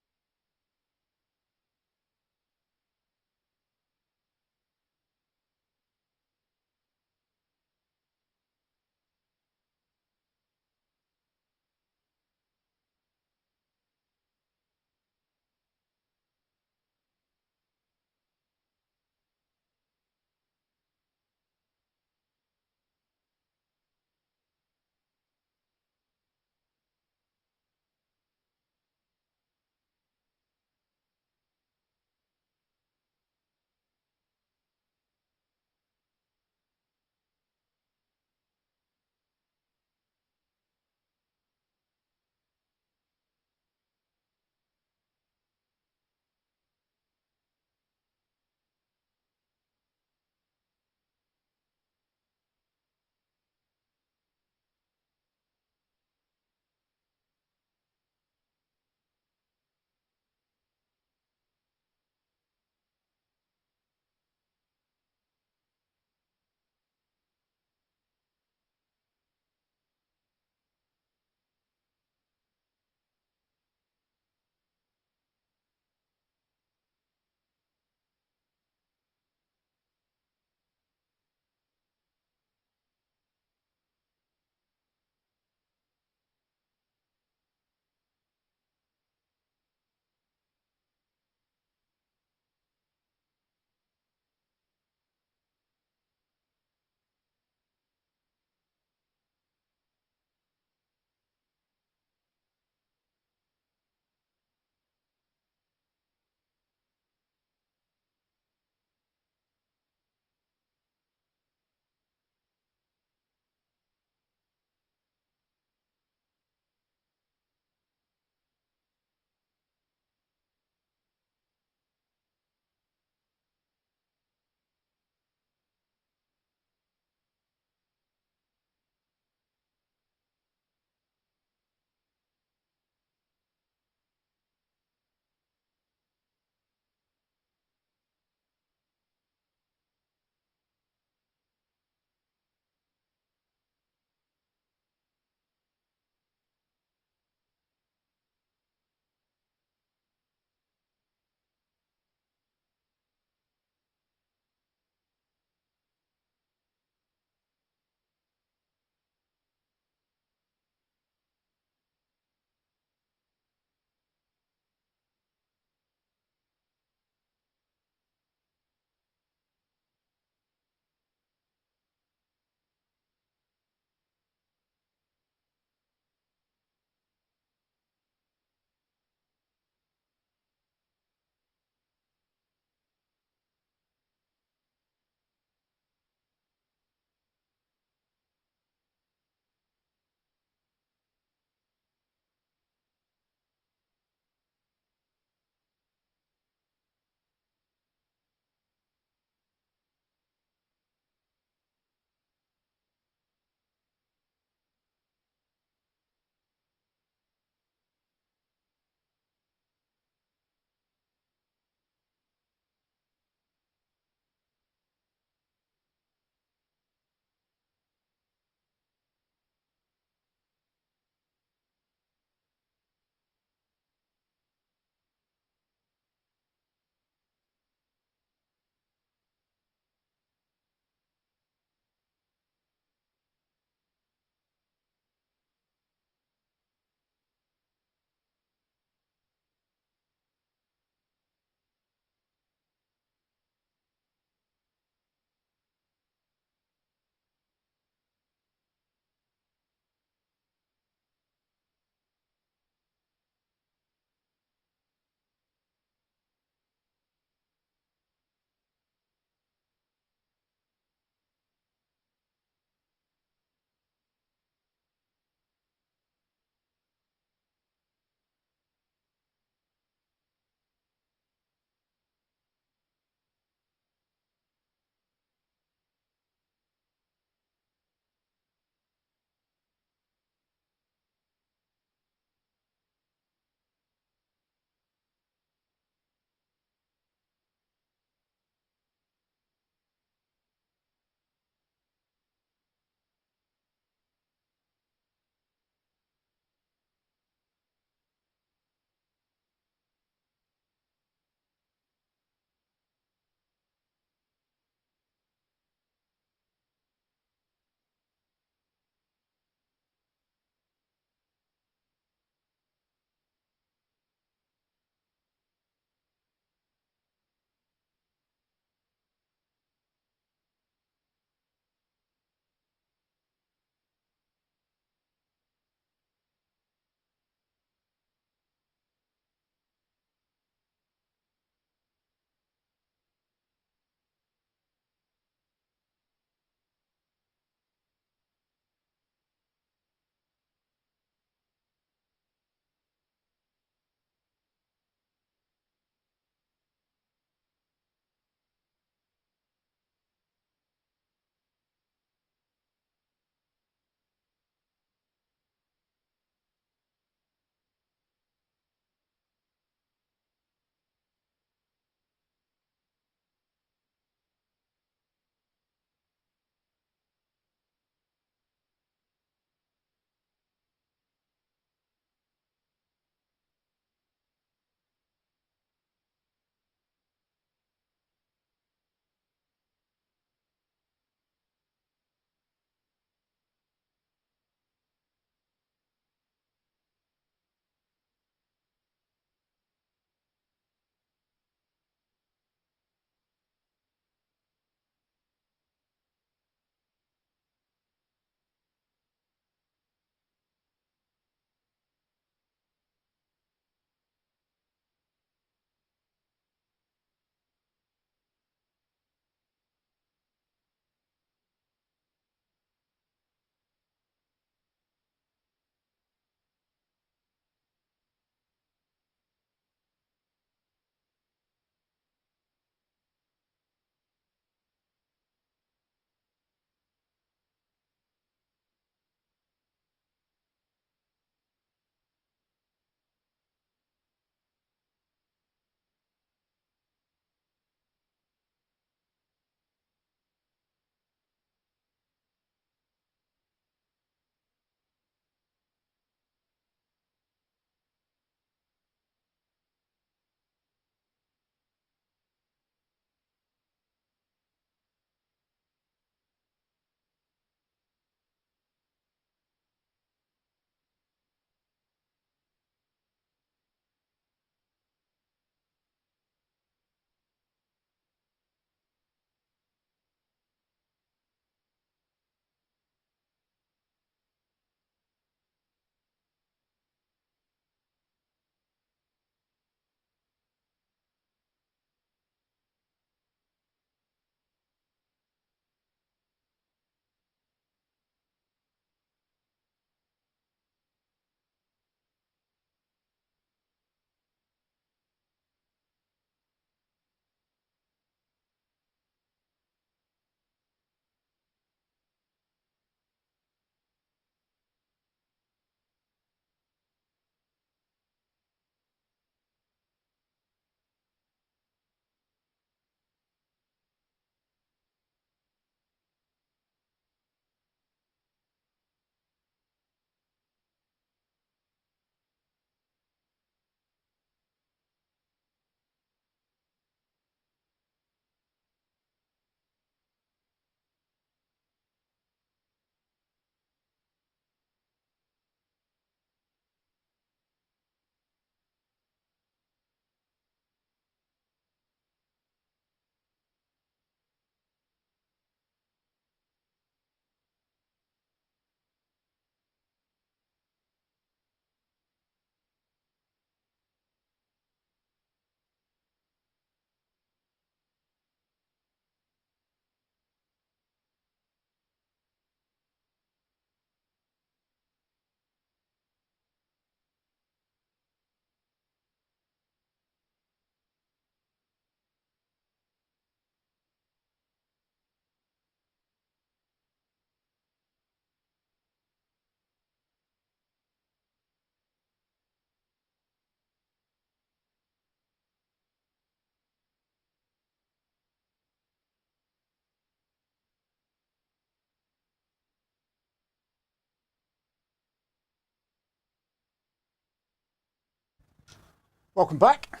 Welcome back.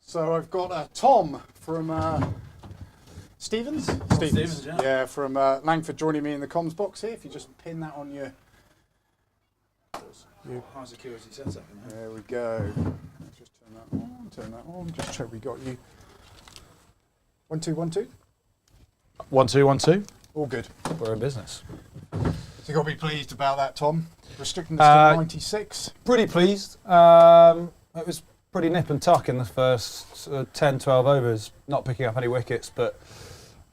So I've got Tom from Stevens? Stevens, yeah. Yeah, from Langford joining me in the comms box here. If you just pin that on your... High security setup. There we go. Let's just turn that on, just check we got you. 1 2 1 2. 1 2 1 2. All good. We're in business. So you got to be pleased about that, Tom. Restricting this to 96. Pretty pleased. It was pretty nip and tuck in the first 10, 12 overs. Not picking up any wickets, but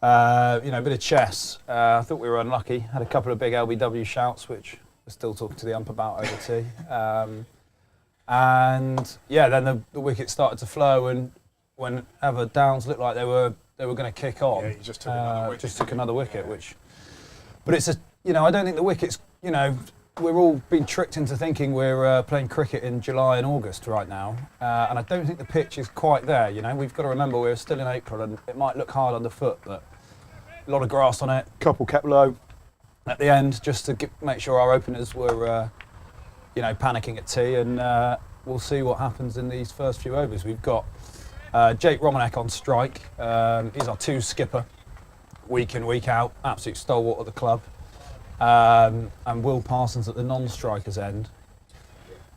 a bit of chess. I thought we were unlucky. Had a couple of big LBW shouts, which we're still talking to the ump about over tea. And yeah, then the wickets started to flow, and whenever Downs looked like they were going to kick on, Yeah, he just took another wicket. Just took another wicket, but it's I don't think the wickets, we're all being tricked into thinking we're playing cricket in July and August right now, and I don't think the pitch is quite there. We've got to remember we're still in April, and it might look hard underfoot, but a lot of grass on it, couple kept low at the end, just to make sure our openers were, panicking at tea, and we'll see what happens in these first few overs. We've got Jake Romanek on strike. He's our 2 skipper, week in, week out, absolute stalwart of the club. And Will Parsons at the non-strikers end.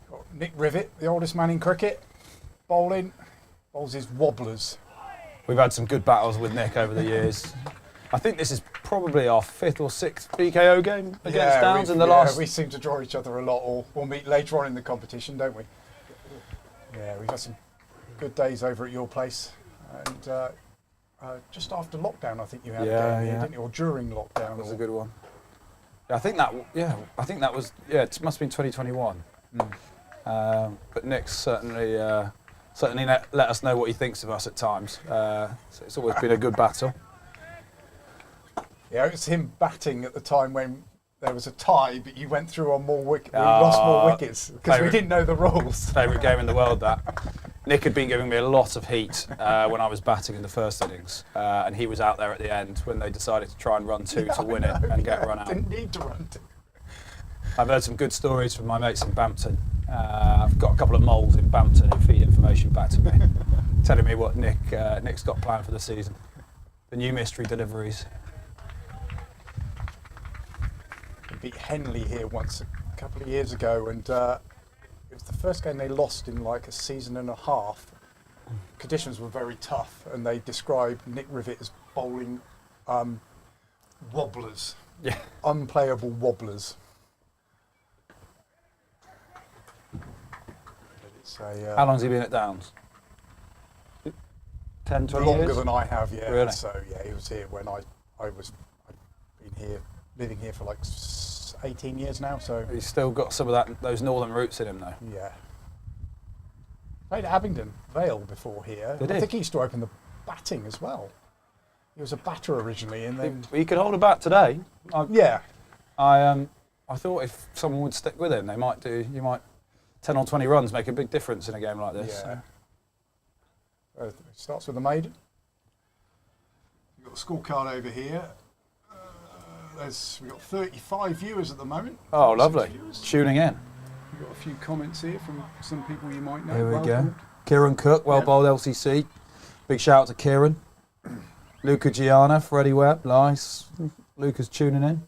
Got Nick Rivet, the oldest man in cricket, bowls his wobblers. We've had some good battles with Nick over the years. I think this is probably our 5th or 6th BKO game against Downs in the last. We seem to draw each other a lot, or we'll meet later on in the competition, don't we? Yeah, we've had some good days over at your place, and just after lockdown, I think you had a game here, didn't you? Or during lockdown. That was a good one. I think that was. It must have been 2021. But Nick's certainly let us know what he thinks of us at times. So it's always been a good battle. Yeah, it was him batting at the time when there was a tie, but you went through on more wickets. We lost more wickets because we didn't know the rules. Favourite game in the world, that. Nick had been giving me a lot of heat when I was batting in the first innings, and he was out there at the end when they decided to try and run 2 to win it and get run out. Didn't need to run 2. I've heard some good stories from my mates in Bampton. I've got a couple of moles in Bampton who feed information back to me, telling me what Nick's got planned for the season. The new mystery deliveries. We beat Henley here once a couple of years ago, and it was the first game they lost in like a season and a half. Conditions were very tough, and they described Nick Rivet as bowling wobblers, unplayable wobblers. How long has he been at Downs? 10, 20 Longer years? than I have, yeah. Really? So yeah, he was here when I've been here, living here for like 18 years now. So He's still got some of those northern roots in him, though. yeah. Played at Abingdon Vale before here. Did I he? think he used to open the batting as well. He was a batter originally, and then He could hold a bat today. yeah. I thought if someone would stick with him, 10 or 20 runs make a big difference in a game like this. Yeah. It starts with the maiden. You've got the scorecard over here. We've got 35 viewers at the moment. Oh, 36 lovely. viewers. Tuning in. We've got a few comments here from some people you might know. Here we Welcome. go. Kieran Cook, well bowled LCC. Big shout out to Kieran. Luca Gianna, Freddie Webb, nice. Luca's tuning in.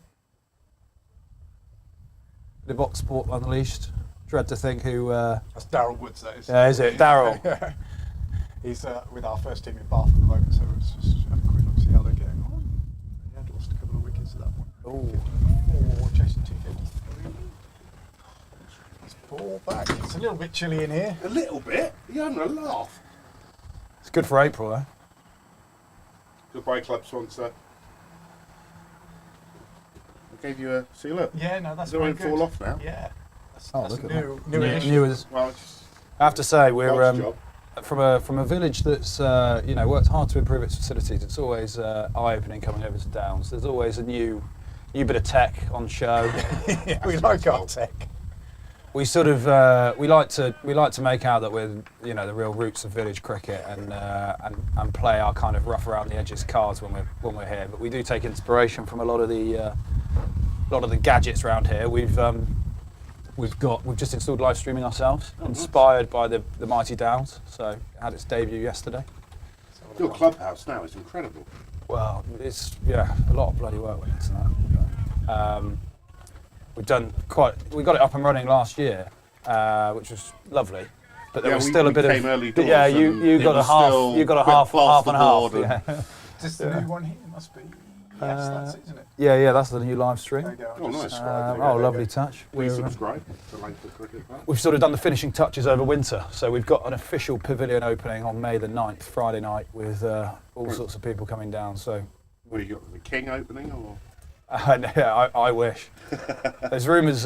The Box Sport Unleashed. Dread to think who. That's Daryl Woods, that is. Is it? Daryl. Yeah. He's with our first team in Bath at the moment, so let's just have a quick look, see how they're getting on. They had lost a couple of wickets at that point. Oh. 4, chasing 253. Let's ball back. It's a little bit chilly in here. A little bit. You're having a laugh. It's good for April, eh? Goodbye, club sponsor. I gave you a. See, look. Yeah, no, that's They're very going to good. fall off now. Yeah. Oh, That's look at new, that. new edition. New as, Well, it's I have to say, we're God's job. from a village that's worked hard to improve its facilities. It's always eye-opening coming over to Downs. There's always a new bit of tech on show. Yeah, we like our tech. We sort of we like to make out that we're the real roots of village cricket and play our kind of rough around the edges cards when we're here. But we do take inspiration from a lot of the gadgets around here. We've we've just installed live streaming ourselves, inspired by the mighty Downs. So it had its debut yesterday. Your Clubhouse now is incredible. Well, it's a lot of bloody work went into that. We got it up and running last year, which was lovely. But there was still a bit of early doors. Yeah, you got a half and half. Yeah. Is this the new one here? It must be. Yes, that's it, isn't it? Yeah, that's the new live stream. There you go. Oh, nice. Lovely touch. Please subscribe to Langford Cricket Club. We've sort of done the finishing touches over winter, so we've got an official pavilion opening on May the 9th, Friday night, with all sorts of people coming down. So, What, you got the King opening, or? yeah, I wish. There's rumours,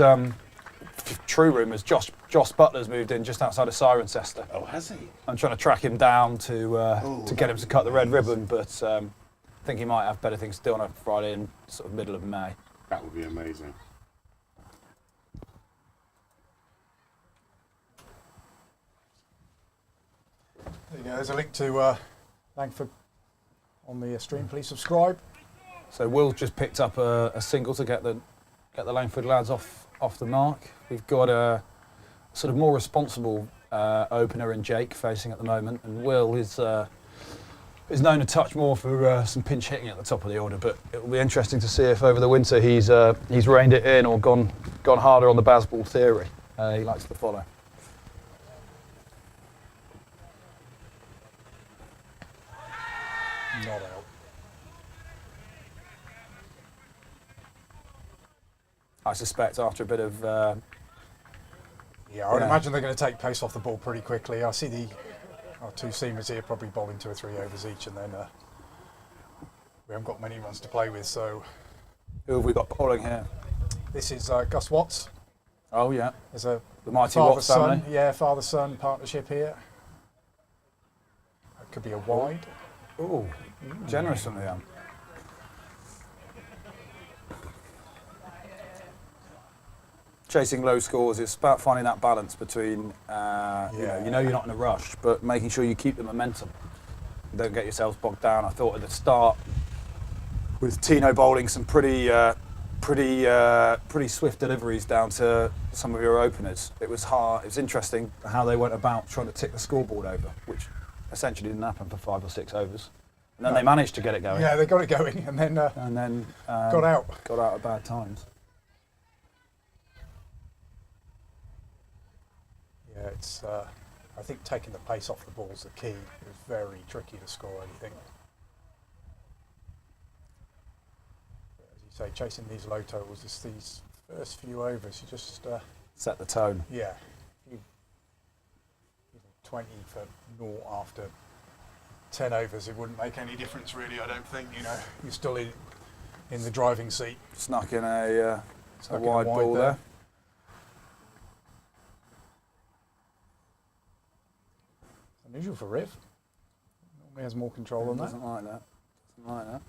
true rumours, Josh Butler's moved in just outside of Cirencester. Oh, has he? I'm trying to track him down to get him to cut the red ribbon, but I think he might have better things to do on a Friday in sort of middle of May. That would be amazing. There you go. There's a link to Langford on the stream. Please subscribe. So Will just picked up a single to get the Langford lads off the mark. We've got a sort of more responsible opener in Jake facing at the moment, and Will is known a touch more for some pinch hitting at the top of the order. But it will be interesting to see if over the winter he's reined it in or gone harder on the baseball theory. He likes to follow. Not out. I suspect after a bit of Yeah, I would imagine they're going to take pace off the ball pretty quickly. I see our two seamers here probably bowling 2 or 3 overs each, and then we haven't got many runs to play with. So, who have we got bowling here? this is Gus Watts. Oh yeah, There's a the mighty Watts father-son, family. yeah, father-son partnership here. It could be a wide. Oh, generous from them. Chasing low scores, it's about finding that balance between, you know you're not in a rush, but making sure you keep the momentum. Don't get yourselves bogged down. I thought at the start, with Tino bowling some pretty swift deliveries down to some of your openers. It was hard. It was interesting how they went about trying to tick the scoreboard over, which essentially didn't happen for 5 or 6 overs. And then they managed to get it going. Yeah, they got it going, and then got out. Got out at bad times. Yeah, it's. I think taking the pace off the ball is the key. It was very tricky to score anything. But as you say, chasing these low totals, just these first few overs, you just Set the tone. yeah. Even 20 for 0 after 10 overs, it wouldn't make any difference really. I don't think. You know, you're still in the driving seat. Snuck in a Snuck in wide ball there. Unusual for Riv. Normally has more control on that. Doesn't like that.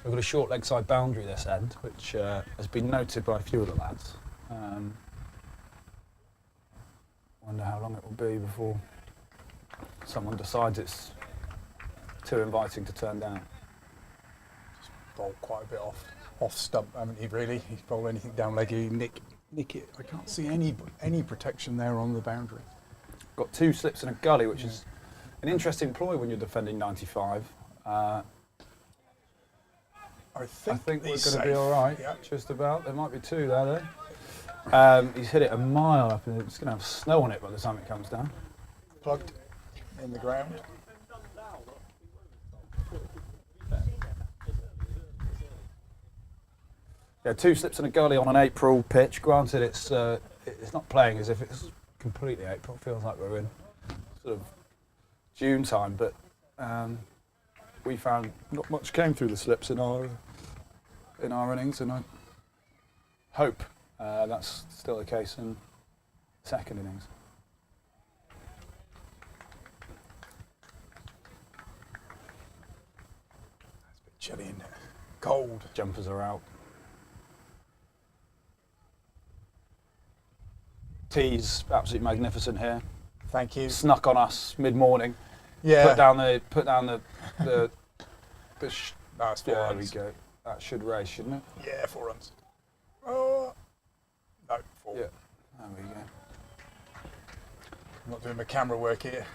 We've got a short leg side boundary this end, which has been noted by a few of the lads. Wonder how long it will be before someone decides it's too inviting to turn down. Just bowled quite a bit off stump, haven't he? Really, he's bowled anything down leg. He nick it. I can't see any protection there on the boundary. Got 2 slips and a gully, which is an interesting ploy when you're defending 95. I think we're going he's to be safe. all right, Yeah. just about. There might be 2 there, though. He's hit it a mile up, and it's going to have snow on it by the time it comes down. Plugged in the ground. Yeah, 2 slips and a gully on an April pitch. Granted, it's not playing as if it's completely April. It feels like we're in sort of June time, but we found not much came through the slips in our innings, and I hope that's still the case in second innings. It's a bit chilly, isn't it? Cold. Jumpers are out. Tea's absolutely magnificent here. Thank you. Snuck on us mid-morning. Yeah. Put down the That's 4 there runs. we go. That should race, shouldn't it? Yeah, 4 runs. Oh. No, 4. Yeah. There we go. I'm not doing my camera work here.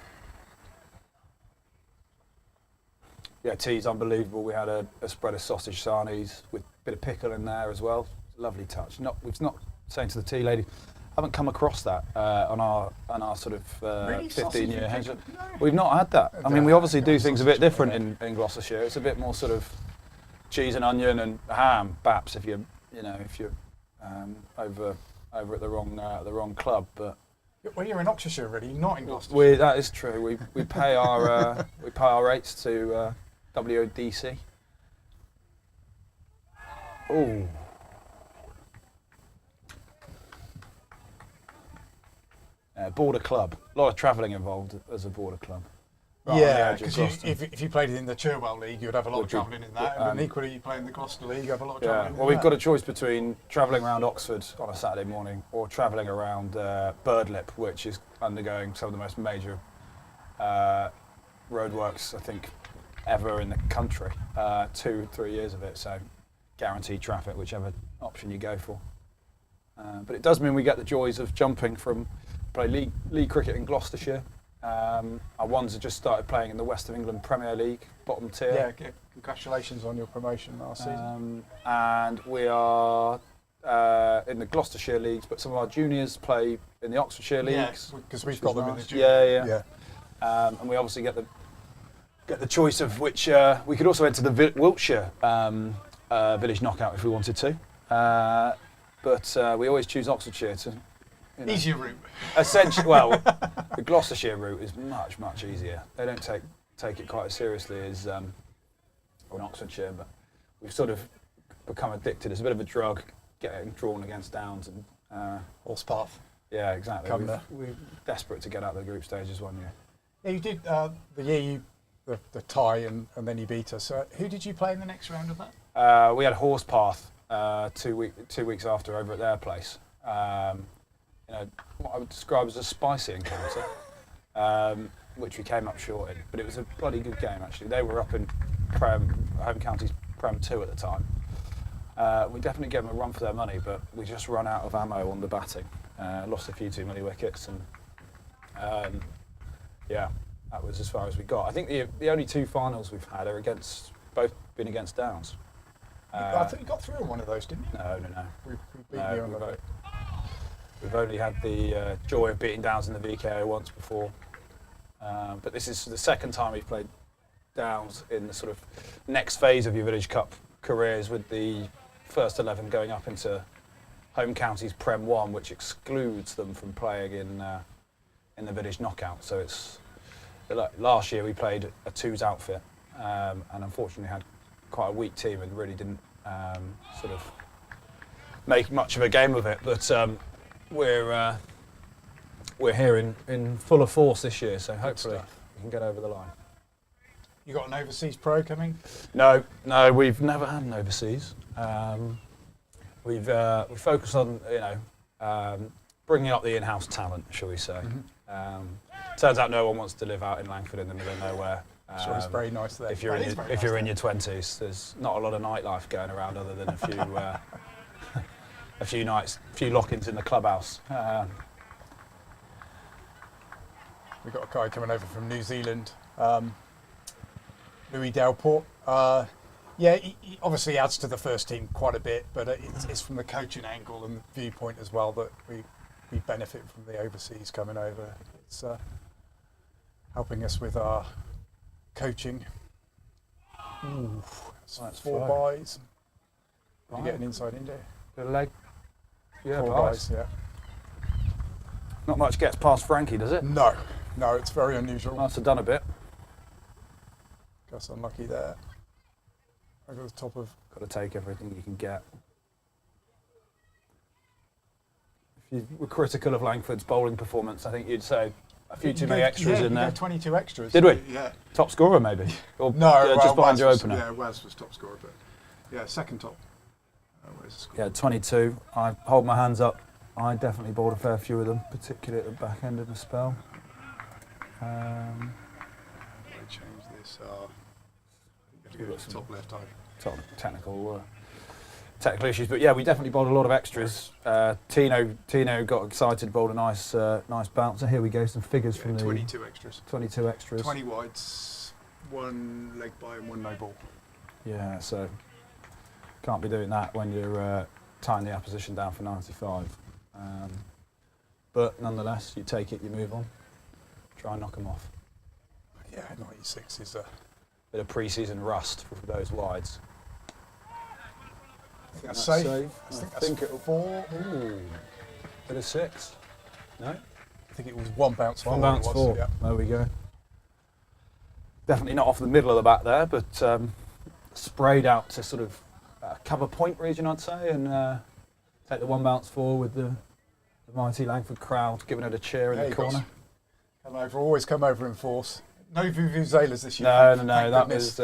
Yeah, tea's unbelievable. We had a spread of sausage sarnies with a bit of pickle in there as well. Lovely touch. We've not saying to the tea lady, haven't come across that on our sort of Really? 15-year Sausage hedge. and pickle? No. We've not had that. I mean, we Yeah, obviously do things a bit sausage, different yeah. in Gloucestershire. It's a bit more sort of cheese and onion and ham, baps if you're over at the wrong club. But Well, you're in Oxfordshire already, not in Gloucestershire. that is true. We pay our rates to ODCC. Oh. Border club. A lot of travelling involved as a border club. Right on the Yeah, edge of because Gloucester. if you played in the Cherwell League, you'd have a lot of Would you- travelling in that. And equally, you play in the Gloucester League, you have a lot of Yeah, travelling well, in we've that. got a choice between travelling around Oxford on a Saturday morning or travelling around Birdlip, which is undergoing some of the most major roadworks, I think, ever in the country. 2-3 years of it, so guaranteed traffic, whichever option you go for. But it does mean we get the joys of jumping from play league cricket in Gloucestershire. Our ones have just started playing in the West of England Premier League, bottom tier. Yeah, congratulations on your promotion last season. And we are in the Gloucestershire leagues, but some of our juniors play in the Oxfordshire leagues. Because we've which got is them in the nice. junior. Yeah. And we obviously get the choice of which we could also enter the Wiltshire Village Knockout if we wanted to. But we always choose Oxfordshire to. Easier route. Essentially, well, the Gloucestershire route is much easier. They don't take it quite as seriously as in Oxfordshire, but we've sort of become addicted. It's a bit of a drug, getting drawn against Downs and Horsepath. yeah, exactly. Come there. We're desperate to get out of the group stages one year. Yeah, you did the year the tie and then you beat us. Who did you play in the next round of that? We had Horsepath 2 weeks after over at their place. What I would describe as a spicy encounter, which we came up short in. But it was a bloody good game, actually. They were up in Home Counties Prem 2 at the time. We definitely gave them a run for their money, but we just run out of ammo on the batting. Lost a few too many wickets, and that was as far as we got. I think the only 2 finals we've had are both been against Downs. I think you got through on one of those, didn't you? No. We beat you on that. We've only had the joy of beating Downs in the VKO once before, but this is the second time we've played Downs in the sort of next phase of your Village Cup careers, with the first 11 going up into Home Counties Prem 1, which excludes them from playing in the Village Knockout. So it's last year we played a 2s outfit, and unfortunately had quite a weak team and really didn't sort of make much of a game of it. But we're here in fuller force this year, so hopefully we can get over the line. You got an overseas pro coming? No, we've never had an overseas. We focus on bringing up the in-house talent, shall we say. Mm-hmm. Turns out no one wants to live out in Langford in the middle of nowhere. Sure, it's very nice there. If you're in your 20s, there's not a lot of nightlife going around other than a few nights, a few lock-ins in the clubhouse. We've got a guy coming over from New Zealand, Louis Delport. He obviously adds to the first team quite a bit, but it's from the coaching angle and viewpoint as well that we benefit from the overseas coming over. It's helping us with our coaching. Ooh, That's 4 fine. buys. You get an inside in there. The leg. Yeah, 4 buys. buys, yeah. Not much gets past Frankie, does it? No, it's very unusual. Must have done a bit. Just unlucky there. Over the top of. Got to take everything you can get. If you were critical of Langford's bowling performance, I think you'd say a few too many extras in there. 22 extras. Did we? Yeah. Top scorer, maybe? Or No, just behind Waz your was, opener? Yeah, Waz was top scorer, but yeah, second top. Where's the score? Yeah, 22. I hold my hands up. I definitely bowled a fair few of them, particularly at the back end of the spell. I change this. I think We've got to some- top left eye. Top technical technical issues. But yeah, we definitely bowled a lot of extras. Tino got excited, bowled a nice bouncer. Here we go, some figures from the 22 extras. 22 extras. 20 wides, 1 leg by and 1 no ball. Yeah, so can't be doing that when you're tying the opposition down for 95. But nonetheless, you take it, you move on, try and knock them off. Yeah, 96 is a bit of pre-season rust for those wides. I think that's safe. I think it'll 4. Ooh, bit of 6. No, I think it was 1 bounce 4. 1 bounce 4. Yeah. There we go. Definitely not off the middle of the bat there, but sprayed out to sort of cover point region, I'd say, and take the 1 bounce 4 with the mighty Langford crowd giving it a cheer in the corner. Always come over in force. No vuvuzelas this year. No. That was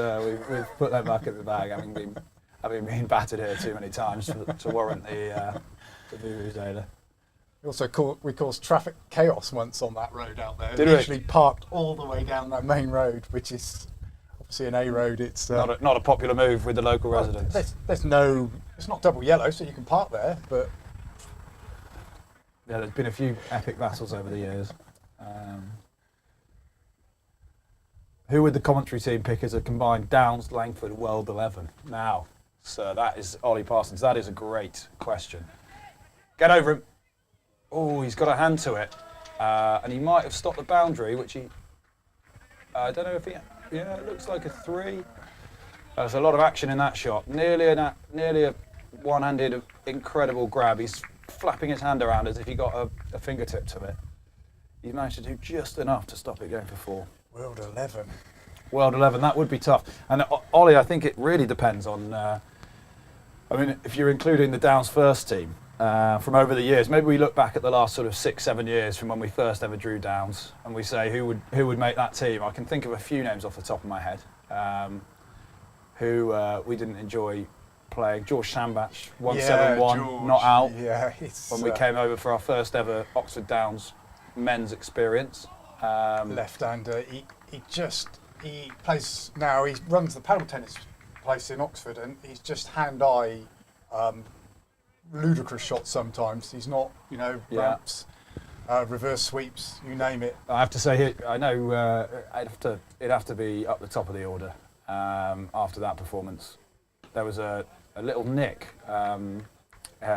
we've put that back in the bag. Having been battered here too many times to warrant the vuvuzela. We caused traffic chaos once on that road out there. Did we we? actually parked all the way down that main road, which is obviously an A road. It's not a popular move with the local residents. It's not double yellow, so you can park there, but. Yeah, there's been a few epic battles over the years. Who would the commentary team pick as a combined Downs, Langford, World 11? Now, sir, that is Ollie Parsons. That is a great question. Get over him. Oh, he's got a hand to it. And he might have stopped the boundary, which he... I don't know if he... Yeah, it looks like a 3. There's a lot of action in that shot. Nearly a one-handed, incredible grab. He's flapping his hand around as if he got a fingertip to it. He managed to do just enough to stop it going for 4. World 11. World 11, that would be tough. And Ollie, I think it really depends on, if you're including the Downs first team from over the years, maybe we look back at the last sort of 6-7 years from when we first ever drew Downs and we say who would make that team. I can think of a few names off the top of my head who we didn't enjoy playing. George Shambach, 171, not out. Yeah, when we came over for our first ever Oxford Downs men's experience. Left-hander. He plays now. He runs the paddle tennis place in Oxford, and he's just hand-eye, ludicrous shots sometimes. He's not, ramps, reverse sweeps, you name it. I have to say, I know it'd have to be up the top of the order after that performance. There was a little nick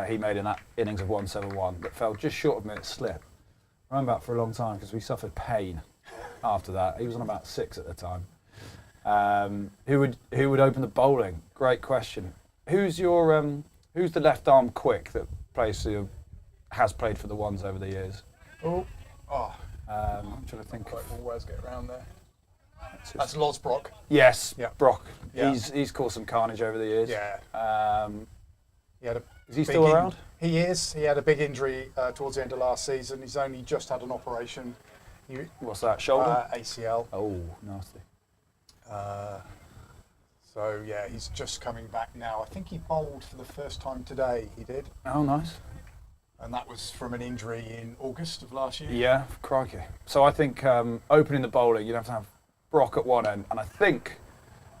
he made in that innings of 171 that fell just short of minute slip. I remember that for a long time because we suffered pain after that. He was on about 6 at the time. Who would open the bowling? Great question. Who's the left arm quick that has played for the ones over the years? I'm trying to think. Always get around there. That's Loz Brock. Yes, yeah. Brock. Yeah. He's caused some carnage over the years. Yeah. Is he still around? He is. He had a big injury towards the end of last season. He's only just had an operation. What's that, shoulder? ACL. Oh, nasty. So, yeah, he's just coming back now. I think he bowled for the first time today, he did. Oh, nice. And that was from an injury in August of last year. Yeah, crikey. So I think opening the bowling, you'd have to have Brock at one end. And I think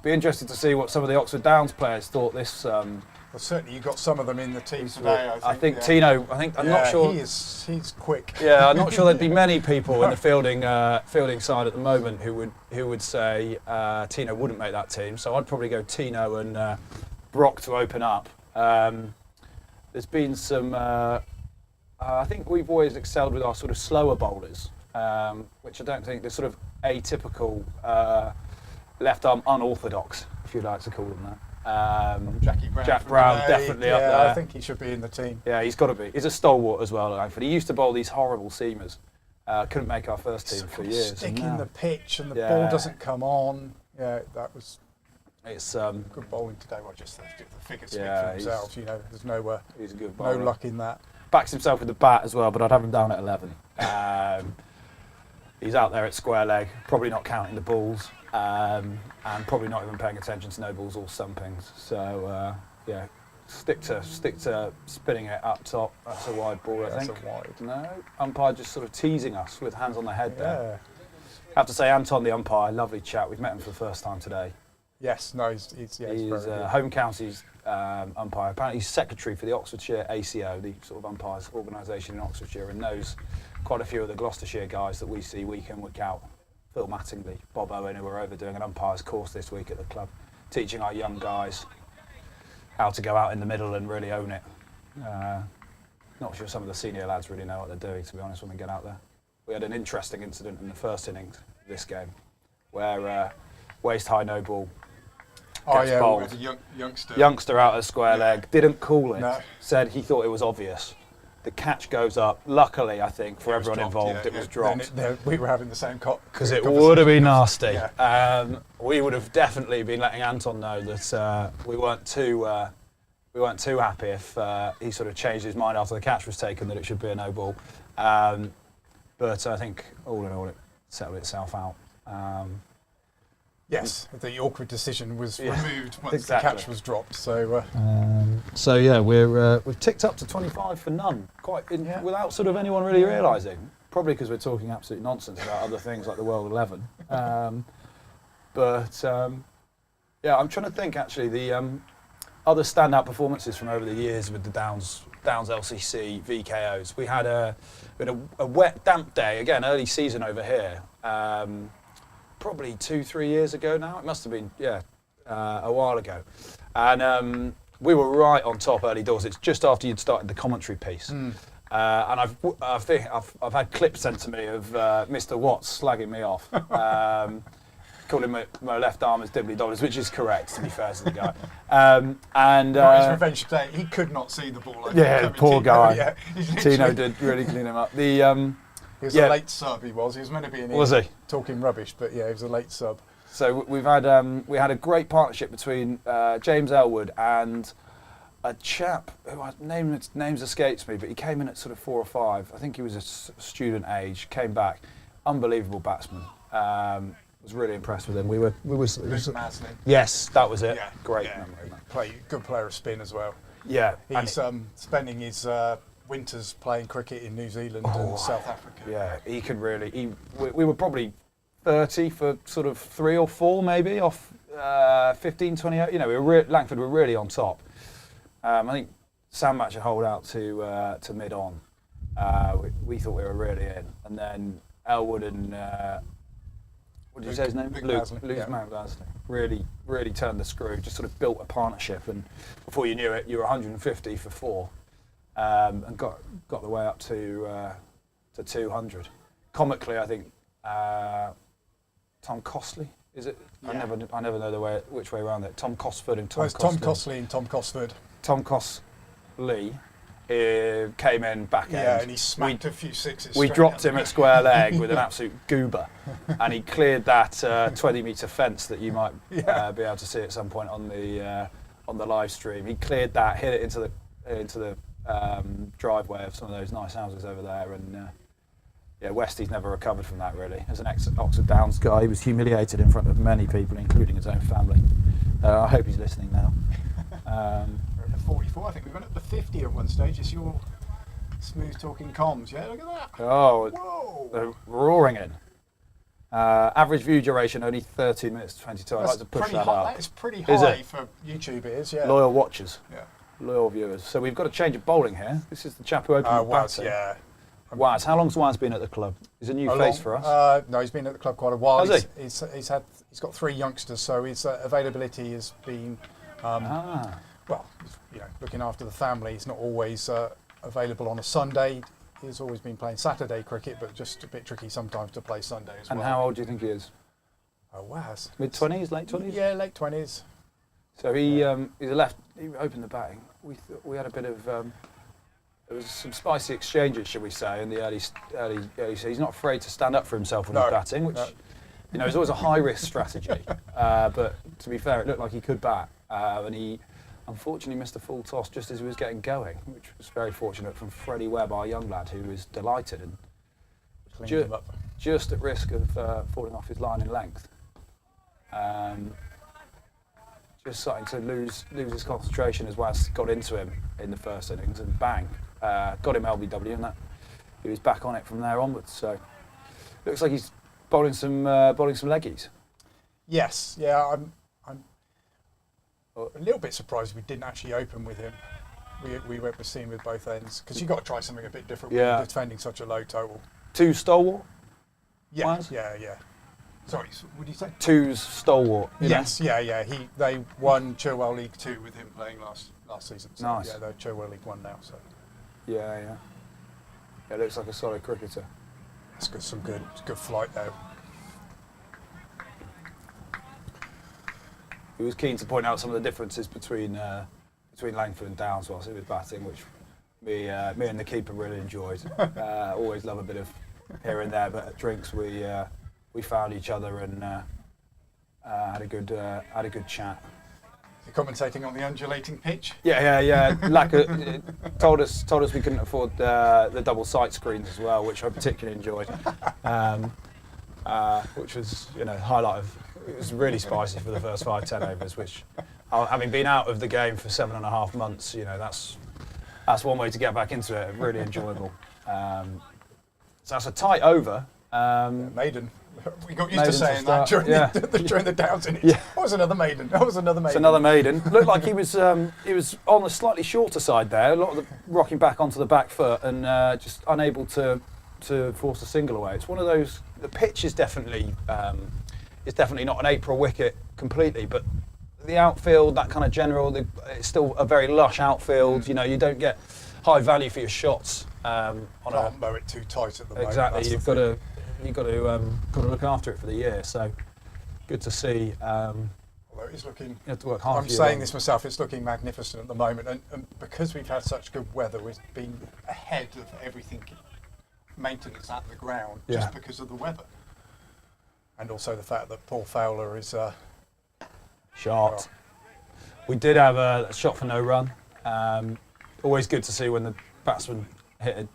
be interested to see what some of the Oxford Downs players thought this... well, certainly you got some of them in the team today, I think yeah. Tino, I'm not sure... He's quick. Yeah, I'm not sure there'd be many people in the fielding side at the moment who would say Tino wouldn't make that team. So I'd probably go Tino and Brock to open up. There's been some... I think we've always excelled with our sort of slower bowlers, which I don't think they're sort of atypical left-arm unorthodox, if you'd like to call them that. Jack Brown definitely up there. I think he should be in the team. Yeah, he's got to be. He's a stalwart as well, Langford. He used to bowl these horrible seamers. Couldn't make our first team for years. Sticking the pitch and the ball doesn't come on. Yeah, that was... It's good bowling today. Well, just the figures speak for themselves. There's he's a good bowler. No luck in that. Backs himself with the bat as well, but I'd have him down at 11. He's out there at square leg, probably not counting the balls, and probably not even paying attention to no balls or stumpings. So stick to spinning it up top. That's a wide ball, I think. That's a wide. No, umpire just sort of teasing us with hands on the head there. Have to say, Anton, the umpire, lovely chap. We've met him for the first time today. Yes, no, he's He's very good. home counties umpire. Apparently he's secretary for the Oxfordshire ACO, the sort of umpires organisation in Oxfordshire, and knows quite a few of the Gloucestershire guys that we see week in, week out. Phil Mattingly, Bob Owen, who are over doing an umpire's course this week at the club, teaching our young guys how to go out in the middle and really own it. Not sure some of the senior lads really know what they're doing, to be honest, when they get out there. We had an interesting incident in the first innings of this game where waist high no ball gets bowled. With a youngster. Youngster out of square leg, didn't call it, No. said he thought it was obvious. The catch goes up. Luckily, I think, for everyone involved, it was dropped. We were having the same Because it would have been nasty. Yeah. We would have definitely been letting Anton know that we weren't too happy if he sort of changed his mind after the catch was taken that it should be a no ball. But I think all in all it settled itself out. Yes, the awkward decision was removed once exactly. the catch was dropped. So, So yeah, we've ticked up to 25 for none, without sort of anyone really realising. Probably because we're talking absolute nonsense about other things like the World 11. Yeah, I'm trying to think actually the other standout performances from over the years with the Downs LCC VKOs. We had a wet, damp day again, early season over here. Probably 2-3 years ago now. It must have been, a while ago. And we were right on top early doors. It's just after you'd started the commentary piece. And I've had clips sent to me of Mr. Watts slagging me off, calling my left arm as dibbly dobbers, which is correct, to be fair to the guy. his revenge today, he could not see the ball. Poor guy. Yeah, Tino did really clean him up. He was a late sub. He was meant to be in here talking rubbish, but yeah, he was a late sub. So we had a great partnership between James Elwood and a chap who names escapes me, but he came in at sort of 4 or 5. I think he was a student age. Came back, unbelievable batsman. Was really impressed with him. We were Maslin. Yes, that was it. Yeah, great yeah. memory. Good player of spin as well. Yeah, he's spending his winters playing cricket in New Zealand and South Africa. Yeah, he can really. We were probably 30 for sort of 3 or 4 maybe off 15, 28. You know, Langford were really on top. I think Sam Match should hold out to mid-on. We thought we were really in, and then Elwood and what did you say his name? Luke Maslin. Really turned the screw. Just sort of built a partnership, and before you knew it, you were 150 for 4, and got the way up to 200. Comically, I think Tom Costley. Is it? Yeah. I never know which way around it. Tom Cosford and Tom Costley. Tom Costley and Tom Cosford. Tom Costley came in back end. Yeah, and he smacked a few sixes. We dropped him at square leg with an absolute goober, and he cleared that 20-metre fence that you might be able to see at some point on the live stream. He cleared that, hit it into the driveway of some of those nice houses over there, and Westie's never recovered from that really. As an ex-Oxford Downs guy, he was humiliated in front of many people, including his own family. I hope he's listening now. We're at the 44. I think we went up to 50 at one stage. It's your smooth talking comms. Yeah, look at that. Oh, whoa! They're roaring in. Average view duration only 13 minutes 22. I'd like to push that up. That is pretty high for YouTube. It is, yeah. Loyal watchers. Yeah. Loyal viewers. So we've got a change of bowling here. This is the chap who opened the batting. Yeah. Waz, how long's Waz been at the club? He's a new face for us. No, he's been at the club quite a while. Has he? He's got 3 youngsters, so his availability has been looking after the family. He's not always available on a Sunday. He's always been playing Saturday cricket, but just a bit tricky sometimes to play Sunday as well. And how old do you think he is? Waz. Mid-20s, late 20s? Yeah, late 20s. So he's a left. He opened the batting. We had a bit of. There was some spicy exchanges, shall we say, in the early. So he's not afraid to stand up for himself when he's batting, which is always a high risk strategy. But to be fair, it looked like he could bat, and he unfortunately missed a full toss just as he was getting going, which was very fortunate from Freddie Webb, our young lad, who was delighted and just at risk of falling off his line in length. Just starting to lose his concentration as Waz got into him in the first innings, and bang, got him LBW, and that he was back on it from there onwards. So looks like he's bowling some leggies. Yes, yeah, I'm A little bit surprised we didn't actually open with him. We went with Seam with both ends because you've got to try something a bit different when you're defending such a low total. 2 stalwart? Yeah, Wise? yeah. Sorry, what did you say? 2's stalwart. Yes, yeah. They won Chilwell League 2 with him playing last season. So Nice. Yeah, they're Chilwell League 1 now. So Yeah. It looks like a solid cricketer. it's good, some good flight there. He was keen to point out some of the differences between Langford and Downs whilst he was batting, which me and the keeper really enjoyed. Always love a bit of here and there, but at drinks we found each other and had a good chat. You're commentating on the undulating pitch. Yeah. Told us we couldn't afford the double sight screens as well, which I particularly enjoyed. Which was highlight of. It was really spicy for the first 5-10 overs, which, having been out of the game for 7.5 months, that's one way to get back into it. Really enjoyable. So that's a tight over. Maiden. We got used to saying that during the Downs innings. Yeah. That was another maiden. It's another maiden. Looked like he was on the slightly shorter side there. A lot of the rocking back onto the back foot and just unable to force a single away. It's one of those. The pitch is definitely not an April wicket completely, but the outfield, that kind of general, it's still a very lush outfield. You don't get high value for your shots. Can't mow it too tight at the moment. Exactly. You've got to look after it for the year. So good to see. Although it's looking, you have to work hard. I'm saying this myself. It's looking magnificent at the moment, and because we've had such good weather, we've been ahead of everything maintenance at the ground just because of the weather, and also the fact that Paul Fowler is shot. We did have a shot for no run. Always good to see when the batsman hit a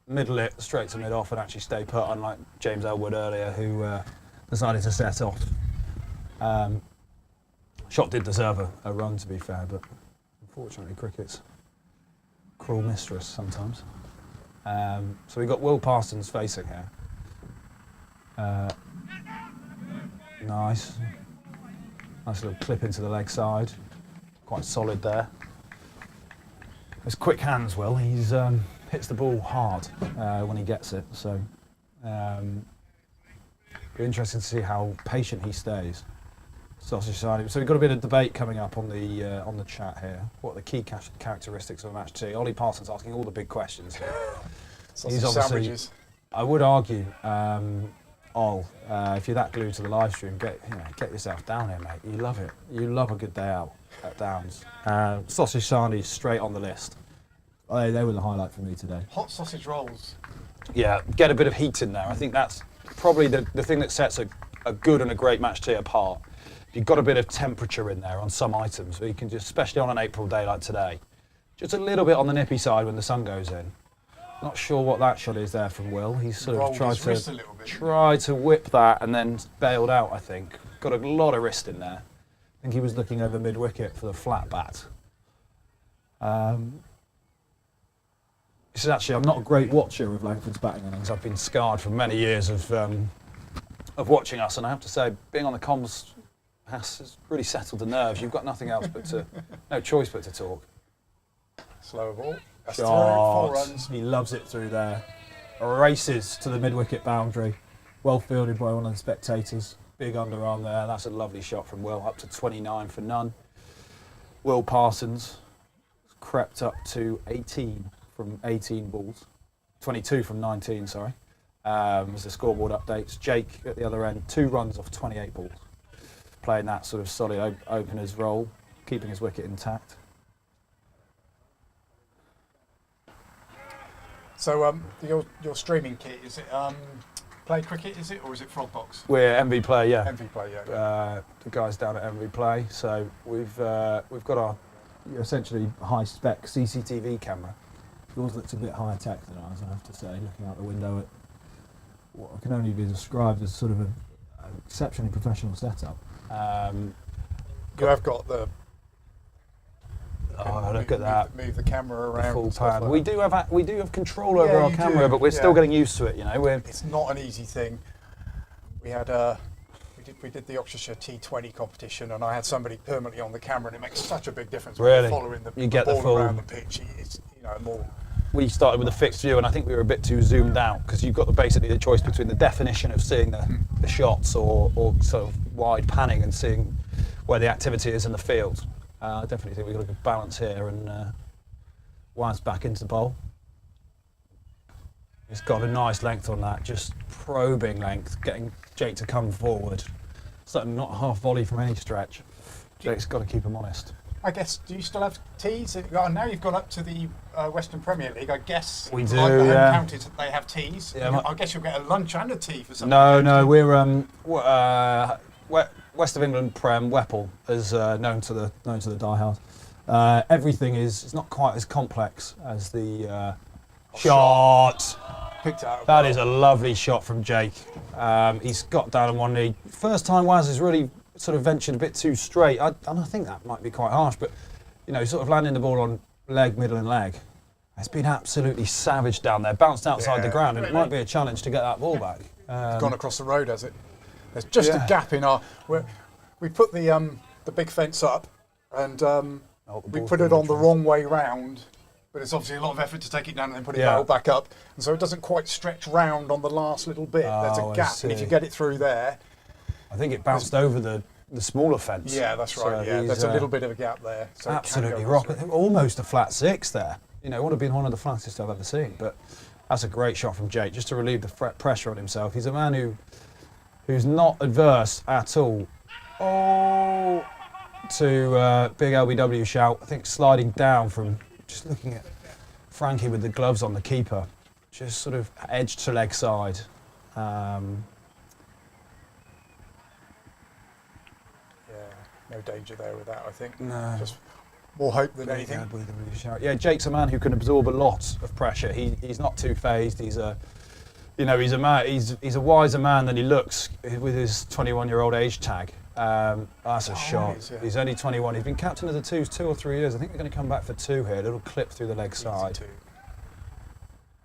middle it straight to mid off and actually stay put, unlike James Elwood earlier, who decided to set off. Shot did deserve a run, to be fair, but unfortunately cricket's cruel mistress sometimes. So we've got Will Parsons facing here. Nice little clip into the leg side, quite solid there. His quick hands, Will. He's hits the ball hard when he gets it. So be interesting to see how patient he stays. Sausage side. So we've got a bit of debate coming up on the chat here. What are the key characteristics of a match tee? Ollie Parsons asking all the big questions here. sausage sandwiches. I would argue, if you're that glued to the live stream, get yourself down here, mate. You love it. You love a good day out at Downs. Sausage sandwiches straight on the list. They were the highlight for me today. Hot sausage rolls. Yeah, get a bit of heat in there. I think that's probably the thing that sets a good and a great match tea apart. You've got a bit of temperature in there on some items, so you can just, especially on an April day like today, just a little bit on the nippy side when the sun goes in. Not sure what that shot is there from Will. He's sort of tried to whip that and then bailed out, I think. Got a lot of wrist in there. I think he was looking over mid-wicket for the flat bat. This is actually, I'm not a great watcher of Langford's batting innings. I've been scarred from many years of watching us, and I have to say, being on the comms has really settled the nerves. You've got nothing else no choice but to talk. Slower ball. That's Shot. 4 runs. He loves it through there. Races to the mid-wicket boundary. Well fielded by one of the spectators. Big underarm there. That's a lovely shot from Will. Up to 29 for none. Will Parsons crept up to 18 from 18 balls. 22 from 19, sorry. As the scoreboard updates. Jake at the other end, 2 runs off 28 balls. Playing that sort of solid opener's role, keeping his wicket intact. So your streaming kit, is it Play Cricket, is it, or is it Frogbox? We're MV Play, yeah. MV Play, yeah. The guys down at MV Play. So we've got our essentially high spec CCTV camera. Yours looks a bit higher tech than ours, I have to say, looking out the window at what can only be described as sort of an exceptionally professional setup. You have got the. Look at that! Move the camera around. Full and stuff pan. like We do have control over our camera, but we're still getting used to it. It's not an easy thing. We we did the Oxfordshire T20 competition, and I had somebody permanently on the camera, and it makes such a big difference when Really? you're following the, You get the ball full- around the pitch. It's, you know, more. We started with a fixed view, and I think we were a bit too zoomed out because you've got basically the choice between the definition of seeing the shots or sort of wide panning and seeing where the activity is in the field. I definitely think we've got a good balance here, and Waz back into the bowl. He's got a nice length on that, just probing length, getting Jake to come forward. Certainly not a half volley from any stretch. Jake's got to keep him honest. I guess, do you still have tees? Oh, now you've gone up to the Western Premier League. I guess We do, like the home yeah. counties, they have tees. Yeah, I guess you'll get a lunch and a tea for something. No, we're West of England Prem. Weppel is known to the diehards. Everything is it's not quite as complex as the shot. Picked out. That is a lovely shot from Jake. He's got down on one knee. First time Waz has really sort of ventured a bit too straight, and I think that might be quite harsh, but you know, sort of landing the ball on leg, middle and leg. It's been absolutely savage down there, bounced outside the ground, and it might be a challenge to get that ball back. It's gone across the road, has it? There's just a gap in our. We put the big fence up, and we put it on the wrong way round. But it's obviously a lot of effort to take it down and then put it back up, and so it doesn't quite stretch round on the last little bit. There's a gap, and if you get it through there, I think it bounced over the smaller fence. Yeah, that's right. So There's a little bit of a gap there. So absolutely rocking. Almost a flat six there. You know, it would have been one of the flattest I've ever seen. But that's a great shot from Jake, just to relieve the pressure on himself. He's a man who's not adverse at all to big LBW shout. I think sliding down from just looking at Frankie with the gloves on the keeper, just sort of edge to leg side. No danger there with that, I think. No. Just more hope than anything. Yeah, Jake's a man who can absorb a lot of pressure. He's not too phased. He's a man. He's a wiser man than he looks with his 21-year-old age tag. That's a shot. He's only 21. He's been captain of the twos 2 or 3 years. I think they're going to come back for two here. A little clip through the leg side.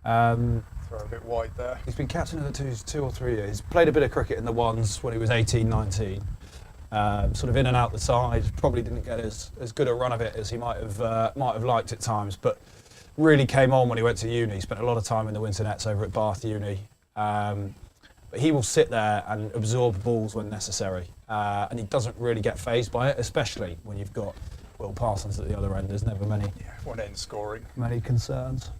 Throw a bit wide there. He's been captain of the twos 2 or 3 years. He's played a bit of cricket in the ones when he was 18, 19. Sort of in and out the side, probably didn't get as good a run of it as he might have liked at times, but really came on when he went to uni. Spent a lot of time in the winter nets over at Bath Uni. But he will sit there and absorb balls when necessary, and he doesn't really get fazed by it, especially when you've got Will Parsons at the other end. There's never many one end scoring. Many concerns.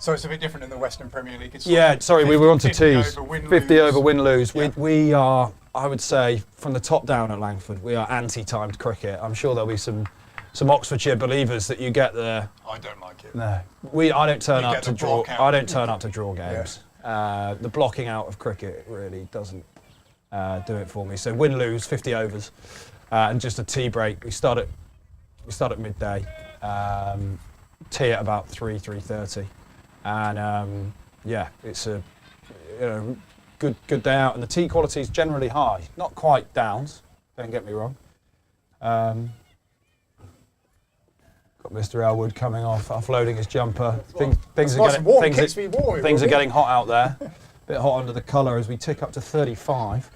So it's a bit different in the Western Premier League. It's We were on to tees. 50 over win-lose. Yeah. We are, I would say, from the top down at Langford, we are anti-timed cricket. I'm sure there'll be some Oxfordshire believers that you get there. I don't like it. No, I don't turn up to draw. I don't turn up to draw games. Yeah. The blocking out of cricket really doesn't do it for me. So win-lose, 50 overs, and just a tea break. We start at midday, tea at about 3:30. And it's a good day out, and the tea quality is generally high. Not quite downs, don't get me wrong. Got Mr. Elwood coming off, offloading his jumper. Things are getting hot out there. A bit hot under the collar as we tick up to 35.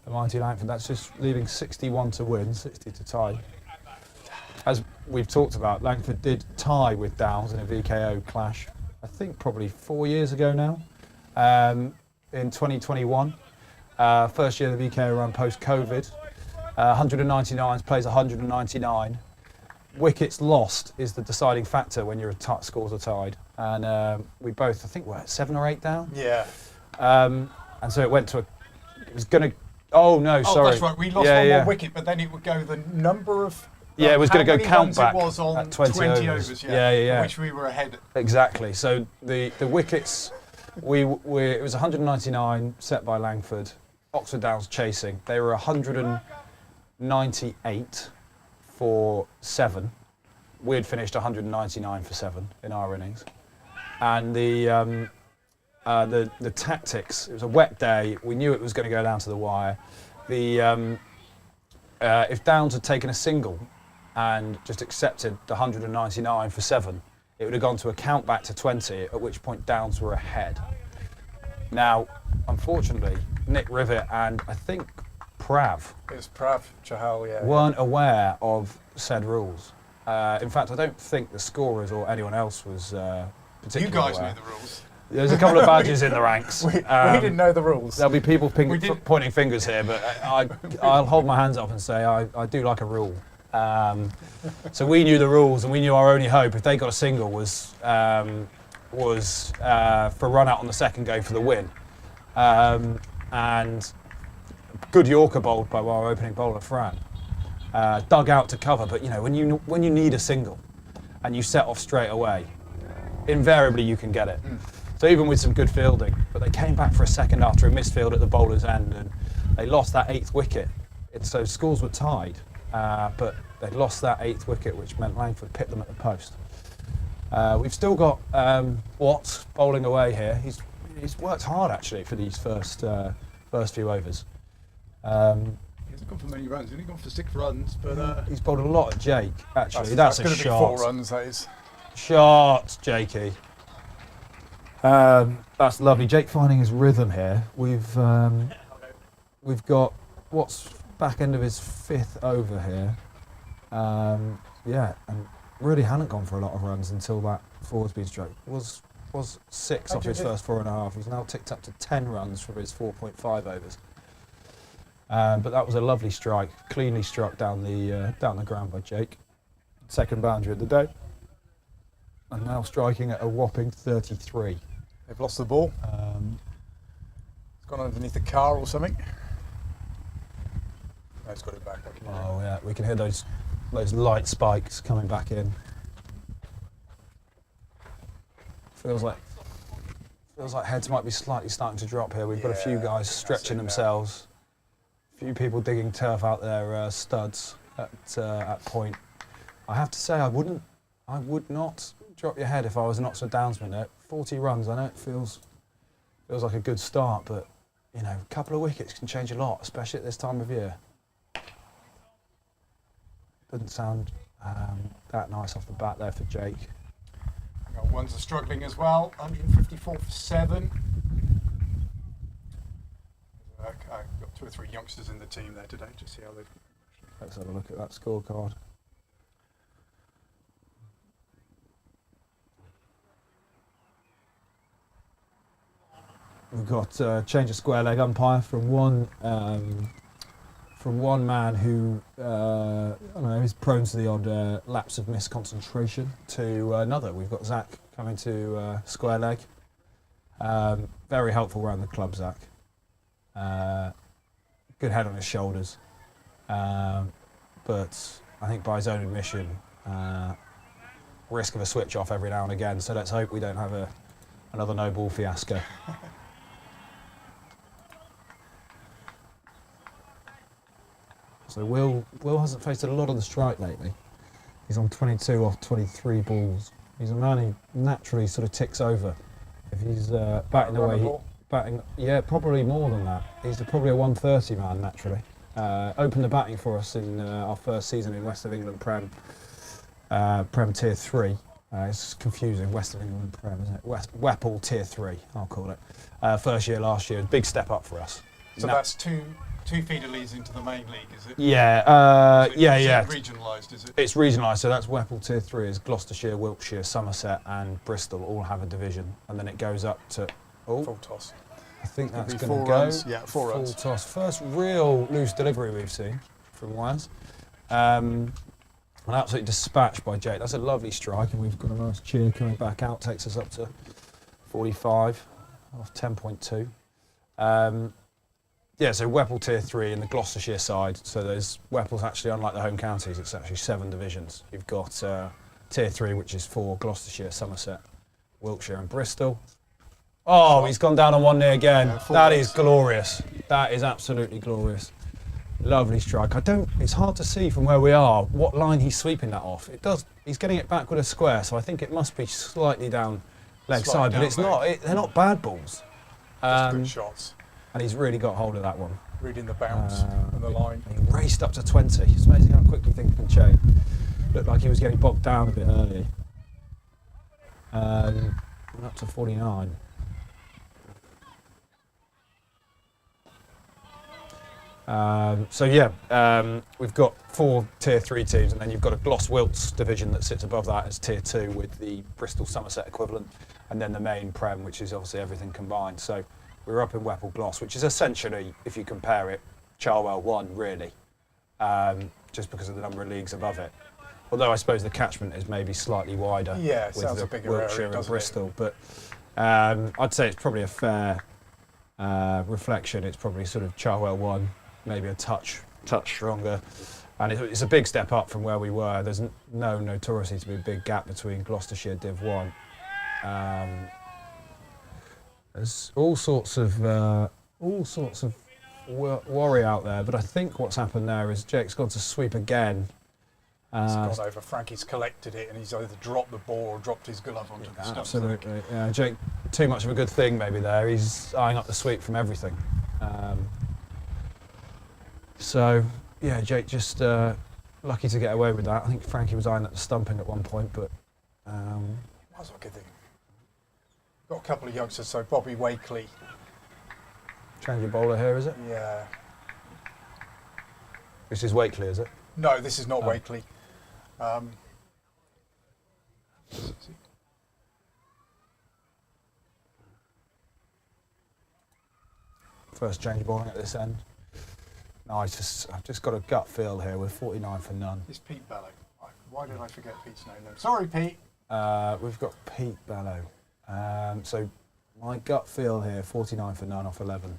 The mighty Langford. That's just leaving 61 to win, 60 to tie. As we've talked about, Langford did tie with Downs in a VKO clash, I think probably 4 years ago now, in 2021. First year of the VKO run post-COVID. 199s plays 199. Wickets lost is the deciding factor when your scores are tied. And we both, I think, were 7 or 8 down. Yeah. And so it went to it was going to, sorry. That's right, we lost one more wicket, but then it would go the number of... it was going to go count back it was on at 20 overs. Which we were ahead. Exactly. So the wickets, it was 199 set by Langford. Oxford Downs chasing. They were 198 for 7. We had finished 199 for 7 in our innings, and the tactics. It was a wet day. We knew it was going to go down to the wire. If Downs had taken a single and just accepted the 199 for 7, it would have gone to a count back to 20, at which point Downs were ahead. Now, unfortunately, Nick Rivet and I think Prav It was Prav Chahal, yeah. weren't aware of said rules. In fact, I don't think the scorers or anyone else was particularly You guys aware. knew the rules. There's a couple of badges in the ranks. We didn't know the rules. There'll be people pointing fingers here, but I'll hold my hands up and say I do like a rule. So we knew the rules, and we knew our only hope if they got a single was for a run out on the second go for the win. And good Yorker bowled by our opening bowler Fran. Dug out to cover, but when you need a single and you set off straight away, invariably you can get it. So even with some good fielding, but they came back for a second after a misfield at the bowler's end, and they lost that 8th wicket. So scores were tied, but they lost that 8th wicket, which meant Langford picked them at the post. We've still got Watts bowling away here. He's worked hard actually for these first few overs. He hasn't gone for many runs. He's only gone for 6 runs, but He's bowled a lot at Jake. Actually, that's a going to be shot. 4 runs. That is. Shot, Jakey. That's lovely. Jake finding his rhythm here. We've got Watts back end of his 5th over here. And really hadn't gone for a lot of runs until that forward speed stroke. Was 6 off his first 4.5. He's now ticked up to 10 runs from his 4.5 overs. But that was a lovely strike, cleanly struck down the ground by Jake. Second boundary of the day. And now striking at a whopping 33. They've lost the ball. It's gone underneath the car or something. No, it's got it back. Oh yeah, we can hear those light spikes coming back in. Feels like heads might be slightly starting to drop here. We've got a few guys stretching themselves. A few people digging turf out their studs at point. I have to say, I would not drop your head if I was an Oxford Downsman. At 40 runs, I know it feels like a good start, but a couple of wickets can change a lot, especially at this time of year. Doesn't sound that nice off the bat there for Jake. Ones are struggling as well. 154 for 7. I've got 2 or 3 youngsters in the team there today. Just see how they've. Let's have a look at that scorecard. We've got change of square leg umpire from one man who I don't know, is prone to the odd lapse of misconcentration to another. We've got Zach coming to square leg. Very helpful around the club, Zach. Good head on his shoulders, but I think by his own admission, risk of a switch off every now and again. So let's hope we don't have another no ball fiasco. So Will hasn't faced a lot on the strike lately. He's on 22 off 23 balls. He's a man who naturally sort of ticks over. If he's batting away, probably more than that. He's probably a 130 man naturally. Opened the batting for us in our first season in West of England Prem Tier 3. It's confusing, West of England Prem, isn't it? Weppel Tier 3, I'll call it. First year last year, big step up for us. So that's two feeder leads into the main league, is it? Yeah, Is it regionalised, is it? It's regionalised, so that's Weppel Tier 3 is Gloucestershire, Wiltshire, Somerset and Bristol all have a division, and then it goes up to... Full toss. I think that's It'll be going to 4 go. runs. Yeah, 4 runs. Full toss. First real loose delivery we've seen from Waz. An absolute dispatch by Jake. That's a lovely strike, and we've got a nice cheer coming back out. Takes us up to 45 off 10.2. So Weppel Tier 3 in the Gloucestershire side. So there's Weppel's actually, unlike the home counties, it's actually 7 divisions. You've got Tier 3, which is for Gloucestershire, Somerset, Wiltshire and Bristol. Oh, he's gone down on one knee again. Yeah, that is glorious. That is absolutely glorious. Lovely strike. It's hard to see from where we are what line he's sweeping that off. He's getting it back with a square, so I think it must be slightly down leg side, but it's not. They're not bad balls. Just good shots. And he's really got hold of that one. Reading the bounce and the line. He raced up to 20. It's amazing how quickly things can change. Looked like he was getting bogged down a bit early. Up to 49. We've got 4 Tier 3 teams, and then you've got a Gloss-Wilts division that sits above that as Tier 2 with the Bristol-Somerset equivalent, and then the main Prem, which is obviously everything combined. So we're up in Whipple-Gloss, which is essentially, if you compare it, Charwell 1, really, just because of the number of leagues above it. Although I suppose the catchment is maybe slightly wider Yeah, with the a bigger Wiltshire area, and Bristol. it? But I'd say it's probably a fair reflection. It's probably sort of Charwell 1, maybe a touch stronger. And it's a big step up from where we were. There's no notoriously to be a big gap between Gloucestershire Div 1. There's all sorts of worry out there, but I think what's happened there is Jake's gone to sweep again. He's gone over. Frankie's collected it, and he's either dropped the ball or dropped his glove onto the stump. Absolutely. Yeah, Jake, too much of a good thing maybe there. He's eyeing up the sweep from everything. Jake just lucky to get away with that. I think Frankie was eyeing at the stumping at one point, but That's a good thing. Got a couple of youngsters, so Bobby Wakely. Change your bowler here, is it? Yeah. This is Wakely, is it? No, this is not Wakely. First change bowling at this end. No, I've just got a gut feel here with 49 for none. It's Pete Bellow. Why did I forget Pete's name then? Sorry, Pete. We've got Pete Bellow. So my gut feel here, 49 for none off 11.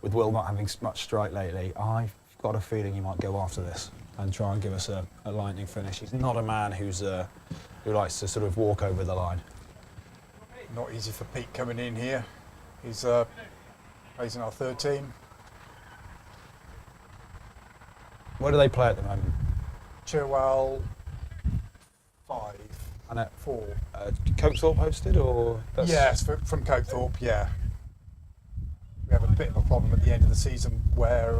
With Will not having much strike lately, I've got a feeling he might go after this and try and give us a lightning finish. He's not a man who likes to sort of walk over the line. Not easy for Pete coming in here. He's plays in our third team. Where do they play at the moment? Cherwell 5 and 4. Copethorpe hosted, or? Yes, from Copethorpe, yeah. We have a bit of a problem at the end of the season where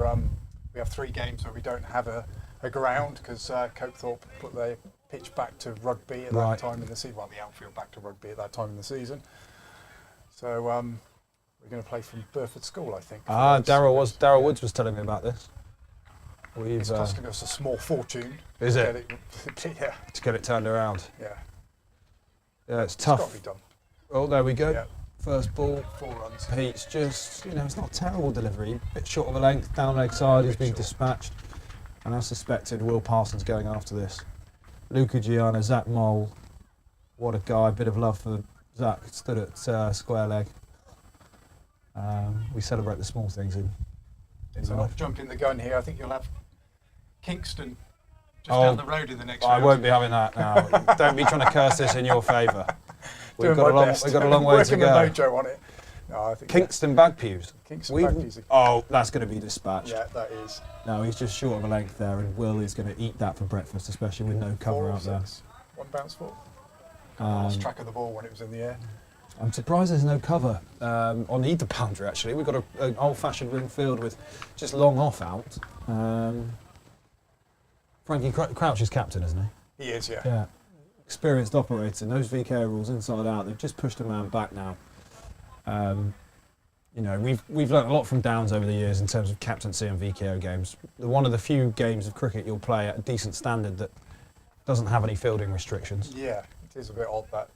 we have 3 games where we don't have a ground because Copethorpe put their pitch back to rugby at that time in the season. Well, the outfield back to rugby at that time in the season. So we're going to play from Burford School, I think. Darryl Woods was telling me about this. It's costing us a small fortune. Is it? Yeah. To get it turned around. Yeah. Yeah, it's tough. It's got to be done. Oh, there we go. Yeah. First ball. 4 runs. Pete's just, it's not a terrible delivery. A bit short of a length, down leg side, he's being dispatched. And as suspected, Will Parsons going after this. Luca Gianna, Zach Mole. What a guy. Bit of love for Zach. Stood at square leg. We celebrate the small things in So life. not jumping the gun here. I think you'll have Kingston just down the road in the next I round. won't be having that now. Don't be trying to curse this in your favour. We've Doing got my best. we've got a long way to Working go. with Mojo on it. No, I think Kingston Bagpews. Kingston Bagpews. Oh, that's going to be dispatched. Yeah, that is. No, he's just short of a length there, and Will is going to eat that for breakfast, especially with no cover out there. 1 bounce 4. I lost track of the ball when it was in the air. I'm surprised there's no cover on either boundary, actually. We've got an old-fashioned ring field with just long off out. Frankie Crouch is captain, isn't he? He is, yeah. Yeah. Experienced operator. Those VK rules inside out. They've just pushed a man back now. We've learnt a lot from Downs over the years in terms of captaincy and VKO games. One of the few games of cricket you'll play at a decent standard that doesn't have any fielding restrictions. Yeah, it is a bit odd, that.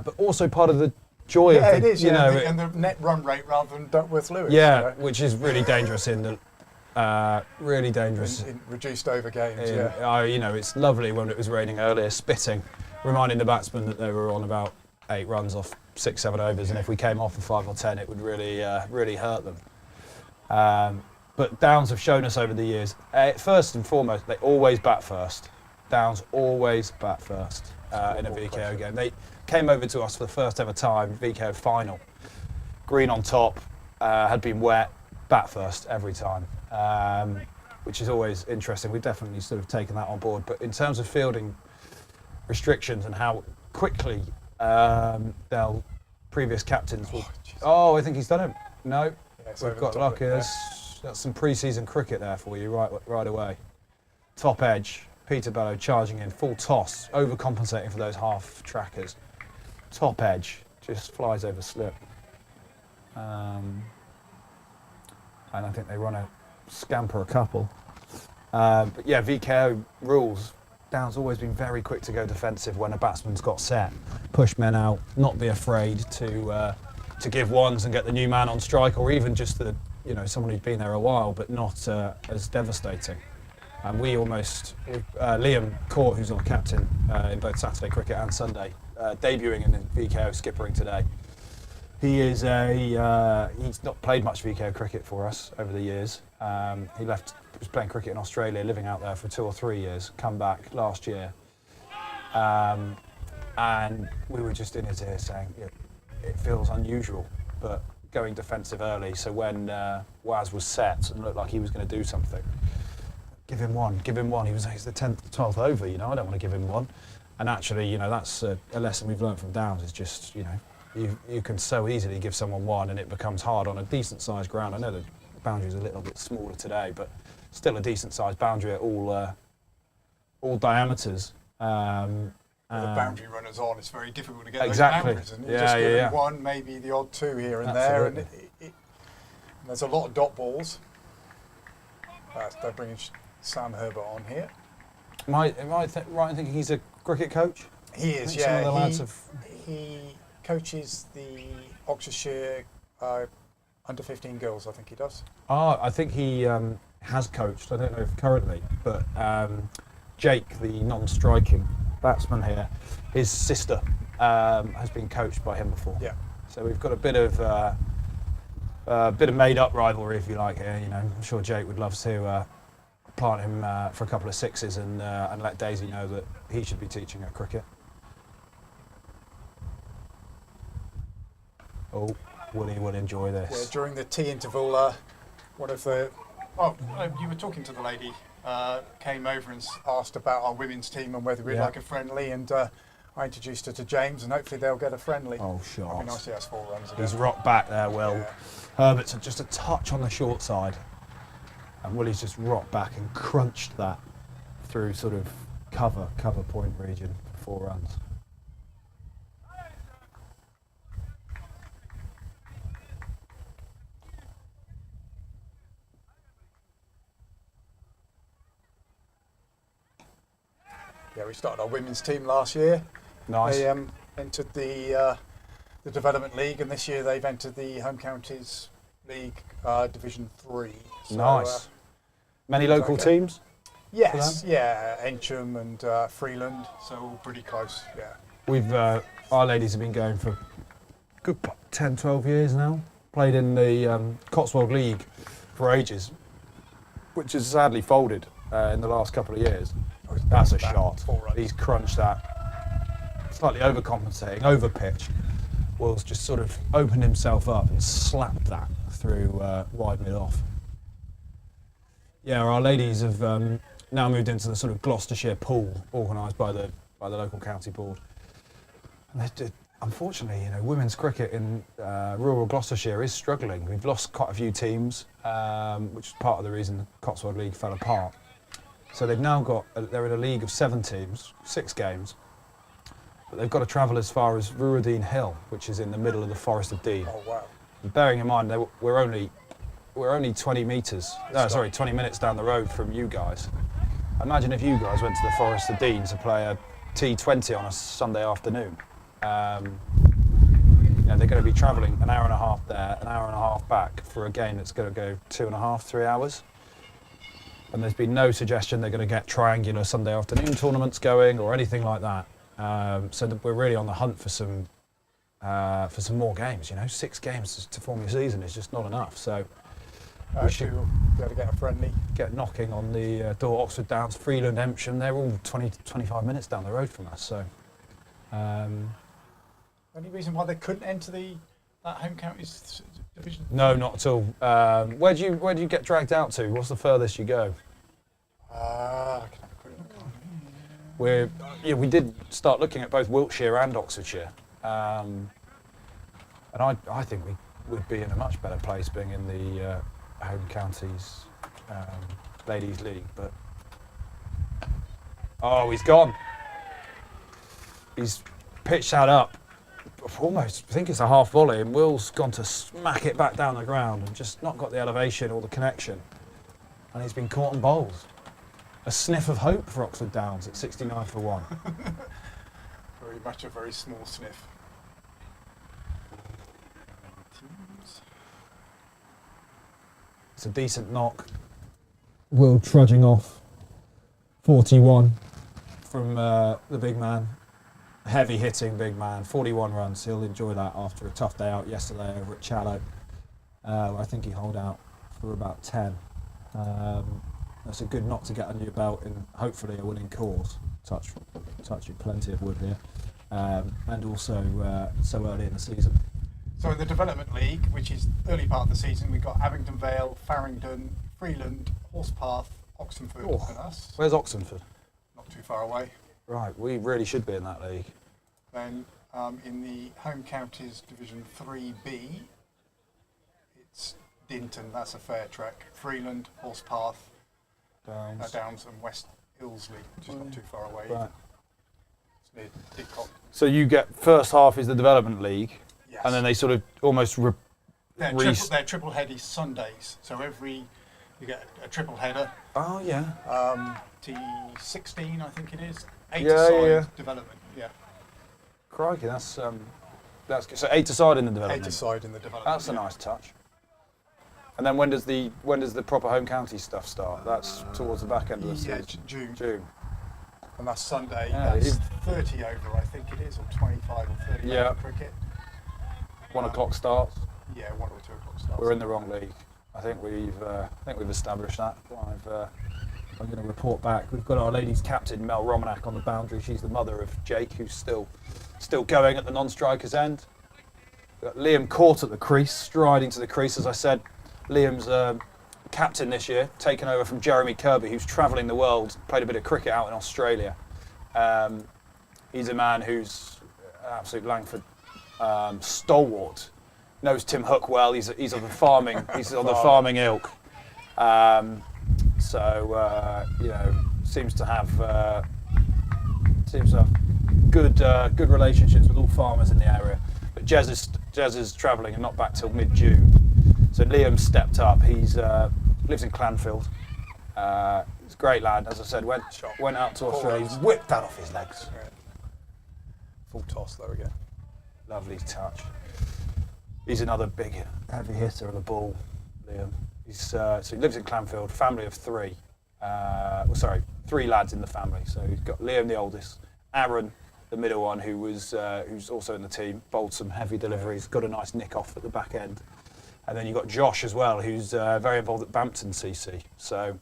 But also part of the joy of the, it is, and the net run rate rather than Duckworth-Lewis. Yeah, which is really dangerous in the really dangerous in reduced over games. It's lovely when it was raining earlier, spitting, reminding the batsmen that they were on about 8 runs off 6-7 overs, and if we came off for 5 or 10, it would really hurt them. But Downs have shown us over the years, first and foremost, they always bat first. Downs always bat first in a VKO game. They came over to us for the first ever time, VKO final. Green on top, had been wet, bat first every time, which is always interesting. We've definitely sort of taken that on board. But in terms of fielding restrictions and how quickly previous captains will... I think he's done it. No, we've got lucky. That's some pre-season cricket there for you right away. Top edge, Peter Bellow charging in, full toss, overcompensating for those half trackers. Top edge, just flies over slip. And I think they run scamper a couple. But yeah, VKO rules. Down's always been very quick to go defensive when a batsman's got set. Push men out, not be afraid to give ones and get the new man on strike, or even just someone who's been there a while but not as devastating. And we almost, Liam Court, who's our captain in both Saturday cricket and Sunday, debuting in the VKO skippering today. He's not played much VKO cricket for us over the years. He was playing cricket in Australia, living out there for 2 or 3 years, come back last year. And we were just in his ear saying, it feels unusual, but going defensive early. So when Waz was set and looked like he was going to do something, give him one. He's the 10th, 12th over, I don't want to give him one. And actually, that's a lesson we've learned from Downs, is just, you can so easily give someone one and it becomes hard on a decent sized ground. I know the boundary's a little bit smaller today, but still a decent sized boundary at all diameters. With the boundary runners on, it's very difficult to get exactly. those boundaries. And you just give one, maybe the odd two here and there. And and there's a lot of dot balls. They're bringing Sam Herbert on here. Am I right in thinking he's a cricket coach? He is, yeah. Some of the lads he coaches the Oxfordshire under 15 girls, I think he does. I think he has coached, I don't know if currently, but Jake, the non-striking batsman here, his sister has been coached by him before. Yeah. So we've got a bit of made-up rivalry, if you like, here. I'm sure Jake would love to plant him for a couple of sixes and let Daisy know that he should be teaching her cricket. Oh, Willie will enjoy this. Yeah, during the tea interval, one of the... Oh, you were talking to the lady, came over and asked about our women's team and whether we'd like a friendly, and I introduced her to James, and hopefully they'll get a friendly. Oh, sure. It'd be nice to see us 4 runs again. He's rocked back there, Will. Yeah. Herbert's just a touch on the short side, and Willie's just rocked back and crunched that through sort of cover point region for 4 runs. Yeah, we started our women's team last year. Nice. They entered the Development League, and this year they've entered the Home Counties League Division 3. So, nice. Many local teams? Yes, yeah, Encham and Freeland, so all pretty close, yeah. We've, our ladies have been going for a good 10, 12 years now. Played in the Cotswold League for ages, which has sadly folded in the last couple of years. That's a shot. He's crunched that. Slightly overcompensating, over pitch. Will's just sort of opened himself up and slapped that through wide mid off. Yeah, our ladies have now moved into the sort of Gloucestershire pool organised by the local county board. And unfortunately, women's cricket in rural Gloucestershire is struggling. We've lost quite a few teams, which is part of the reason the Cotswold League fell apart. So they've now they're in a league of 7 teams, 6 games, but they've got to travel as far as Ruradine Hill, which is in the middle of the Forest of Dean. Oh wow! And bearing in mind we're only 20 minutes down the road from you guys. Imagine if you guys went to the Forest of Dean to play a T20 on a Sunday afternoon. They're going to be travelling an hour and a half there, an hour and a half back for a game that's going to go 2.5, 3 hours. And there's been no suggestion they're going to get triangular Sunday afternoon tournaments going or anything like that. So that we're really on the hunt for some more games. 6 games to form your season is just not enough. So we should be able to get a friendly. Get knocking on the door. Oxford Downs, Freeland, Empsham. They're all 20 to 25 minutes down the road from us. So any reason why they couldn't enter that home counties division? No, not at all. Where do you get dragged out to? What's the furthest you go? I can have a quick look on. We did start looking at both Wiltshire and Oxfordshire, and I think we would be in a much better place being in the home counties ladies league. But he's gone. He's pitched that up. Almost, I think it's a half volley, and Will's gone to smack it back down the ground and just not got the elevation or the connection. and he's been caught and bowled. A sniff of hope for Oxford Downs at 69 for 1. Very much a very small sniff. It's a decent knock. Will trudging off 41 from the big man. Heavy hitting big man, 41 runs. He'll enjoy that after a tough day out yesterday over at Challow. I think he holed out for about 10. That's a good knock to get under your belt in hopefully a winning cause. Touching plenty of wood here. And also so early in the season. So in the Development League, which is early part of the season, we've got Abingdon Vale, Farringdon, Freeland, Horsepath, Oxenford and us. Where's Oxenford? Not too far away. Right, we really should be in that league. Then in the Home Counties Division 3B, it's Dinton, that's a fair trek. Freeland, Horsepath, Downs and West Ilsley, which is not too far away. Right. It's near Didcot. So you get first half is the Development League, Yes. and then they sort of almost They're triple headers Sundays, so you get a triple header. Oh yeah. T16 I think it is. 8 Yeah, side yeah. development. Yeah. Crikey, that's good. So 8 aside in the Development. 8 aside in the development. That's a nice touch. And then when does the proper home county stuff start? That's towards the back end of the season. June. And that's Sunday. Yeah, That's 30 over, I think it is, or 25 or 30 over cricket. 1 o'clock starts. Yeah, 1 or 2 o'clock starts. We're in the wrong league. I think we've established that. I'm going to report back. We've got our ladies captain Mel Romanak on the boundary. She's the mother of Jake, who's still going at the non-strikers end. We've got Liam caught at the crease, striding to the crease. As I said, Liam's captain this year, taken over from Jeremy Kirby, who's travelling the world, played a bit of cricket out in Australia. He's a man who's an absolute Langford stalwart. Knows Tim Hook well. He's of the farming. He's of the farming ilk. Seems to have good relationships with all farmers in the area. But Jez is travelling and not back till mid-June. So Liam stepped up. He's lives in Clanfield. He's a great lad. As I said, went out to Australia. He's whipped that off his legs. Right. Full toss though again. Lovely touch. He's another big, heavy hitter of the ball, Liam. So he lives in Clanfield, family of 3. 3 lads in the family. So he's got Liam, the oldest, Aaron, the middle one, who's also in the team, bowled some heavy deliveries, got a nice nick off at the back end. And then you've got Josh as well, who's very involved at Bampton CC. So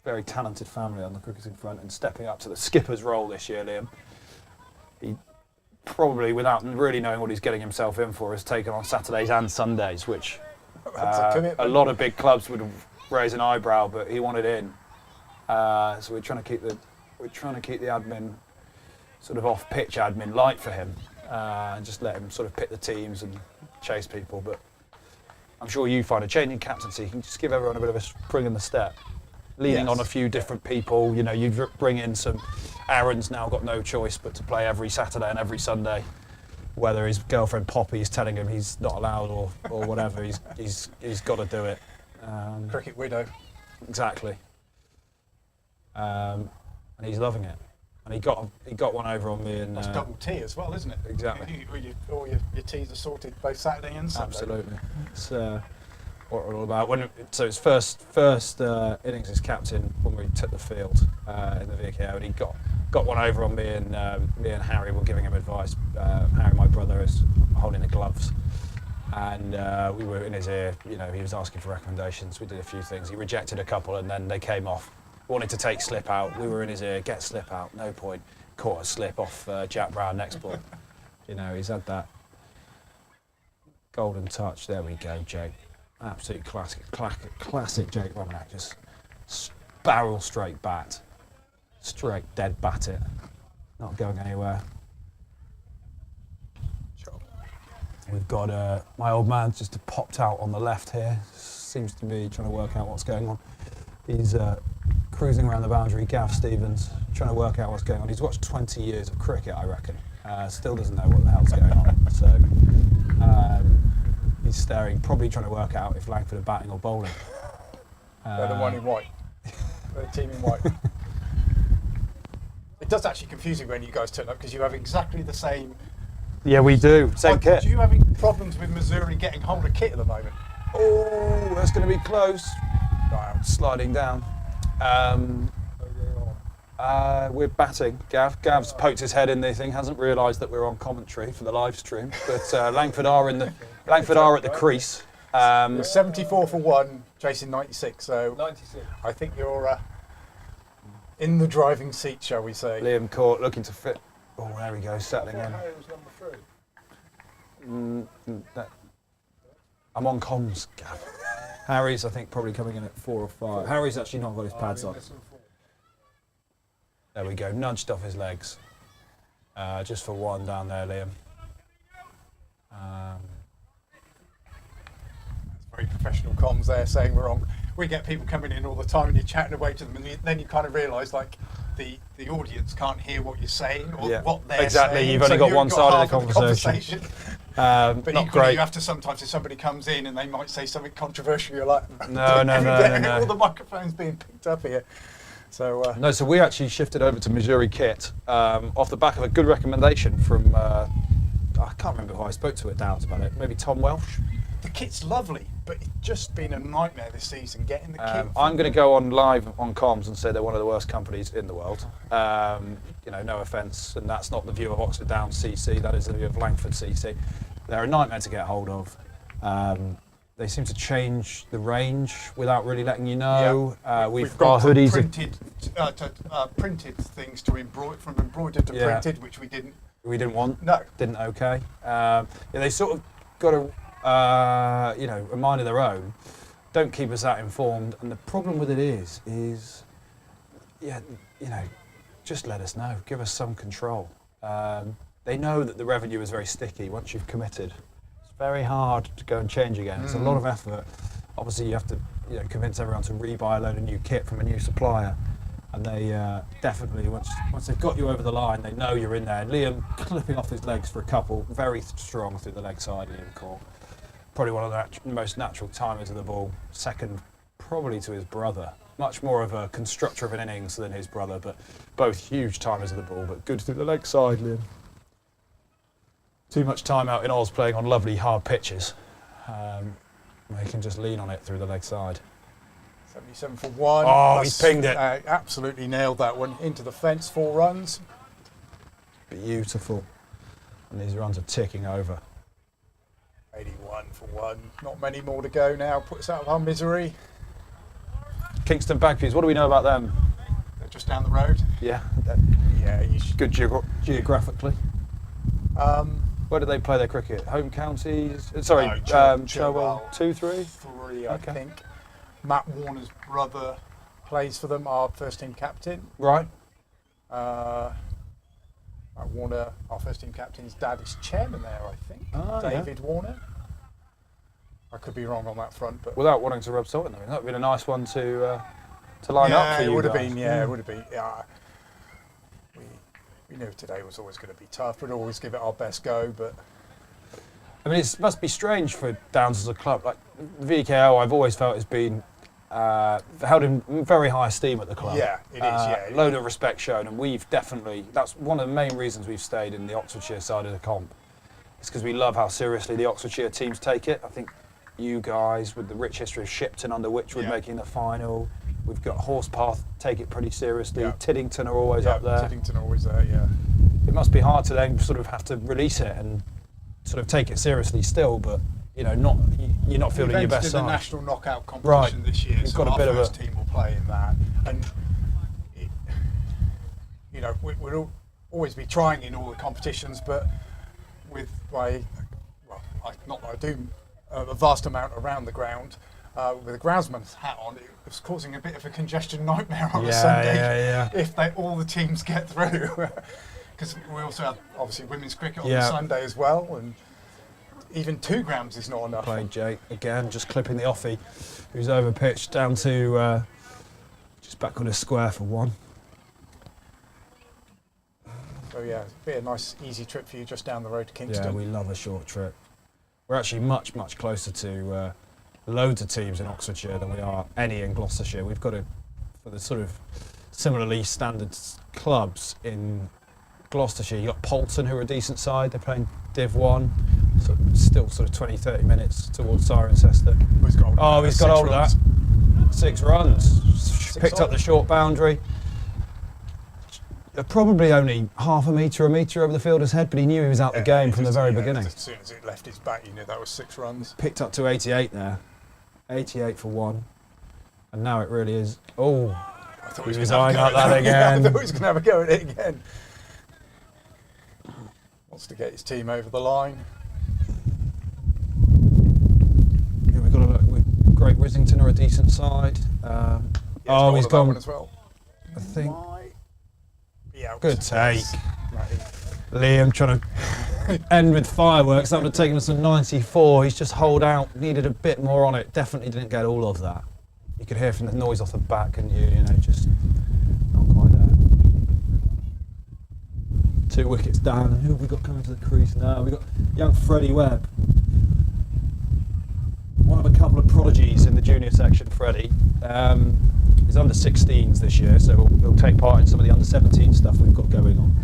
very talented family on the cricketing front, and stepping up to the skipper's role this year, Liam. He probably, without really knowing what he's getting himself in for, has taken on Saturdays and Sundays, which a lot of big clubs would raise an eyebrow, but he wanted in. So we're trying to keep the admin, sort of off-pitch admin, light for him, and just let him sort of pick the teams and chase people. But I'm sure you find a change in captaincy can just give everyone a bit of a spring in the step. Leaning on a few different people, you bring in some. Aaron's now got no choice but to play every Saturday and every Sunday, whether his girlfriend Poppy is telling him he's not allowed or whatever. He's got to do it. Cricket widow. Exactly. And he's loving it. And he got one over on me. And that's double T as well, isn't it? Exactly. All your T's are sorted both Saturday and Sunday. Absolutely. It's what we're all about. So his first innings as captain when we took the field in the VKO, and he got one over on me and Harry were giving him advice. Harry, my brother, is holding the gloves, and we were in his ear. He was asking for recommendations. We did a few things. He rejected a couple, and then they came off. Wanted to take slip out. We were in his ear. Get slip out. No point. Caught a slip off Jack Brown next ball. He's had that golden touch. There we go, Jake. Absolute classic Jake Romanak. Just barrel straight bat. Straight dead bat it. Not going anywhere. Sure. We've got my old man just popped out on the left here. Seems to be trying to work out what's going on. He's cruising around the boundary, Gav Stevens, trying to work out what's going on. He's watched 20 years of cricket, I reckon. Still doesn't know what the hell's going on. So he's staring, probably trying to work out if Langford are batting or bowling. They're the one in white. They're the team in white. It does actually confuse me when you guys turn up because you have exactly the same. Yeah, we do. Same kit. Do you having problems with Missouri getting hold of kit at the moment? Oh, that's going to be close. Sliding down. We're batting. Gav's poked his head in the thing. Hasn't realised that we're on commentary for the live stream. But Langford are at the crease. 74 for 1, chasing 96. So 96. I think you're in the driving seat, shall we say? Liam Court looking to fit. Oh, there we go, settling in. Harry was number 3. I'm on comms, Gav. Harry's, I think, probably coming in at 4 or 5. Harry's actually not got his pads on. There we go, nudged off his legs. Just for 1 down there, Liam. Very professional comms there saying we're on. We get people coming in all the time and you're chatting away to them and then you kind of realise like the audience can't hear what you're saying or what they're saying. You've only got one side of the conversation. But not equally great. you have to sometimes, if somebody comes in and they might say something controversial, you're like, No. all the microphones being picked up here. So so we actually shifted over to Missouri kit off the back of a good recommendation from, I can't remember who I spoke to at Downs about it, maybe Tom Welsh. the kit's lovely, but it's just been a nightmare this season getting the kit. I'm going to go on live on comms and say they're one of the worst companies in the world. No offence, and that's not the view of Oxford Downs CC, that is the view of Langford CC. They're a nightmare to get hold of. They seem to change the range without really letting you know. Yeah. We've got hoodies. Printed things to from embroidered to printed, which we didn't. We didn't want. No. Didn't okay. They sort of got a mind of their own. Don't keep us that informed. And the problem with it is just let us know. Give us some control. They know that the revenue is very sticky once you've committed. It's very hard to go and change again. It's a lot of effort. Obviously, you have to convince everyone to rebuy a load of new kit from a new supplier. And they definitely, once they've got you over the line, they know you're in there. And Liam clipping off his legs for a couple, very strong through the leg side, Liam Court. Probably one of the most natural timers of the ball. Second, probably to his brother. Much more of a constructor of an innings than his brother, but both huge timers of the ball, but good through the leg side, Liam. Too much time out in Oz playing on lovely hard pitches. He can just lean on it through the leg side. 77 for 1. Oh, he's pinged it. Absolutely nailed that one. Into the fence, 4 runs. Beautiful. And these runs are ticking over. 81 for 1. Not many more to go now. Puts out of our misery. Kingston Bagpies, what do we know about them? They're just down the road. Yeah. You should. Good geographically. Where do they play their cricket? Home counties? Sorry, Cherwell 2, 3? 3, I think. Matt Warner's brother plays for them, our first team captain. Right. Matt Warner, our first team captain's dad is chairman there, I think. David Warner. I could be wrong on that front, but without wanting to rub salt in them, that would have been a nice one to line up for you. It would have guys. been. Yeah, it would have been. Yeah. We knew today was always going to be tough. We'd always give it our best go, but. I mean, it must be strange for Downs as a club. Like VKO, I've always felt has been held in very high esteem at the club. Yeah, it is. Yeah, load of respect shown, and we've definitely. That's one of the main reasons we've stayed in the Oxfordshire side of the comp. It's because we love how seriously the Oxfordshire teams take it. I think you guys, with the rich history of Shipton under Wychwood making the final, we've got Horsepath take it pretty seriously. Yeah. Tiddington are always up there. Tiddington are always there. Yeah. It must be hard to then sort of have to release it and sort of take it seriously still, but you're not feeling your best side. side. The national knockout competition this year, You've got a bit our first team will play in that, and we'll always be trying in all the competitions, but with not that I do a vast amount around the ground. With a groundsman's hat on, it was causing a bit of a congestion nightmare on a Sunday if all the teams get through. Because we also have obviously women's cricket on the Sunday as well, and even 2 grounds is not enough. Played Jake again, just clipping the offie, who's over pitched down to just back on his square for 1. So it'd be a nice easy trip for you just down the road to Kingston. Yeah, we love a short trip. We're actually much closer to loads of teams in Oxfordshire than we are any in Gloucestershire. We've got for the sort of similarly standard clubs in Gloucestershire, you've got Poulton, who are a decent side. They're playing Div 1, still sort of 20-30 minutes towards Cirencester. He's got hold of that. 6 runs. Picked up the short boundary. Probably only half a metre over the fielder's head, but he knew he was out the game from the very beginning. As soon as it left his back, you knew that was 6 runs. Picked up to 88 there. 88 for 1. And now it really is. Oh, I thought he was eyeing up that again. I thought he was going to have a go at it again. Wants to get his team over the line. Yeah, we've got to look with Great Rissington are a decent side. He's gone one as well. I think. Yeah, good take. Liam trying to end with fireworks. That would have taken us to 94. He's just holed out. Needed a bit more on it. Definitely didn't get all of that. You could hear from the noise off the back, and you know, just not quite there. 2 wickets down. Who have we got coming to the crease now? We've got young Freddie Webb. One of a couple of prodigies in the junior section, Freddie. He's under 16s this year, so he'll take part in some of the under 17 stuff we've got going on.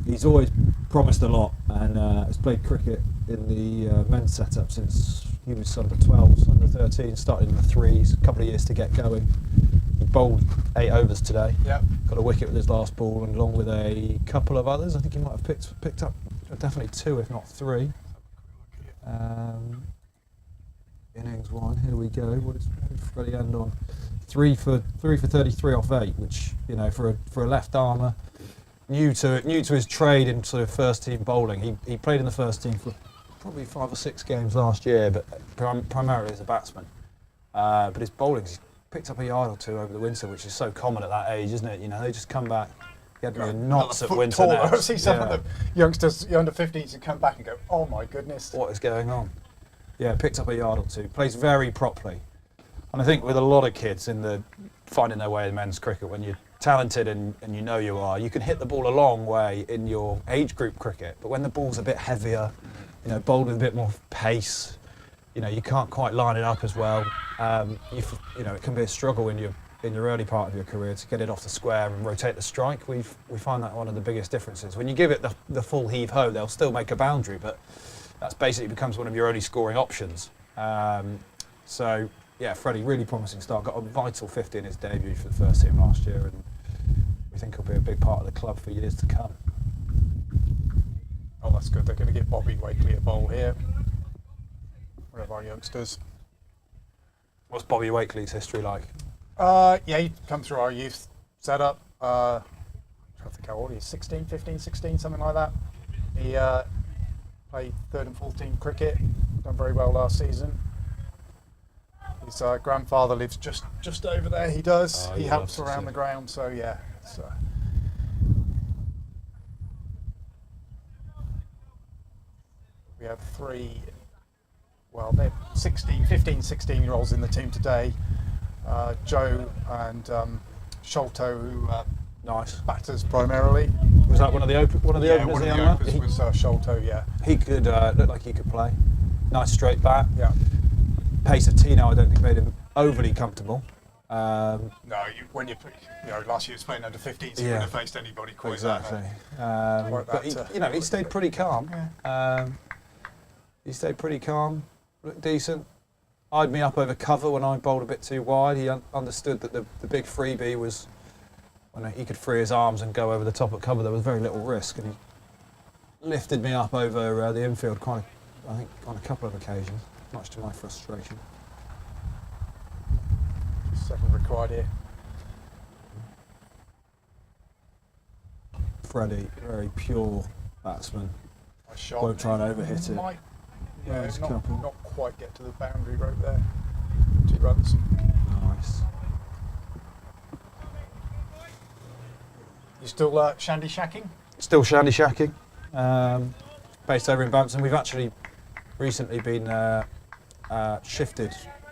He's always promised a lot and has played cricket in the men's setup since he was under 12s, under 13s, started in the 3s, a couple of years to get going. He bowled 8 overs today. Yep. Got a wicket with his last ball, and along with a couple of others. I think he might have picked up definitely 2, if not 3. Innings 1. Here we go. What did Freddie end on? 3 for 33 off 8, which, you know, for a left armer, new to his trade in sort of first team bowling. He played in the first team for probably 5 or 6 games last year, but primarily as a batsman. But his bowling, he's picked up a yard or 2 over the winter, which is so common at that age, isn't it? You know, they just come back, get me knots at winter now. I see some of the youngsters, the under 15s, who come back and go, "Oh my goodness, what is going on?" Yeah, picked up a yard or 2, plays very properly. And I think with a lot of kids finding their way in men's cricket, when you're talented and you know you are, you can hit the ball a long way in your age group cricket. But when the ball's a bit heavier, you know, bowled with a bit more pace, you know, you can't quite line it up as well. You know, it can be a struggle in your early part of your career to get it off the square and rotate the strike. We find that one of the biggest differences. When you give it the full heave-ho, they'll still make a boundary, but that's basically becomes one of your only scoring options. So, yeah, Freddie, really promising start. Got a vital 50 in his debut for the first team last year, and we think he'll be a big part of the club for years to come. Oh, that's good. They're going to give Bobby Wakely a bowl here. One of our youngsters. What's Bobby Wakely's history like? Yeah, he'd come through our youth setup. I think how old he is, 16, 15, 16, something like that. He played 3rd and 4th team cricket, done very well last season. His grandfather lives just over there. He does. He helps around the ground. So yeah. We have 3. Well, they're 15, 16-year-olds in the team today. Joe and Sholto, who nice batters primarily. Was that one of the openers? One of the openers was Sholto. Yeah. He could look like he could play. Nice straight bat. Yeah. Pace of Tino, I don't think made him overly comfortable. No, when you last year he was playing under 15s, he wouldn't have faced anybody quite exactly. But he stayed pretty calm. Yeah. He stayed pretty calm, looked decent. Eyed me up over cover when I bowled a bit too wide. He understood that the big freebie was when he could free his arms and go over the top of cover. There was very little risk, and he lifted me up over the infield I think on a couple of occasions, much to my frustration. Second required here. Freddie, very pure batsman. Won't try and overhit it. Not quite get to the boundary rope there. 2 runs. Nice. You still shandy shacking? Still shandy shacking. Based over in Bampton. We've actually recently been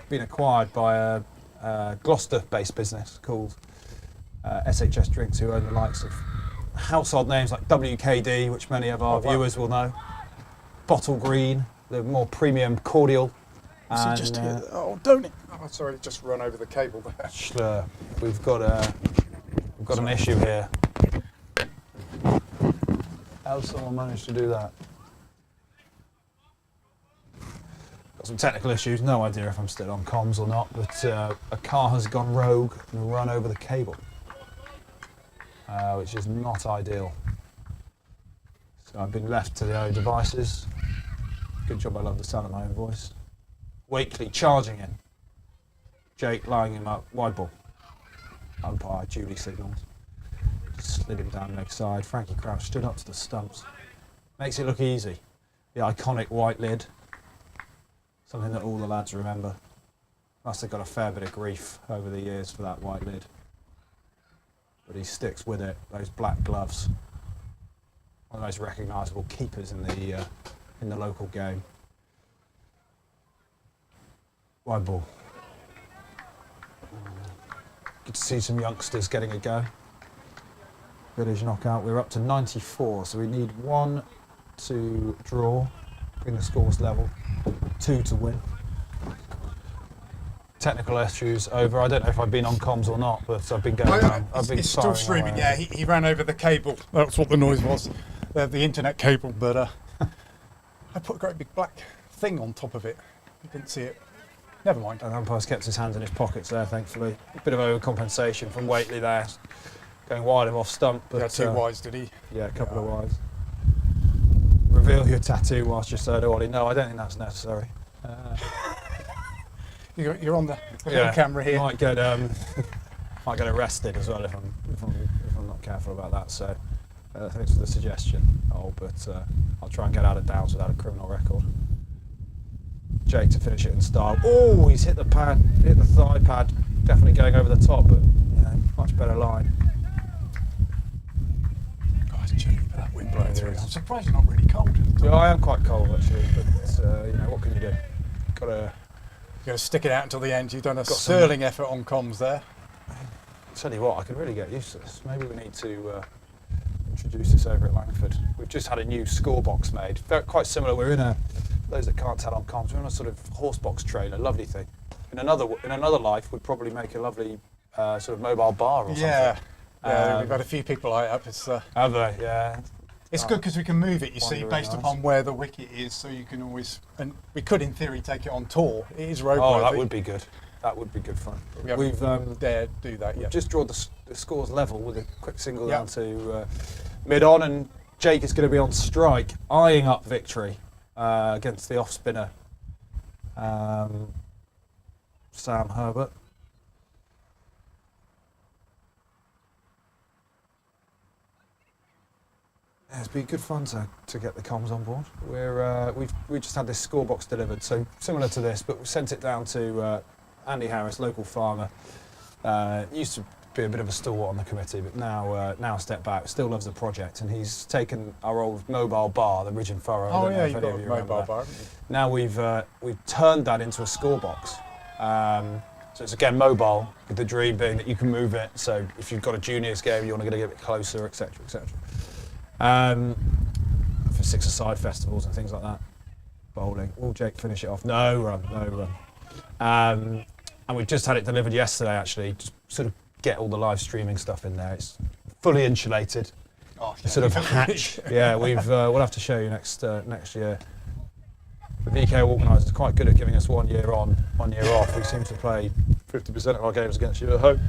been acquired by a Gloucester-based business called SHS Drinks, who own the likes of household names like WKD, which many of our viewers will know, Bottle Green, the more premium cordial And, just here. Oh, don't it? Oh, sorry, just run over the cable there. Schlur, we've got an issue here. How's someone managed to do that? Got some technical issues, no idea if I'm still on comms or not, but a car has gone rogue and run over the cable, which is not ideal. So I've been left to the own devices. Good job I love the sound of my own voice. Wakely charging in. Jake lining him up, wide ball. Umpire duly signalled. Slid him down leg side. Frankie Crouch stood up to the stumps. Makes it look easy. The iconic white lid. Something that all the lads remember. Must have got a fair bit of grief over the years for that white lid. But he sticks with it. Those black gloves. One of those recognisable keepers in the local game. Wide ball. Good to see some youngsters getting a go. Village knockout. We're up to 94, so we need 1 to draw, bring the scores level, 2 to win. Technical issues over. I don't know if I've been on comms or not, but I've been going down. It's still streaming. Yeah, he ran over the cable. That's what the noise was. The internet cable, but I put a great big black thing on top of it. You didn't see it. Never mind. And umpire's kept his hands in his pockets there, thankfully. A bit of overcompensation from Waitley there, going wide of off stump. But, yeah, 2 wides, did he? Yeah, a couple of wides. Reveal your tattoo whilst you're so early. No, I don't think that's necessary. You're on the camera here. Might get arrested as well if I'm not careful about that. So thanks for the suggestion. But I'll try and get out of Downs without a criminal record. Jake to finish it in style. Oh, he's hit the thigh pad. Definitely going over the top, but much better line. God, it's chilly with that wind blowing through. I'm surprised you're not really cold. Yeah, I am quite cold actually, but what can you do? Got to stick it out until the end. You've done a sterling effort on comms there. I'll tell you what, I can really get used to this. Maybe we need to introduce this over at Langford. We've just had a new score box made. Quite similar. We're in a, for those that can't tell on comms, we're in a sort of horse box trailer, lovely thing. In another life, we'd probably make a lovely sort of mobile bar or something. Yeah, we've had a few people light up. Have they? Yeah. It's good because we can move it, you see, Really based nice. upon where the wicket is, so you can always, and we could in theory take it on tour. It is roadworthy. Oh, that would be good. That would be good fun. We've dared do that, yeah. Just drawn the scores level with a quick single down to mid-on, and Jake is going to be on strike, eyeing up victory against the off-spinner, Sam Herbert. Yeah, it's been good fun to get the comms on board. We just had this score box delivered, so similar to this, but we sent it down to Andy Harris, local farmer. Used to be a bit of a stalwart on the committee, but now a step back. Still loves the project, and he's taken our old mobile bar, the Ridge and Furrow. Oh yeah, you've got a mobile bar. Now we've turned that into a score box. So it's again mobile, with the dream being that you can move it. So if you've got a juniors game, you want to get it closer, etc., etc. For 6-a-side festivals and things like that. Bowling. Will Jake finish it off? No run. And we've just had it delivered yesterday, actually. Just sort of get all the live streaming stuff in there. It's fully insulated. Oh, yeah. Sort of hatch. Yeah, we'll have to show you next year. The VK organisers are quite good at giving us 1 year on, 1 year off. We seem to play 50% of our games against you at home,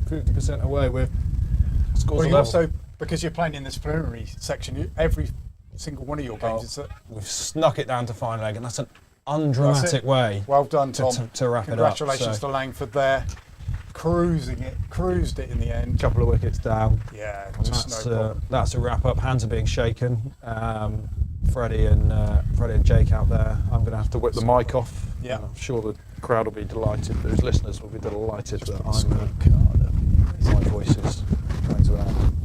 50% away. We're scores you level. also, because you're playing in this preliminary section, every single one of your games we've snuck it down to final leg, and that's an undramatic way. Well done, Tom. To wrap it up. Congratulations to Langford there. Cruised it in the end. Couple of wickets down. Yeah, And just no problem. that's a wrap up. Hands are being shaken. Freddie and Jake out there. I'm going to have to whip the mic off. Yeah. I'm sure the crowd will be delighted. Those listeners will be delighted that my voice is going to end.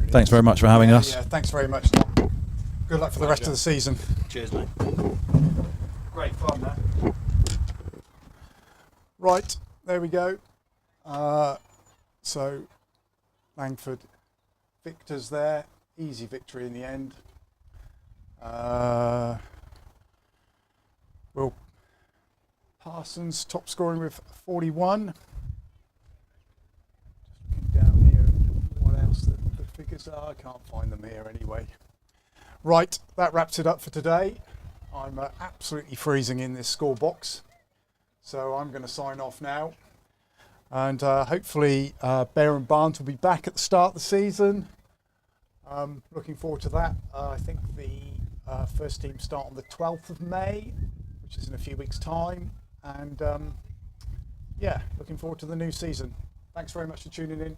Thanks very much for having us. Yeah, thanks very much, Tom. Good luck for the rest of the season. Cheers, mate. Great fun, man. Right, there we go. So, Langford victors there. Easy victory in the end. Will Parsons top scoring with 41. Just looking down here at what else the figures are. I can't find them here anyway. Right, that wraps it up for today. I'm absolutely freezing in this score box, so I'm going to sign off now. And hopefully Bear and Barnes will be back at the start of the season. Looking forward to that. I think the first team start on the 12th of May, which is in a few weeks' time. And yeah, looking forward to the new season. Thanks very much for tuning in.